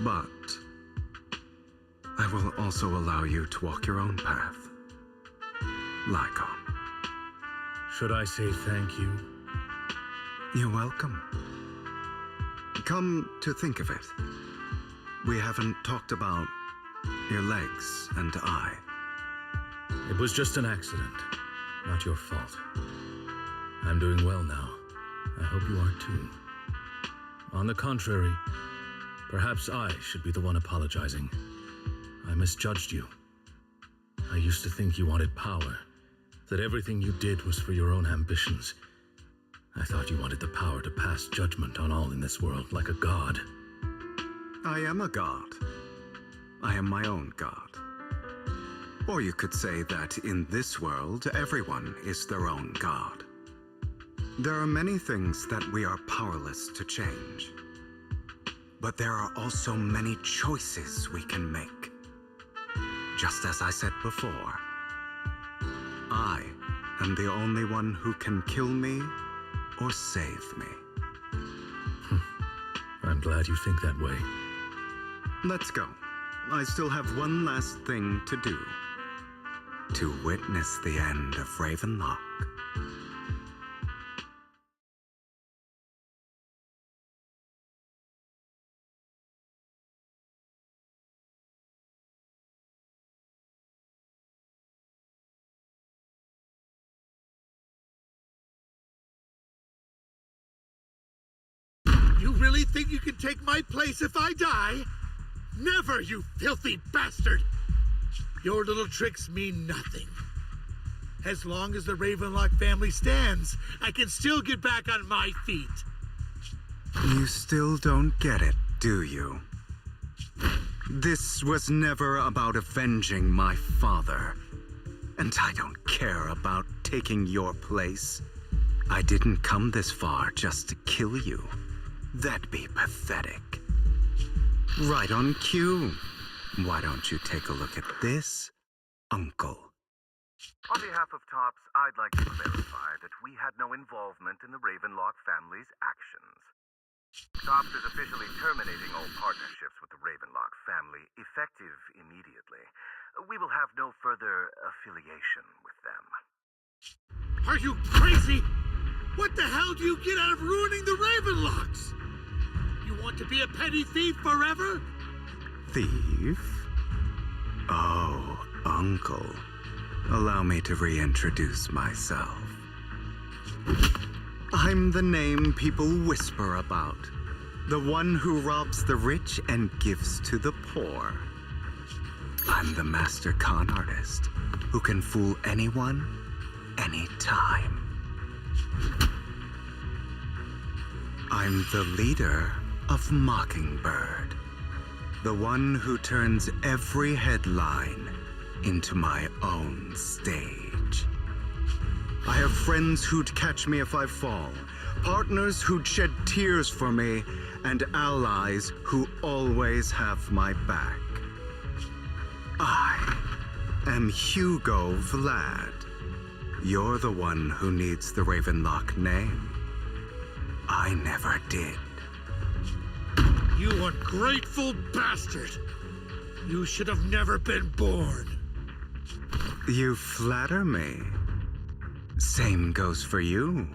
But I will also allow you to walk your own path. Lycon. Should I say thank you? You're welcome. Come to think of it, we haven't talked about your legs and eye. It was just an accident, not your fault. I'm doing well now. I hope you are too. On the contrary, perhaps I should be the one apologizing. I misjudged you. I used to think you wanted power, that everything you did was for your own ambitions. I thought you wanted the power to pass judgment on all in this world like a god. I am a god. I am my own god. Or you could say that in this world, everyone is their own god. There are many things that we are powerless to change. But there are also many choices we can make. Just as I said before, I am the only one who can kill me or save me. I'm glad you think that way. Let's go. I still have one last thing to do. To witness the end of Ravenlock. You really think you can take my place if I die? Never, you filthy bastard! Your little tricks mean nothing. As long as the Ravenlock family stands, I can still get back on my feet. You still don't get it, do you? This was never about avenging my father. And I don't care about taking your place. I didn't come this far just to kill you. That'd be pathetic. Right on cue. Why don't you take a look at this, Uncle? On behalf of TOPS, I'd like to clarify that we had no involvement in the Ravenlock family's actions. TOPS is officially terminating all partnerships with the Ravenlock family, effective immediately. We will have no further affiliation with them. Are you crazy? What the hell do you get out of ruining the Ravenlocks? You want to be a petty thief forever? Thief? Oh, Uncle. Allow me to reintroduce myself. I'm the name people whisper about. The one who robs the rich and gives to the poor. I'm the master con artist who can fool anyone, anytime. I'm the leader of Mockingbird. The one who turns every headline into my own stage. I have friends who'd catch me if I fall, partners who'd shed tears for me, and allies who always have my back. I am Hugo Vlad. You're the one who needs the Ravenlock name. I never did. You ungrateful bastard! You should have never been born. You flatter me. Same goes for you,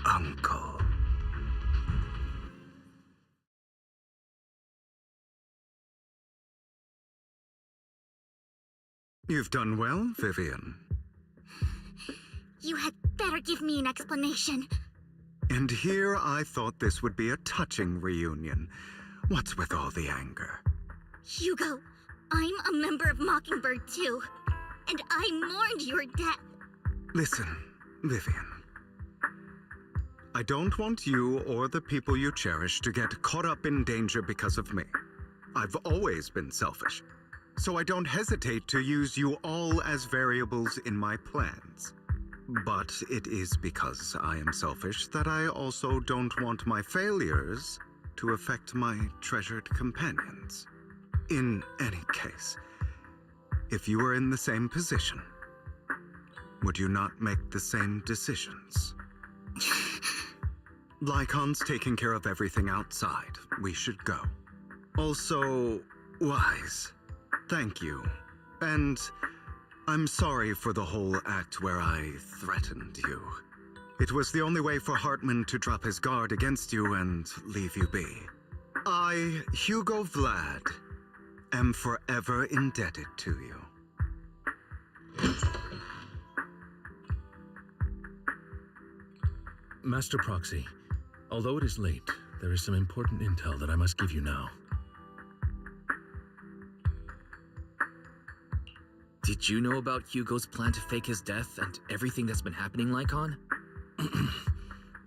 Uncle. You've done well, Vivian. You had better give me an explanation. And here I thought this would be a touching reunion. What's with all the anger? Hugo, I'm a member of Mockingbird too. And I mourned your death. Listen, Vivian. I don't want you or the people you cherish to get caught up in danger because of me. I've always been selfish, so I don't hesitate to use you all as variables in my plans. But it is because I am selfish that I also don't want my failures to affect my treasured companions. In any case, if you were in the same position, would you not make the same decisions? Lycon's taking care of everything outside. We should go. Also, Wise, thank you. And I'm sorry for the whole act where I threatened you. It was the only way for Hartman to drop his guard against you and leave you be. I, Hugo Vlad, am forever indebted to you. Master Proxy, although it is late, there is some important intel that I must give you now. Did you know about Hugo's plan to fake his death and everything that's been happening, Lycon?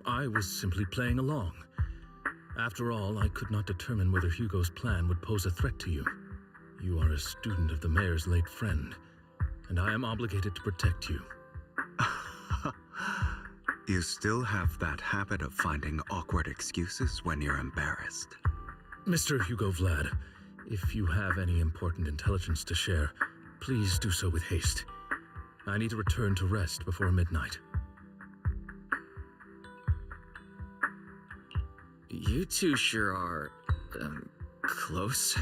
I was simply playing along. After all, I could not determine whether Hugo's plan would pose a threat to you. You are a student of the mayor's late friend, and I am obligated to protect you. You still have that habit of finding awkward excuses when you're embarrassed. Mr. Hugo Vlad, if you have any important intelligence to share, please do so with haste. I need to return to rest before midnight. You two sure are, close.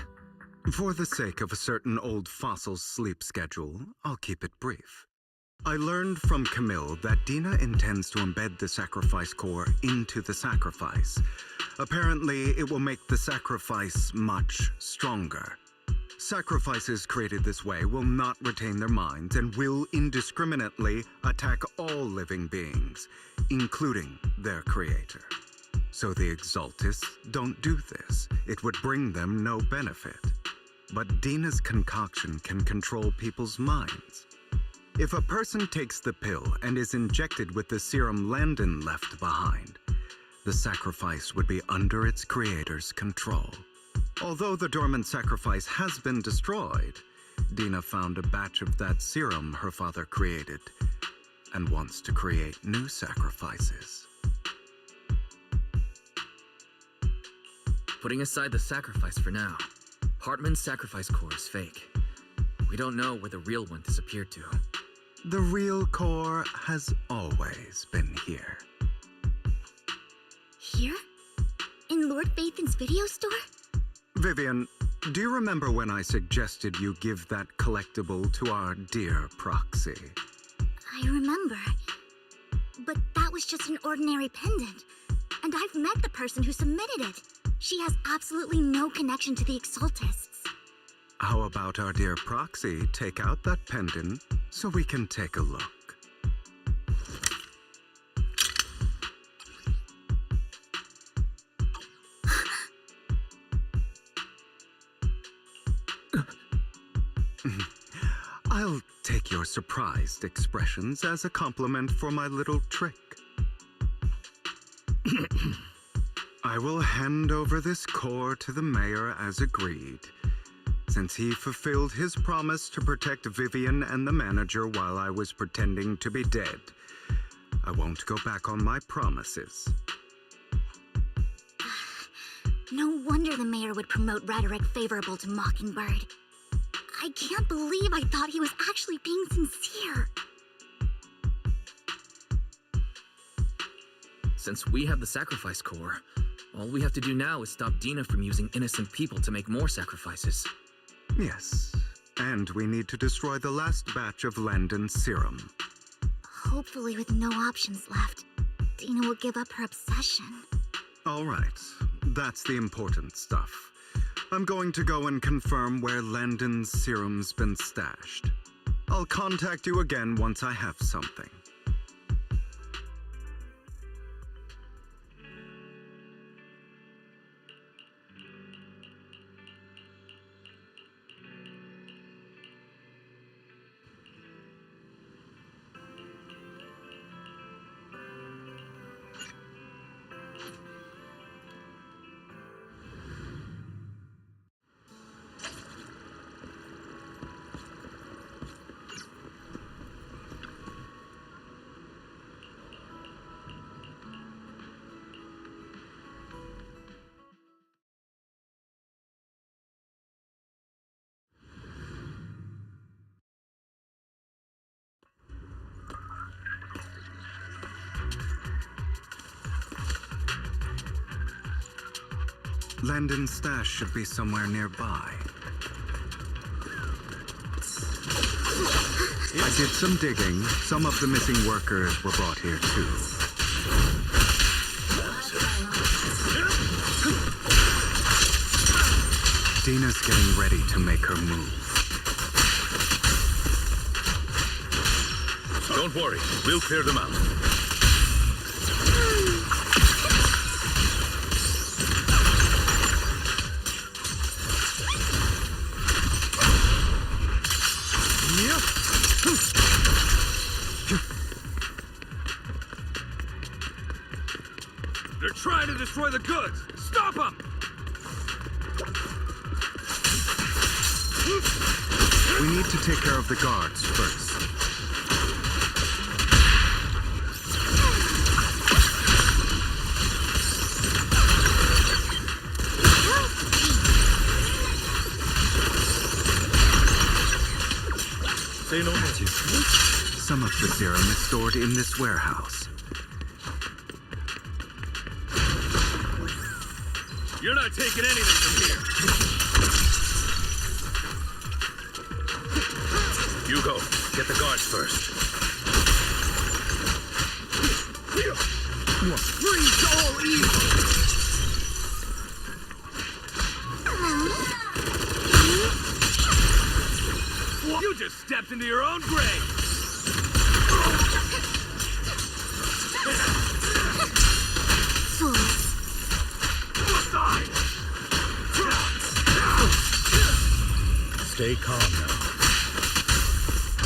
For the sake of a certain old fossil's sleep schedule, I'll keep it brief. I learned from Camille that Dina intends to embed the sacrifice core into the sacrifice. Apparently, it will make the sacrifice much stronger. Sacrifices created this way will not retain their minds and will indiscriminately attack all living beings, including their creator. So the Exaltists don't do this. It would bring them no benefit. But Dina's concoction can control people's minds. If a person takes the pill and is injected with the serum Landon left behind, the sacrifice would be under its creator's control. Although the dormant sacrifice has been destroyed, Dina found a batch of that serum her father created and wants to create new sacrifices. Putting aside the sacrifice for now, Hartman's sacrifice core is fake. We don't know where the real one disappeared to. The real core has always been here. Here? In Lord Vathan's video store? Vivian, do you remember when I suggested you give that collectible to our dear Proxy? I remember. But that was just an ordinary pendant. And I've met the person who submitted it. She has absolutely no connection to the Exaltists. How about our dear Proxy take out that pendant so we can take a look? I'll take your surprised expressions as a compliment for my little trick. I will hand over this core to the mayor as agreed, since he fulfilled his promise to protect Vivian and the manager while I was pretending to be dead. I won't go back on my promises. No wonder the mayor would promote rhetoric favorable to Mockingbird. I can't believe I thought he was actually being sincere. Since we have the sacrifice core, all we have to do now is stop Dina from using innocent people to make more sacrifices. Yes, and we need to destroy the last batch of Landon's serum. Hopefully with no options left, Dina will give up her obsession. All right, that's the important stuff. I'm going to go and confirm where Landon's serum's been stashed. I'll contact you again once I have something. Landon's stash should be somewhere nearby. I did some digging. Some of the missing workers were brought here too. Dina's getting ready to make her move. Don't worry, we'll clear them out. They're trying to destroy the goods! Stop them! We need to take care of the guards first. Say no more. Some of the serum is stored in this warehouse. You're not taking anything from here! Hugo, get the guards first. Freeze all evil! You just stepped into your own grave! Stay calm now.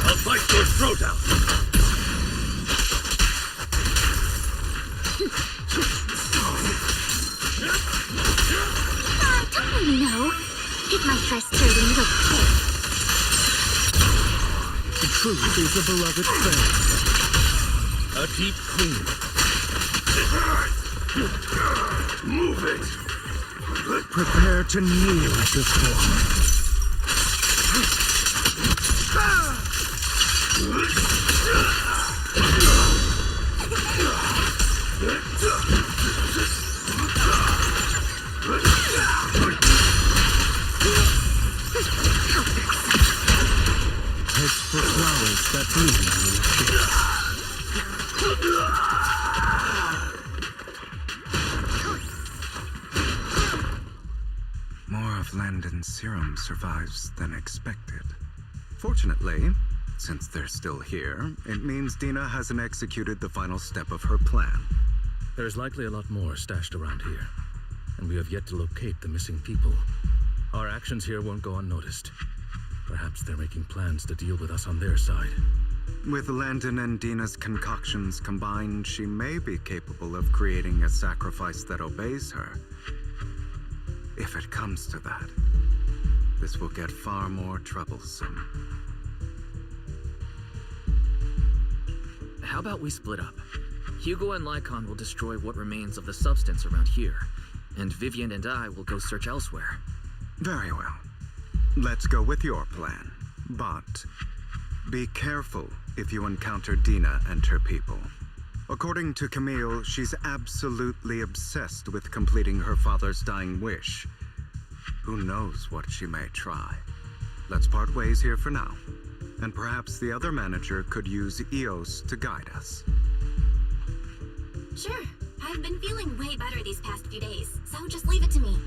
I'll bite your throat out! Don't really know. Hit my first turd in little pig. The truth is a beloved friend. A deep clean. Move it! Prepare to kneel before. Heads for flowers that bloom in the More of Landon's serum survives than expected. Fortunately, since they're still here, it means Dina hasn't executed the final step of her plan. There's likely a lot more stashed around here, and we have yet to locate the missing people. Our actions here won't go unnoticed. Perhaps they're making plans to deal with us on their side. With Landon and Dina's concoctions combined, she may be capable of creating a sacrifice that obeys her. If it comes to that, this will get far more troublesome. How about we split up? Hugo and Lycon will destroy what remains of the substance around here, and Vivian and I will go search elsewhere. Very well. Let's go with your plan. But be careful if you encounter Dina and her people. According to Camille, she's absolutely obsessed with completing her father's dying wish. Who knows what she may try? Let's part ways here for now. And perhaps the other manager could use EOS to guide us. Sure. I've been feeling way better these past few days, so just leave it to me.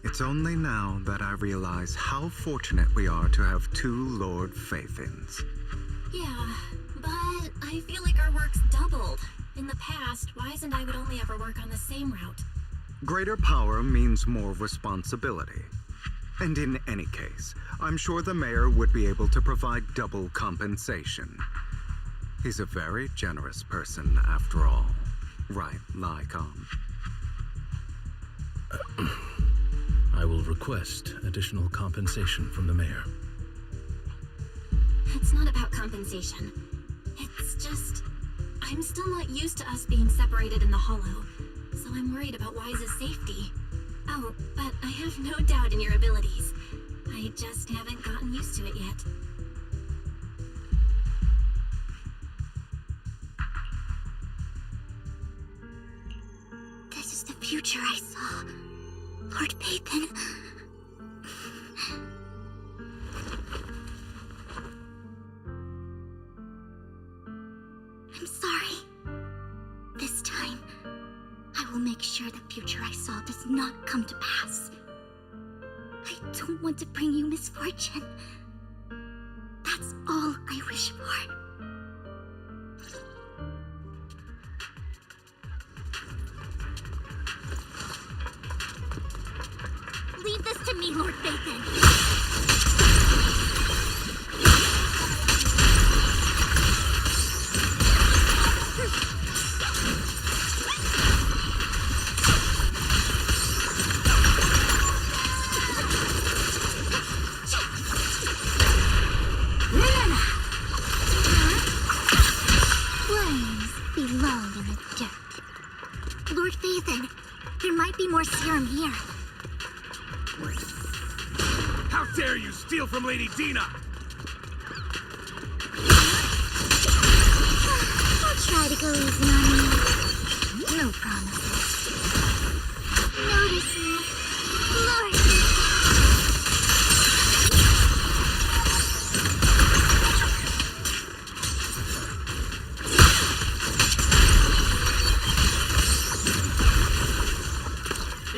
It's only now that I realize how fortunate we are to have two Lord Faithins. Yeah, but I feel like our work's doubled. In the past, Wise and I would only ever work on the same route. Greater power means more responsibility. And in any case, I'm sure the mayor would be able to provide double compensation. He's a very generous person, after all. Right, Lycon? I will request additional compensation from the mayor. It's not about compensation. It's just... I'm still not used to us being separated in the Hollow, so I'm worried about Wise's safety. Oh, but I have no doubt in your abilities. I just haven't gotten used to it yet. This is the future I saw, Lord Pathan. I'm sorry. This time, I will make sure the future I saw does not come to pass. I don't want to bring you misfortune. That's all I wish for. Leave this to me, Lord Bacon. Flames belong in the dirt. Lord Phaethon, there might be more serum here. How dare you steal from Lady Dina! I'll try to go easy on you. No promises. Notice me, Lord.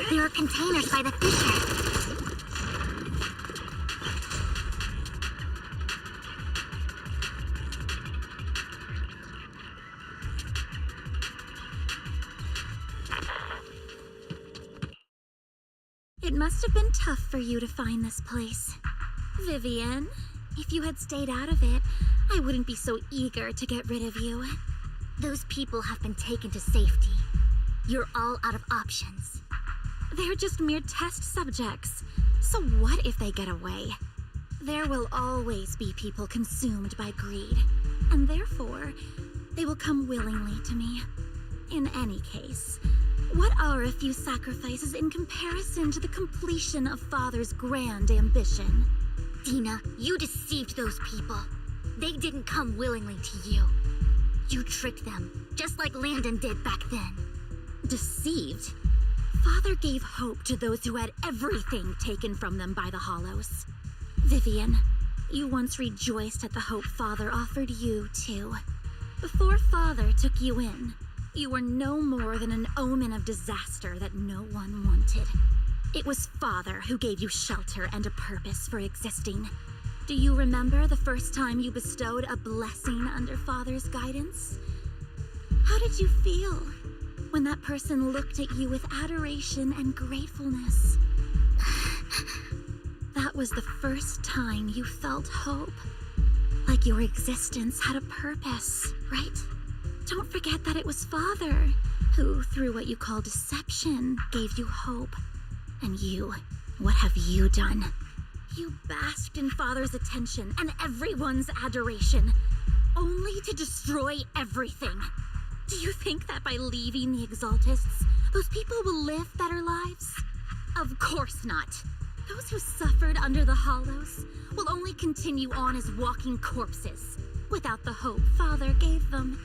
There are containers by the fissure. It must have been tough for you to find this place. Vivian, if you had stayed out of it, I wouldn't be so eager to get rid of you. Those people have been taken to safety. You're all out of options. They're just mere test subjects. So what if they get away? There will always be people consumed by greed, and therefore, they will come willingly to me. In any case, what are a few sacrifices in comparison to the completion of Father's grand ambition? Dina, you deceived those people. They didn't come willingly to you. You tricked them, just like Landon did back then. Deceived? Father gave hope to those who had everything taken from them by the Hollows. Vivian, you once rejoiced at the hope Father offered you, too. Before Father took you in, you were no more than an omen of disaster that no one wanted. It was Father who gave you shelter and a purpose for existing. Do you remember the first time you bestowed a blessing under Father's guidance? How did you feel when that person looked at you with adoration and gratefulness? That was the first time you felt hope. Like your existence had a purpose, right? Don't forget that it was Father who, through what you call deception, gave you hope. And you, what have you done? You basked in Father's attention and everyone's adoration, only to destroy everything. Do you think that by leaving the Exaltists, those people will live better lives? Of course not. Those who suffered under the Hollows will only continue on as walking corpses, without the hope Father gave them.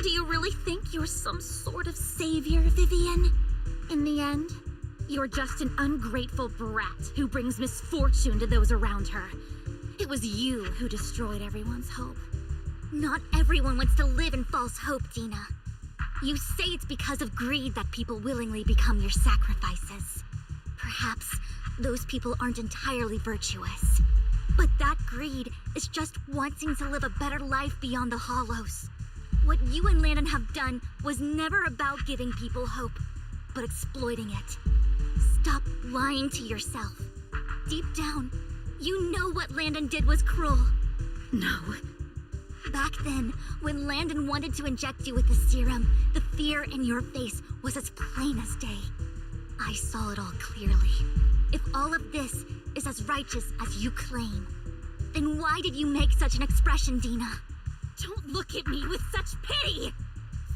Do you really think you're some sort of savior, Vivian? In the end, you're just an ungrateful brat who brings misfortune to those around her. It was you who destroyed everyone's hope. Not everyone wants to live in false hope, Dina. You say it's because of greed that people willingly become your sacrifices. Perhaps those people aren't entirely virtuous. But that greed is just wanting to live a better life beyond the Hollows. What you and Landon have done was never about giving people hope, but exploiting it. Stop lying to yourself. Deep down, you know what Landon did was cruel. No. Back then, when Landon wanted to inject you with the serum, the fear in your face was as plain as day. I saw it all clearly. If all of this is as righteous as you claim, then why did you make such an expression, Dina? Don't look at me with such pity!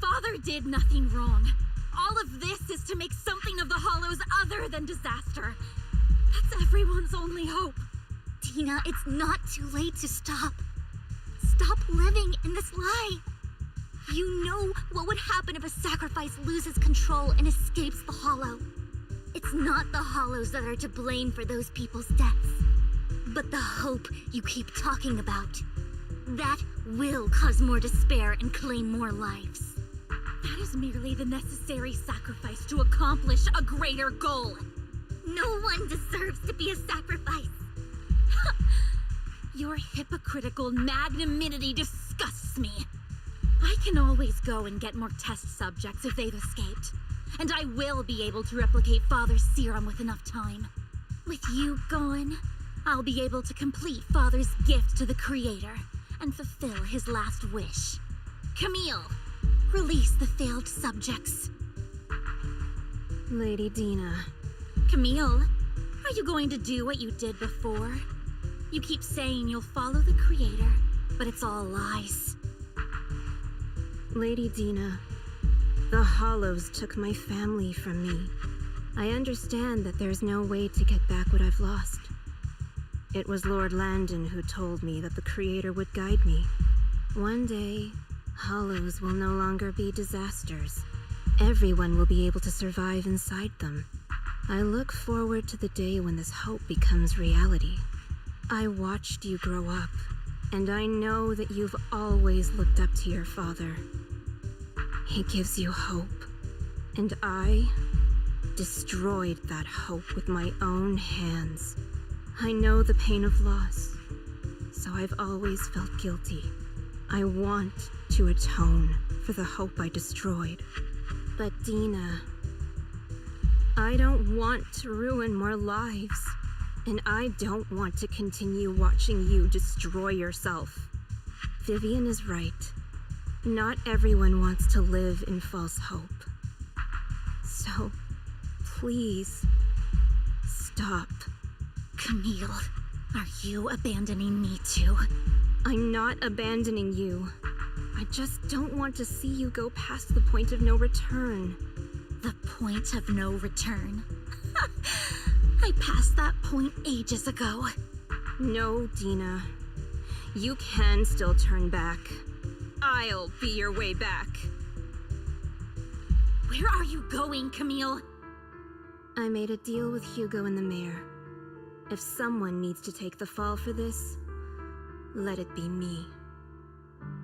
Father did nothing wrong. All of this is to make something of the Hollows other than disaster. That's everyone's only hope. Dina, it's not too late to stop. Stop living in this lie. You know what would would happen if a sacrifice loses control and escapes the Hollow? It's not the Hollows that are to blame for those people's deaths, but the hope you keep talking about. That will cause more despair and claim more lives. That is merely the necessary sacrifice to accomplish a greater goal. No one deserves to be a sacrifice. Your hypocritical magnanimity disgusts me. I can always go and get more test subjects if they've escaped. And I will be able to replicate Father's serum with enough time. With you gone, I'll be able to complete Father's gift to the Creator and fulfill his last wish. Camille, release the failed subjects. Lady Dina. Camille, are you going to do what you did before? You keep saying you'll follow the Creator, but it's all lies. Lady Dina, the Hollows took my family from me. I understand that there's no way to get back what I've lost. It was Lord Landon who told me that the Creator would guide me. One day, Hollows will no longer be disasters. Everyone will be able to survive inside them. I look forward to the day when this hope becomes reality. I watched you grow up, and I know that you've always looked up to your father. He gives you hope, and I destroyed that hope with my own hands. I know the pain of loss, so I've always felt guilty. I want to atone for the hope I destroyed. But Dina, I don't want to ruin more lives, and I don't want to continue watching you destroy yourself. Vivian is right. Not everyone wants to live in false hope. So, please, stop. Camille, are you abandoning me too? I'm not abandoning you. I just don't want to see you go past the point of no return. The point of no return? I passed that point ages ago. No, Dina. You can still turn back. I'll be your way back. Where are you going, Camille? I made a deal with Hugo and the mayor. If someone needs to take the fall for this, let it be me.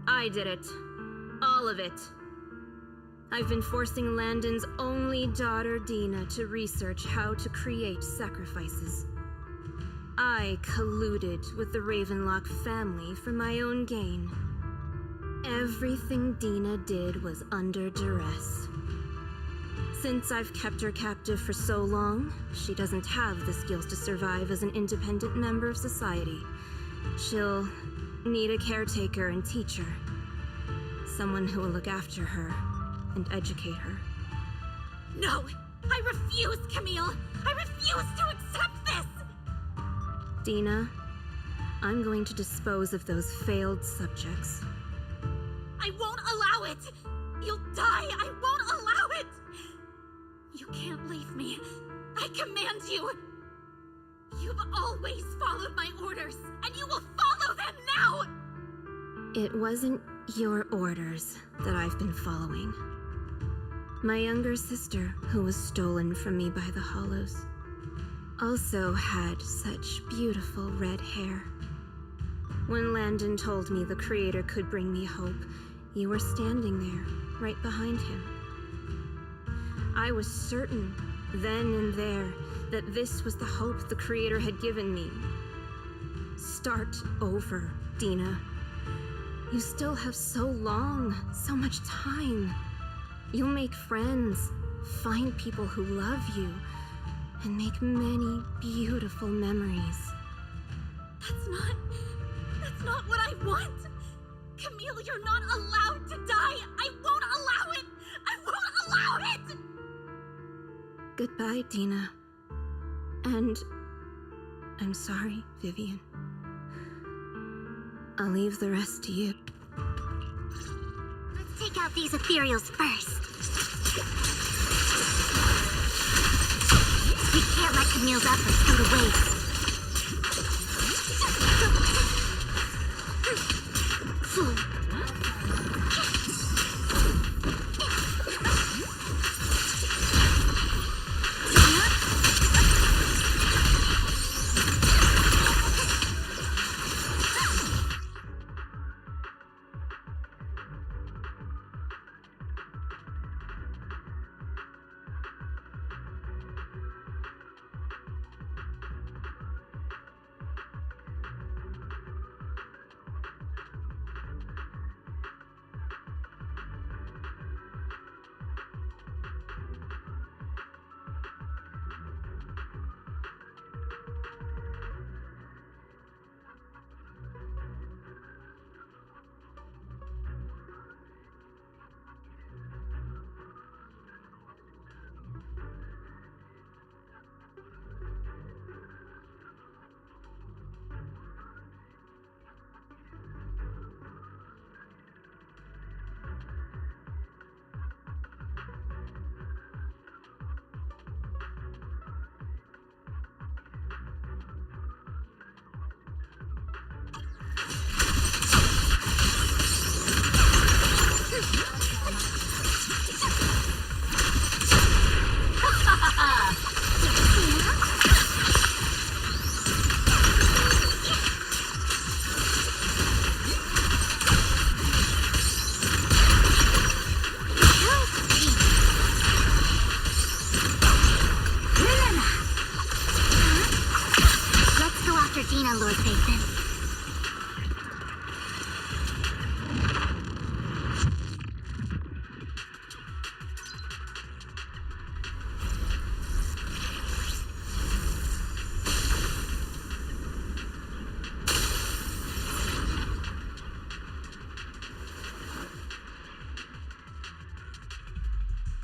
I did it. All of it. I've been forcing Landon's only daughter, Dina, to research how to create sacrifices. I colluded with the Ravenlock family for my own gain. Everything Dina did was under duress. Since I've kept her captive for so long, she doesn't have the skills to survive as an independent member of society. She'll need a caretaker and teacher. Someone who will look after her and educate her. No! I refuse, Camille! I refuse to accept this! Dina, I'm going to dispose of those failed subjects. I won't allow it! You'll die! I won't allow it! You can't leave me. I command you! You've always followed my orders, and you will follow them now! It wasn't your orders that I've been following. My younger sister, who was stolen from me by the Hollows, also had such beautiful red hair. When Landon told me the Creator could bring me hope, you were standing there, right behind him. I was certain, then and there, that this was the hope the Creator had given me. Start over, Dina. You still have so long, so much time. You'll make friends, find people who love you, and make many beautiful memories. That's not what I want! Camille, you're not allowed to die! I won't allow it! I won't allow it! Goodbye, Dina. And I'm sorry, Vivian. I'll leave the rest to you. Let's take out these ethereals first. We can't let Camille's efforts go to waste.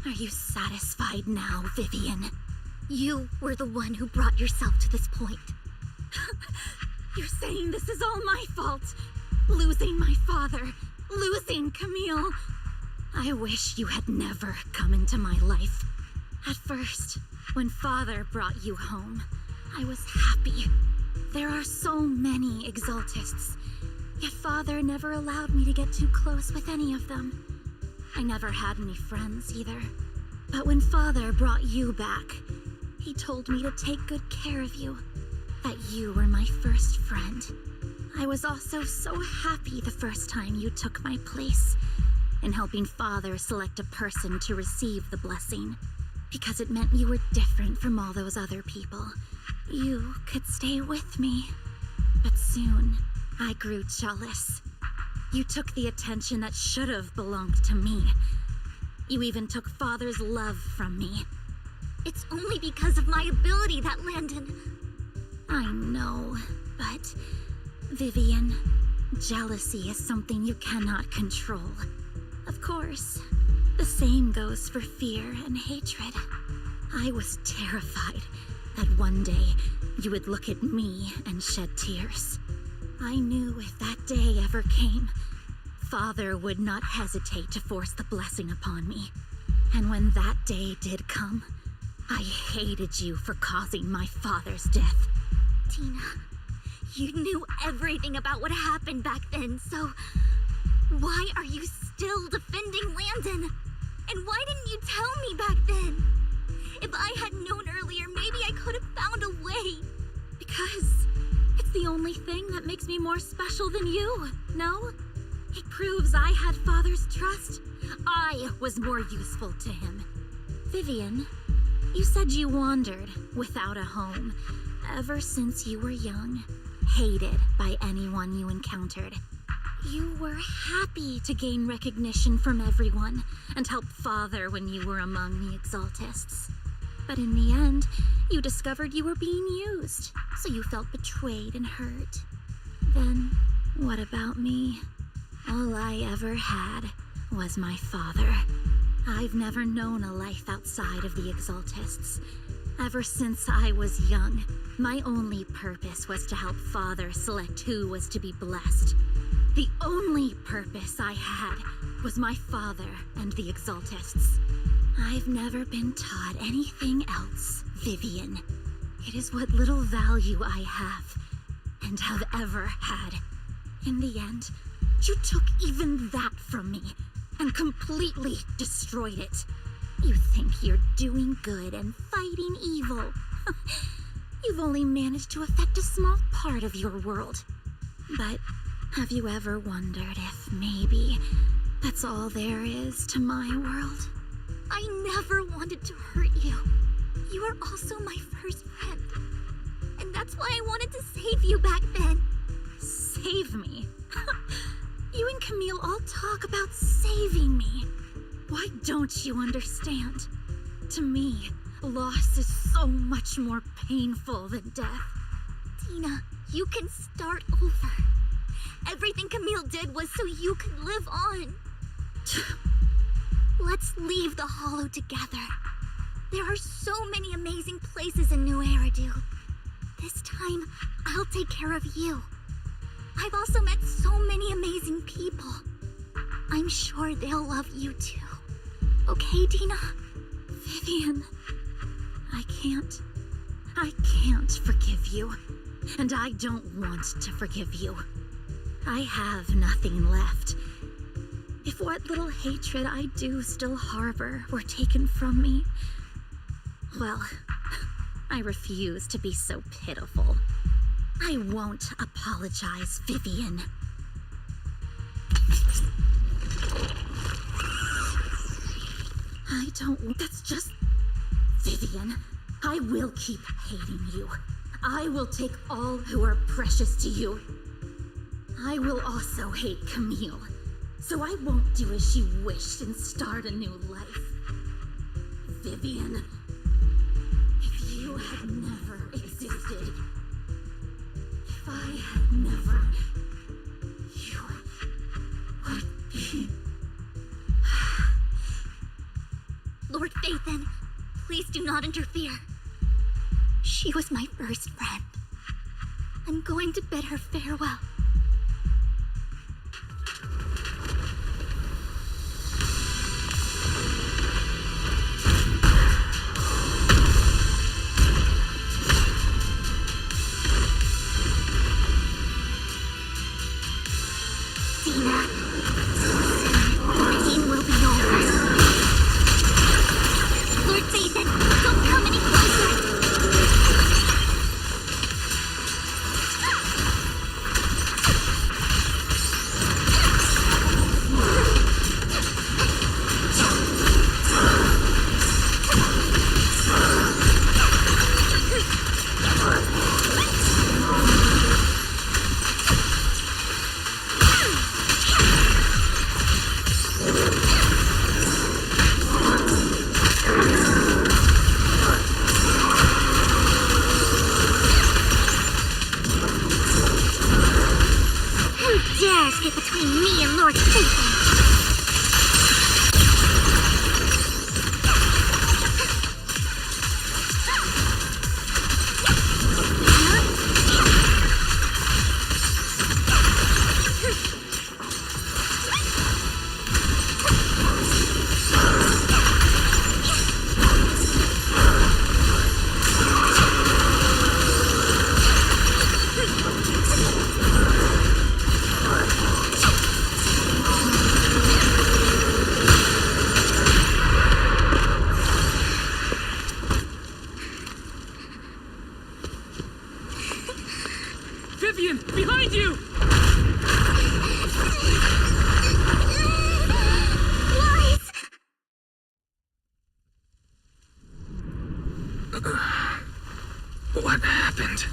Are you satisfied now, Vivian? You were the one who brought yourself to this point. You're saying this is all my fault. Losing my father, losing Camille. I wish you had never come into my life. At first, when Father brought you home, I was happy. There are so many Exaltists, yet Father never allowed me to get too close with any of them. I never had any friends either. But when Father brought you back, he told me to take good care of you, that you were my first friend. I was also so happy the first time you took my place in helping Father select a person to receive the blessing, because it meant you were different from all those other people. You could stay with me. But soon, I grew jealous. You took the attention that should have belonged to me. You even took Father's love from me. It's only because of my ability that Landon... I know, but... Vivian, jealousy is something you cannot control. Of course, the same goes for fear and hatred. I was terrified that one day you would look at me and shed tears. I knew if that day ever came, Father would not hesitate to force the blessing upon me. And when that day did come, I hated you for causing my father's death. Tina, you knew everything about what happened back then, so why are you still defending Landon? And why didn't you tell me back then? If I had known earlier, maybe I could have found a way. Because it's the only thing that makes me more special than you, no? It proves I had Father's trust. I was more useful to him. Vivian, you said you wandered without a home ever since you were young, hated by anyone you encountered. You were happy to gain recognition from everyone and help Father when you were among the Exaltists. But in the end, you discovered you were being used, so you felt betrayed and hurt. Then, what about me? All I ever had was my father. I've never known a life outside of the Exaltists. Ever since I was young, my only purpose was to help Father select who was to be blessed. The only purpose I had was my father and the Exaltists. I've never been taught anything else, Vivian. It is what little value I have, and have ever had. In the end, you took even that from me, and completely destroyed it. You think you're doing good and fighting evil. You've only managed to affect a small part of your world. But have you ever wondered if maybe that's all there is to my world? I never wanted to hurt you. You were also my first friend. And that's why I wanted to save you back then. Save me? You and Camille all talk about saving me. Why don't you understand? To me, loss is so much more painful than death. Tina, you can start over. Everything Camille did was so you could live on. Let's leave the Hollow together. There are so many amazing places in New Eridu. This time, I'll take care of you. I've also met so many amazing people. I'm sure they'll love you too. Okay, Tina? Vivian, I can't forgive you. And I don't want to forgive you. I have nothing left. If what little hatred I do still harbor were taken from me, well, I refuse to be so pitiful. I won't apologize, Vivian. That's just... Vivian, I will keep hating you. I will take all who are precious to you. I will also hate Camille, so I won't do as she wished and start a new life. Vivian, if you had never existed, if I had never, you would be... Ethan, please do not interfere. She was my first friend. I'm going to bid her farewell. Dina, the pain will be over. Lord Satan, don't come any closer! Who dares get between me and Lord Satan? Vivian, behind you! What happened?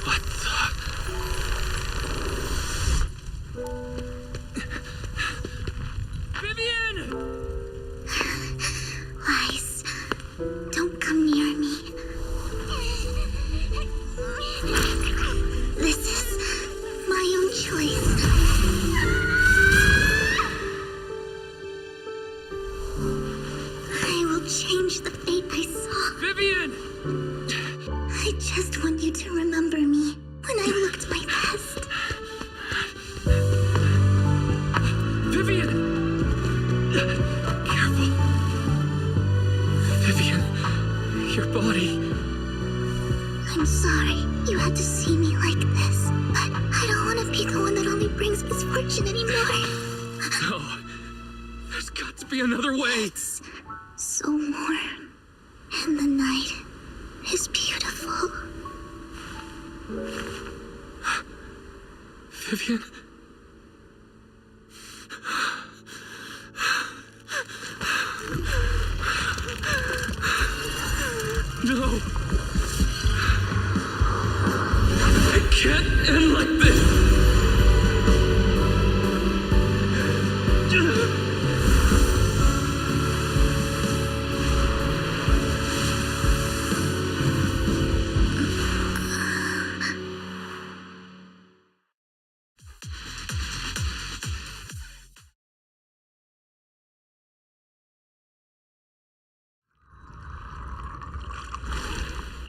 What the... Vivian! Lies, don't come near me. This is my own choice. I will change the fate I saw. Vivian! I just want you to remember me when I looked my best. Vivian! Careful. Vivian, your body. I'm sorry you had to see me like this, but I don't want to be the one that only brings misfortune anymore. No. There's got to be another way. It's so warm, and the night is beautiful. Vivian? No. It can't end like this.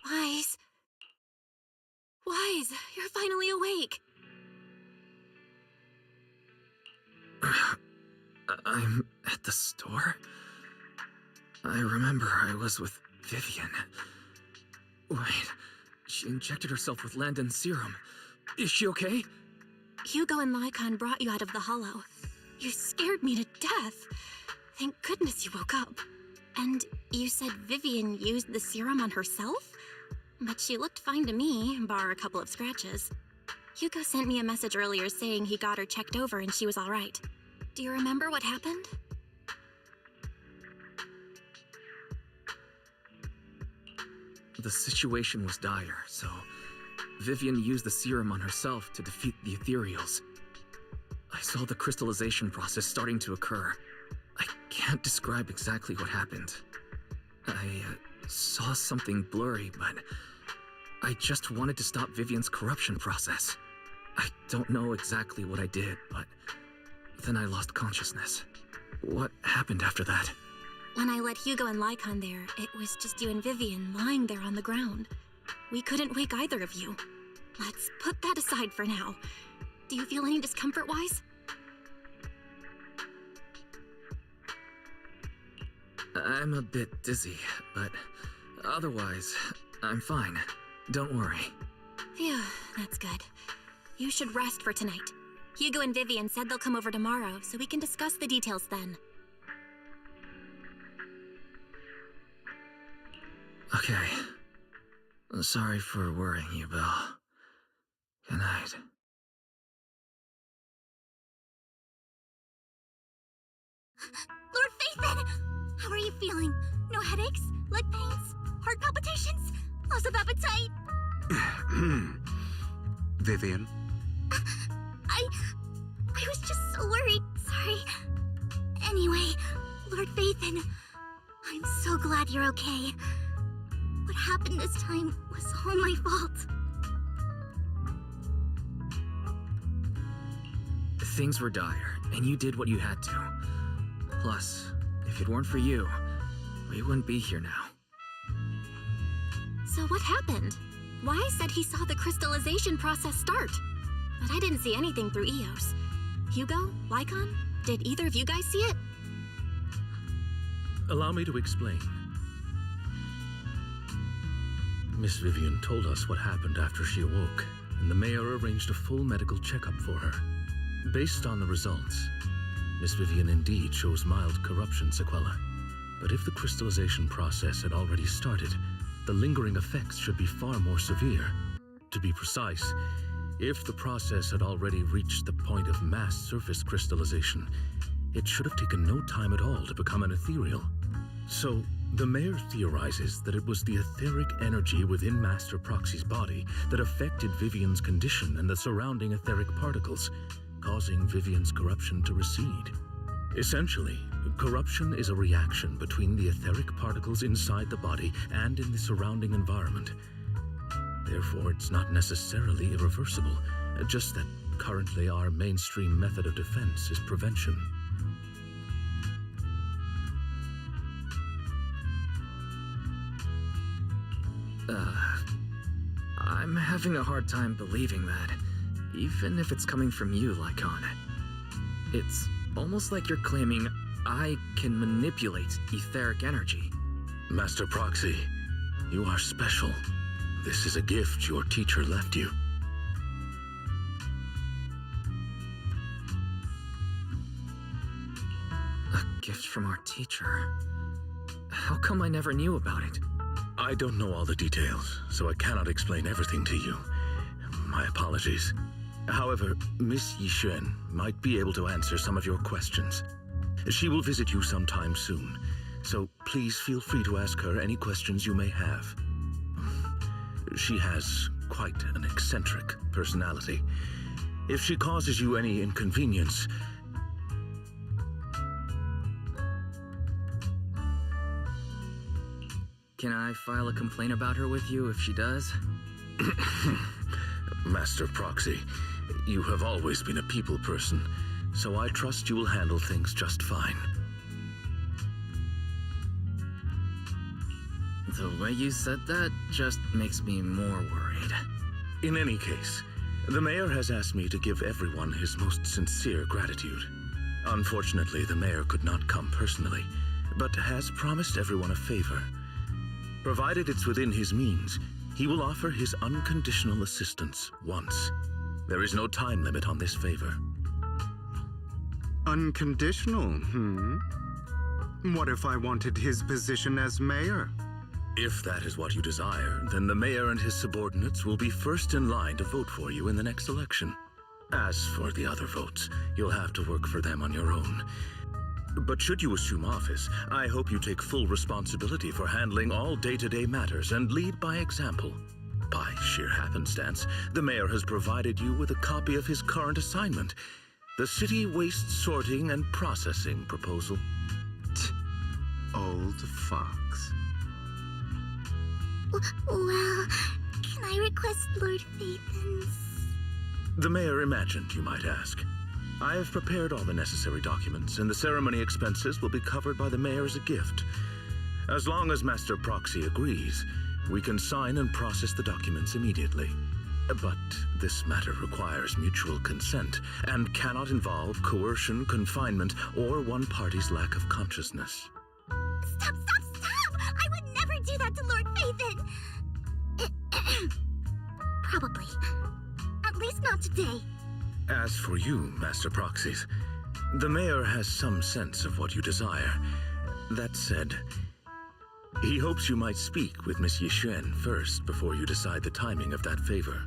Wise. Wise, you're finally awake. I'm at the store? I remember I was with Vivian. Wait, she injected herself with Landon's serum. Is she okay? Hugo and Lycon brought you out of the hollow. You scared me to death. Thank goodness you woke up. And you said Vivian used the serum on herself? But she looked fine to me, bar a couple of scratches. Hugo sent me a message earlier saying he got her checked over and she was all right. Do you remember what happened? The situation was dire, so Vivian used the serum on herself to defeat the ethereals. I saw the crystallization process starting to occur. I can't describe exactly what happened. I saw something blurry, but I just wanted to stop Vivian's corruption process. I don't know exactly what I did, but then I lost consciousness. What happened after that? When I let Hugo and Lycon there, it was just you and Vivian lying there on the ground. We couldn't wake either of you. Let's put that aside for now. Do you feel any discomfort-wise? I'm a bit dizzy, but otherwise, I'm fine. Don't worry. Phew, that's good. You should rest for tonight. Hugo and Vivian said they'll come over tomorrow, so we can discuss the details then. Okay. Sorry for worrying you, Belle. Good night. Lord Phaethon! How are you feeling? No headaches? Leg pains? Heart palpitations? Loss of appetite? Vivian? I was just so worried. Sorry. Anyway, Lord Phaethon, I'm so glad you're okay. What happened this time was all my fault. Things were dire, and you did what you had to. Plus, if it weren't for you, we wouldn't be here now. So what happened? Wise said he saw the crystallization process start, but I didn't see anything through EOS. Hugo? Lycon? Did either of you guys see it? Allow me to explain. Miss Vivian told us what happened after she awoke, and the mayor arranged a full medical checkup for her. Based on the results, Miss Vivian indeed shows mild corruption sequelae. But if the crystallization process had already started, the lingering effects should be far more severe. To be precise, if the process had already reached the point of mass surface crystallization, it should have taken no time at all to become an ethereal. So, the mayor theorizes that it was the etheric energy within Master Proxy's body that affected Vivian's condition and the surrounding etheric particles, causing Vivian's corruption to recede. Essentially, corruption is a reaction between the etheric particles inside the body and in the surrounding environment. Therefore, it's not necessarily irreversible, just that currently our mainstream method of defense is prevention. I'm having a hard time believing that, even if it's coming from you, Lycon. It's almost like you're claiming I can manipulate etheric energy. Master Proxy, you are special. This is a gift your teacher left you. A gift from our teacher? How come I never knew about it? I don't know all the details, so I cannot explain everything to you. My apologies. However, Miss Yixuan might be able to answer some of your questions. She will visit you sometime soon, so please feel free to ask her any questions you may have. She has quite an eccentric personality. If she causes you any inconvenience... Can I file a complaint about her with you if she does? Master Proxy, you have always been a people person, so I trust you will handle things just fine. The way you said that just makes me more worried. In any case, the mayor has asked me to give everyone his most sincere gratitude. Unfortunately, the mayor could not come personally, but has promised everyone a favor. Provided it's within his means, he will offer his unconditional assistance once. There is no time limit on this favor. Unconditional, What if I wanted his position as mayor? If that is what you desire, then the mayor and his subordinates will be first in line to vote for you in the next election. As for the other votes, you'll have to work for them on your own. But should you assume office, I hope you take full responsibility for handling all day-to-day matters and lead by example. By sheer happenstance, the mayor has provided you with a copy of his current assignment, the City Waste Sorting and Processing proposal. Old fox. Well, can I request Lord Phaethon's? The mayor imagined you might ask. I have prepared all the necessary documents, and the ceremony expenses will be covered by the mayor as a gift. As long as Master Proxy agrees, we can sign and process the documents immediately. But this matter requires mutual consent and cannot involve coercion, confinement, or one party's lack of consciousness. Stop! I would never do that to Lord Phaethon! Probably. At least not today. As for you, Master Proxies, the mayor has some sense of what you desire. That said, he hopes you might speak with Miss Yixuan first before you decide the timing of that favor.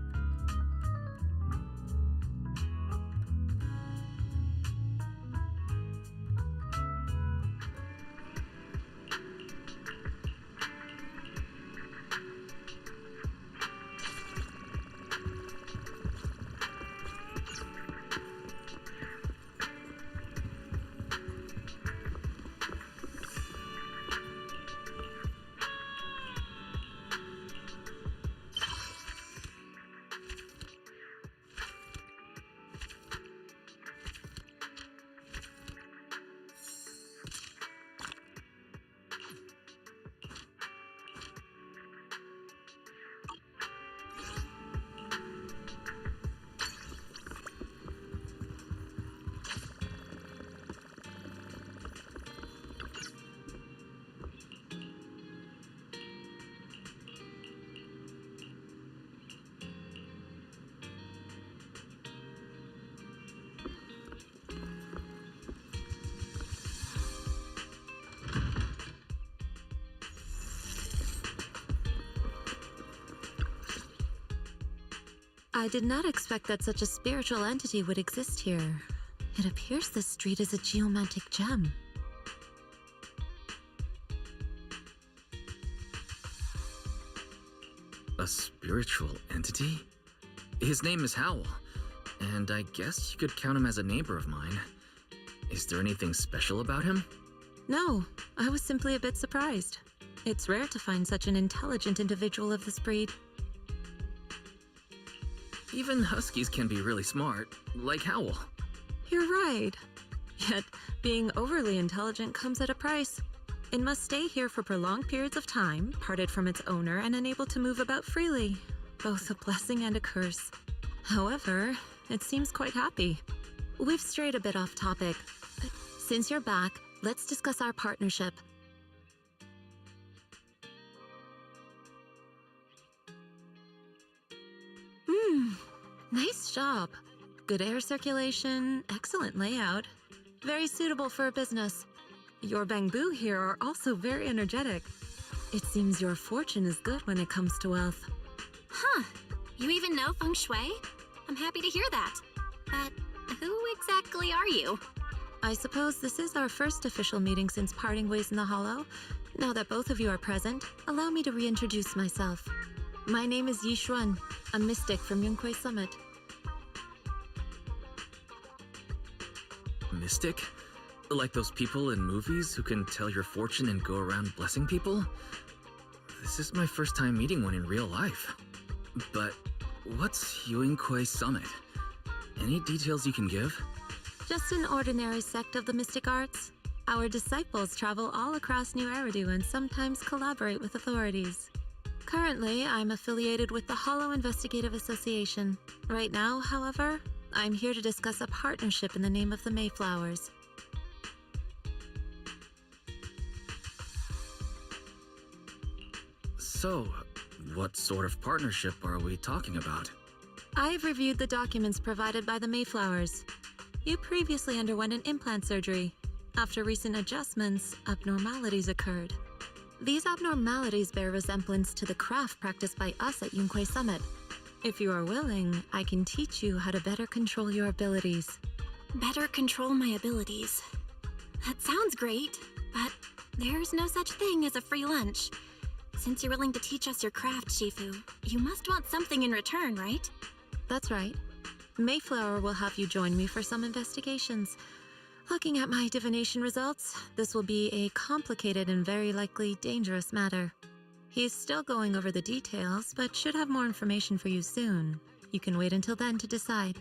I did not expect that such a spiritual entity would exist here. It appears this street is a geomantic gem. A spiritual entity? His name is Howl, and I guess you could count him as a neighbor of mine. Is there anything special about him? No, I was simply a bit surprised. It's rare to find such an intelligent individual of this breed. Even huskies can be really smart, like Howl. You're right. Yet, being overly intelligent comes at a price. It must stay here for prolonged periods of time, parted from its owner and unable to move about freely. Both a blessing and a curse. However, it seems quite happy. We've strayed a bit off topic. Since you're back, let's discuss our partnership. Nice job. Good air circulation, excellent layout. Very suitable for a business. Your bamboo here are also very energetic. It seems your fortune is good when it comes to wealth. Huh. You even know feng shui? I'm happy to hear that. But who exactly are you? I suppose this is our first official meeting since parting ways in the Hollow. Now that both of you are present, allow me to reintroduce myself. My name is Yixuan, a mystic from Yunquei Summit. Mystic? Like those people in movies who can tell your fortune and go around blessing people? This is my first time meeting one in real life. But what's Yunquei Summit? Any details you can give? Just an ordinary sect of the mystic arts. Our disciples travel all across New Eridu and sometimes collaborate with authorities. Currently, I'm affiliated with the Hollow Investigative Association. Right now, however, I'm here to discuss a partnership in the name of the Mayflowers. So, what sort of partnership are we talking about? I've reviewed the documents provided by the Mayflowers. You previously underwent an implant surgery. After recent adjustments, abnormalities occurred. These abnormalities bear resemblance to the craft practiced by us at Yunquei Summit. If you are willing, I can teach you how to better control your abilities. Better control my abilities. That sounds great, but there's no such thing as a free lunch. Since you're willing to teach us your craft, Shifu, you must want something in return, right? That's right. Mayflower will have you join me for some investigations. Looking at my divination results, this will be a complicated and very likely dangerous matter. He's still going over the details, but should have more information for you soon. You can wait until then to decide.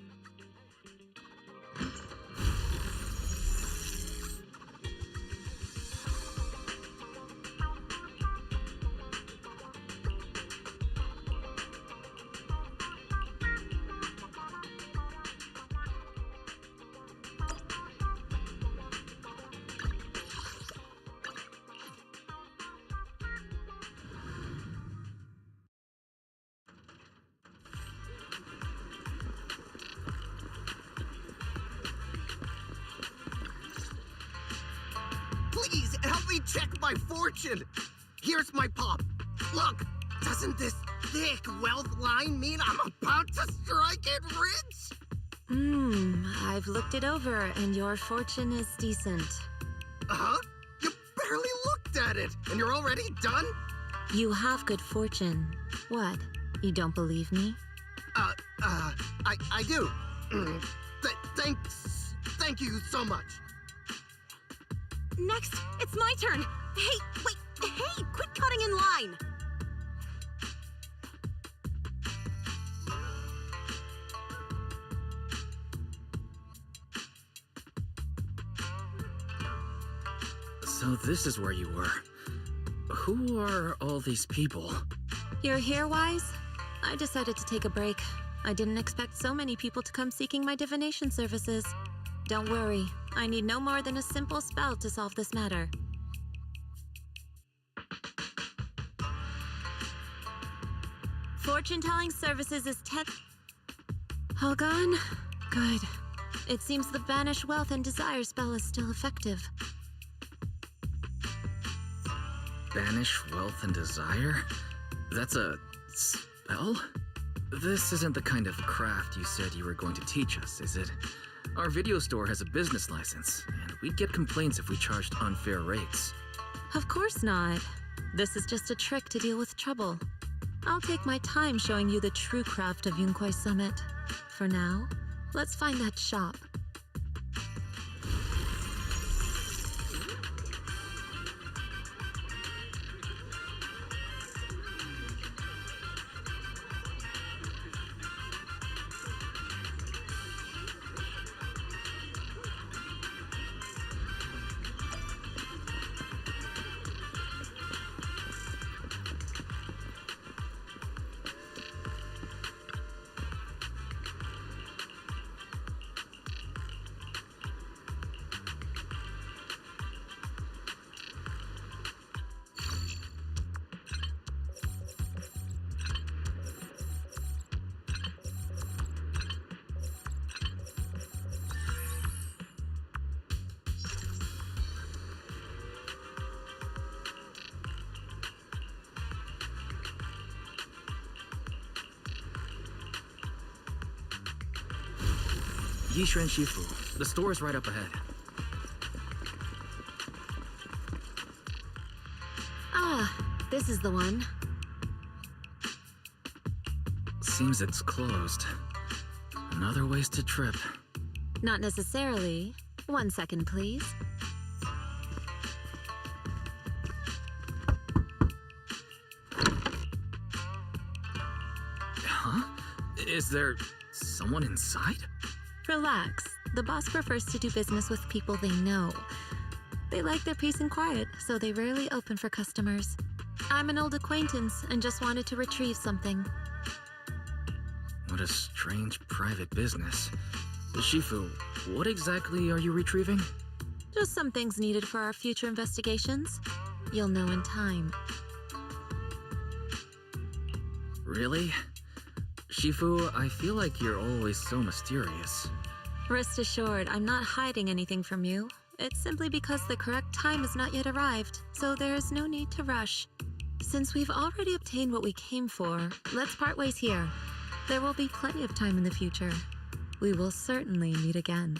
check my fortune! Here's my pop. Look, doesn't this thick wealth line mean I'm about to strike it rich? I've looked it over, and your fortune is decent. Huh? You barely looked at it, and you're already done? You have good fortune. What? You don't believe me? I do. Thank you so much. Next, it's my turn. Hey, wait, hey, quit cutting in line. So this is where you were. Who are all these people? You're here, Wise? I decided to take a break. I didn't expect so many people to come seeking my divination services. Don't worry, I need no more than a simple spell to solve this matter. Fortune-telling services is 10... All gone? Good. It seems the Banish Wealth and Desire spell is still effective. Banish Wealth and Desire? That's a spell? This isn't the kind of craft you said you were going to teach us, is it? Our video store has a business license, and we'd get complaints if we charged unfair rates. Of course not. This is just a trick to deal with trouble. I'll take my time showing you the true craft of Yunkwai Summit. For now, let's find that shop. Yishuan Shifu, the store is right up ahead. Ah, this is the one. Seems it's closed. Another wasted trip. Not necessarily. 1 second, please. Huh? Is there someone inside? Relax. The boss prefers to do business with people they know. They like their peace and quiet, so they rarely open for customers. I'm an old acquaintance and just wanted to retrieve something. What a strange private business. Shifu, what exactly are you retrieving? Just some things needed for our future investigations. You'll know in time. Really? Shifu, I feel like you're always so mysterious. Rest assured, I'm not hiding anything from you. It's simply because the correct time has not yet arrived, so there is no need to rush. Since we've already obtained what we came for, let's part ways here. There will be plenty of time in the future. We will certainly meet again.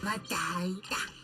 Madai.